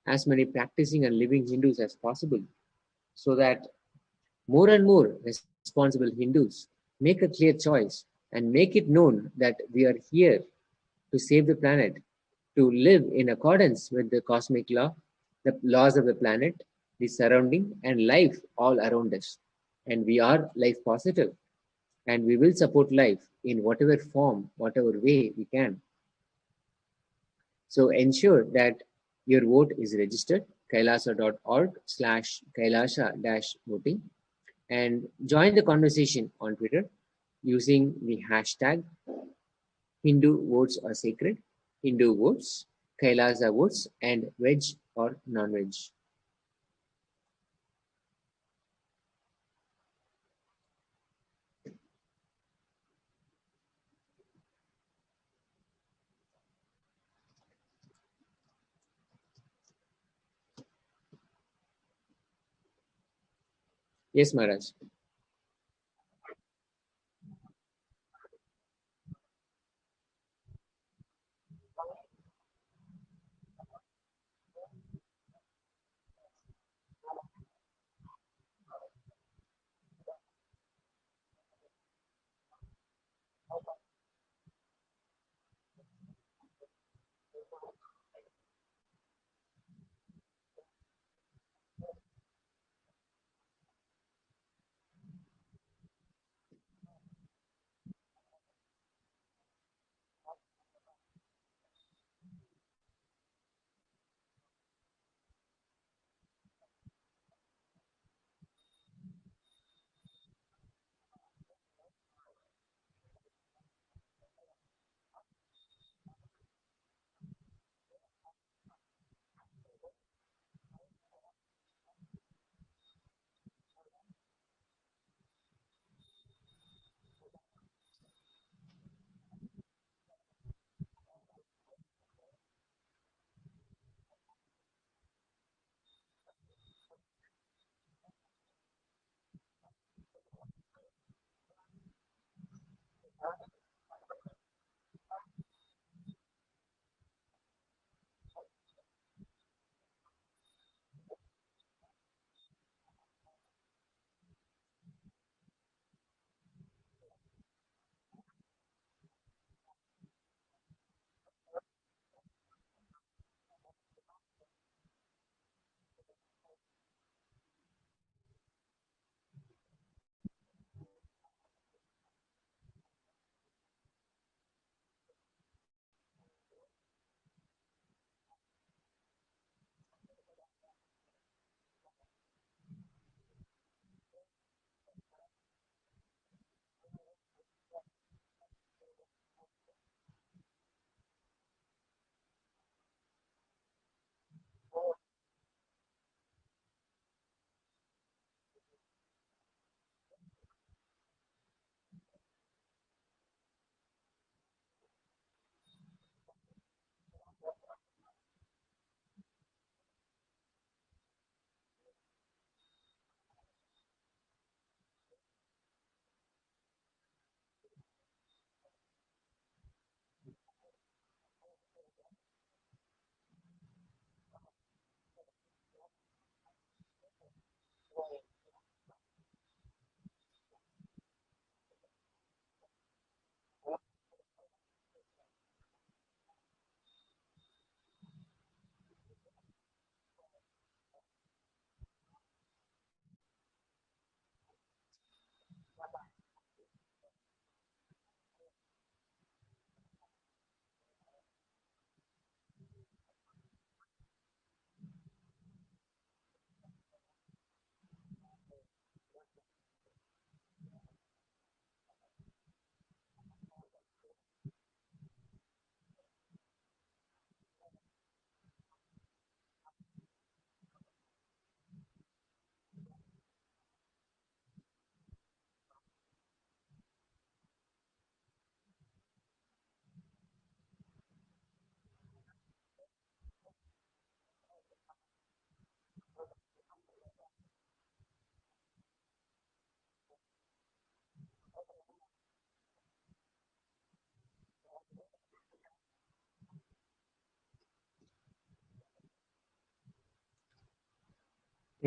as many practicing and living Hindus as possible, so that more and more responsible Hindus make a clear choice and make it known that we are here to save the planet, to live in accordance with the cosmic law, the laws of the planet, the surrounding, and life all around us. And we are life positive, and we will support life in whatever form, whatever way we can. So ensure that your vote is registered, kailasa.org/kailasa-voting, and join the conversation on Twitter using the hashtag Hindu votes are sacred, Hindu votes, Kailasa votes, and veg or non-veg. Yes, Maharaj.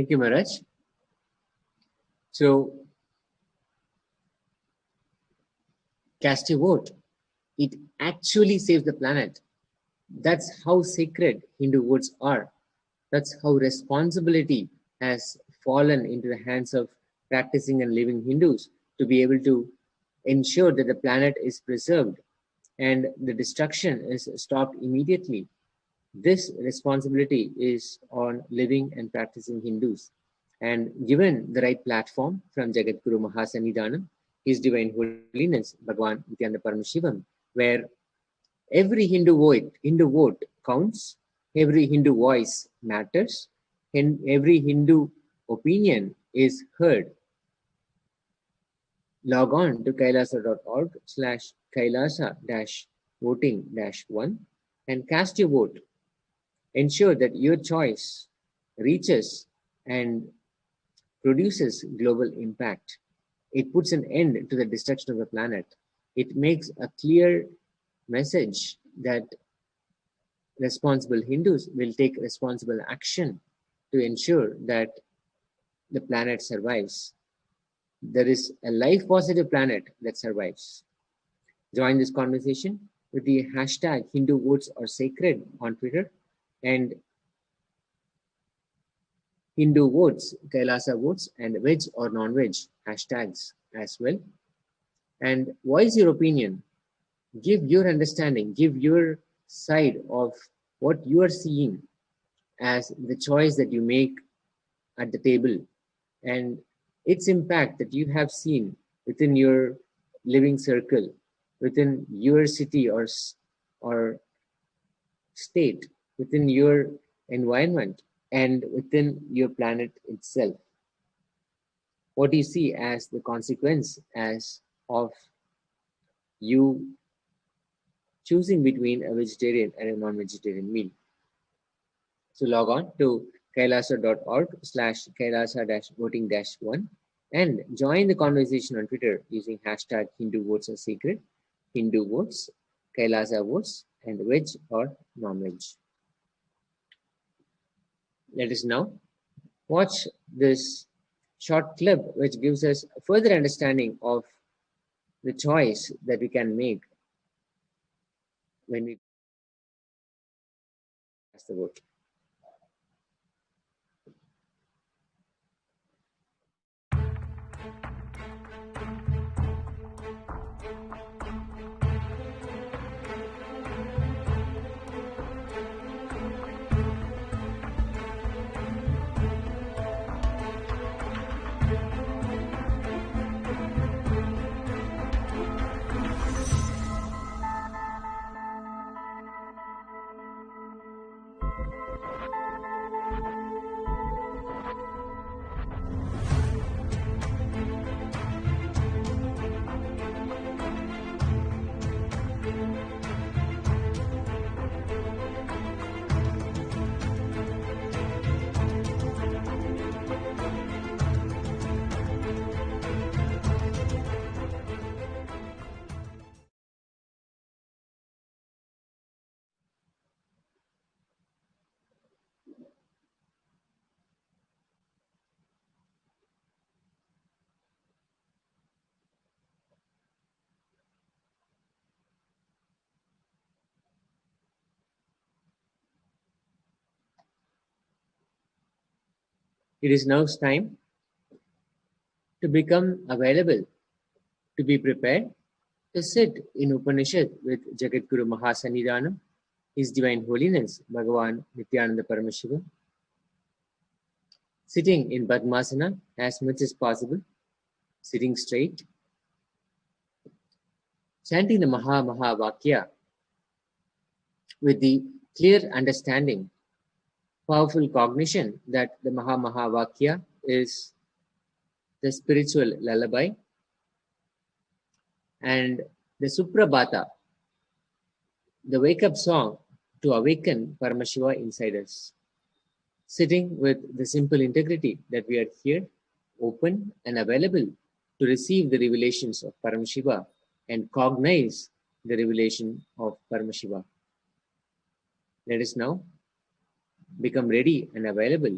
Thank you, Maharaj. So, cast your vote. It actually saves the planet. That's how sacred Hindu votes are. That's how responsibility has fallen into the hands of practicing and living Hindus to be able to ensure that the planet is preserved and the destruction is stopped immediately. This responsibility is on living and practicing Hindus. And given the right platform from Jagadguru Mahasannidhanam, His Divine Holiness Bhagavan Nithyananda Paramashivam, where every Hindu vote counts, every Hindu voice matters, and every Hindu opinion is heard. Log on to kailasa.org/kailasa-voting-1 and cast your vote. Ensure that your choice reaches and produces global impact. It puts an end to the destruction of the planet. It makes a clear message that responsible Hindus will take responsible action to ensure that the planet survives. There is a life positive planet that survives. Join this conversation with the hashtag Hindu votes are sacred on Twitter and Hindu votes, Kailasa votes, and veg or non-veg hashtags as well. And voice your opinion. Give your understanding, give your side of what you are seeing as the choice that you make at the table and its impact that you have seen within your living circle, within your city or state, within your environment, and within your planet itself. What do you see as the consequence of you choosing between a vegetarian and a non-vegetarian meal? So log on to kailasa.org/kailasa-voting-1 and join the conversation on Twitter using hashtag Hindu votes are sacred, Hindu votes, Kailasa votes, and veg or non-veg. Let us now watch this short clip which gives us a further understanding of the choice that we can make when we cast the vote. It is now time to become available, to be prepared, to sit in Upanishad with Jagadguru Mahasannidhanam, His Divine Holiness Bhagavan Nithyananda Paramashivam, sitting in Padmasana as much as possible, sitting straight, chanting the Maha Vakya with the clear understanding, powerful cognition that the Maha Vakya is the spiritual lullaby and the Suprabhata, the wake-up song to awaken Paramashiva inside us. Sitting with the simple integrity that we are here, open and available to receive the revelations of Paramashiva and cognize the revelation of Paramashiva. Let us now become ready and available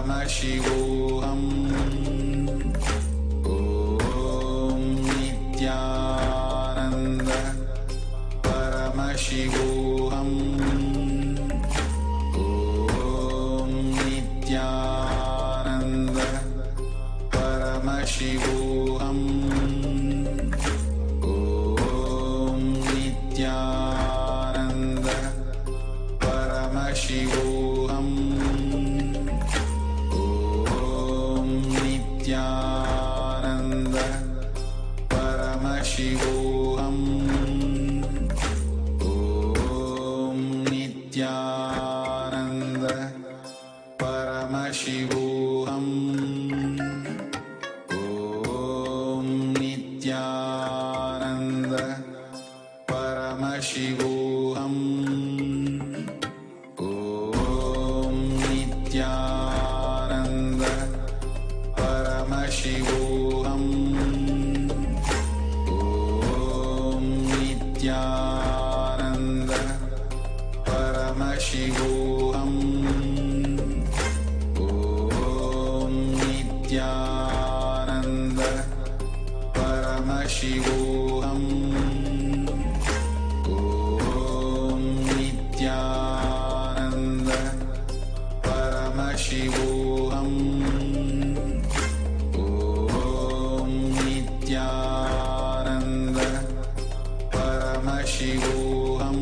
Paramashivoham. Om Nithyananda Paramashivoham. Om Nithyananda Paramashivoham. Om Nithyananda Paramashivoham. Om Nithyananda Paramashivoham. Om Nithyananda Paramashivoham. Om Nithyananda Paramashivoham. Om Nithyananda Paramashivoham. Om Nithyananda Paramashivoham. Om Nithyananda Paramashivoham. Om Nithyananda Paramashivoham. Om Nithyananda Paramashivoham.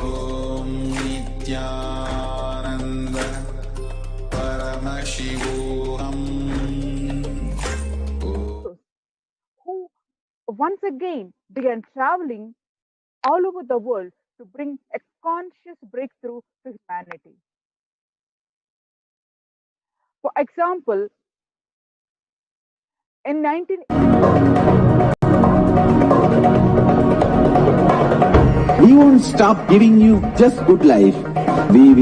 Om Nithyananda Paramashivoham. who once again began traveling all over the world to bring a conscious breakthrough to humanity. For example, in 1980, We won't stop giving you just good life. We will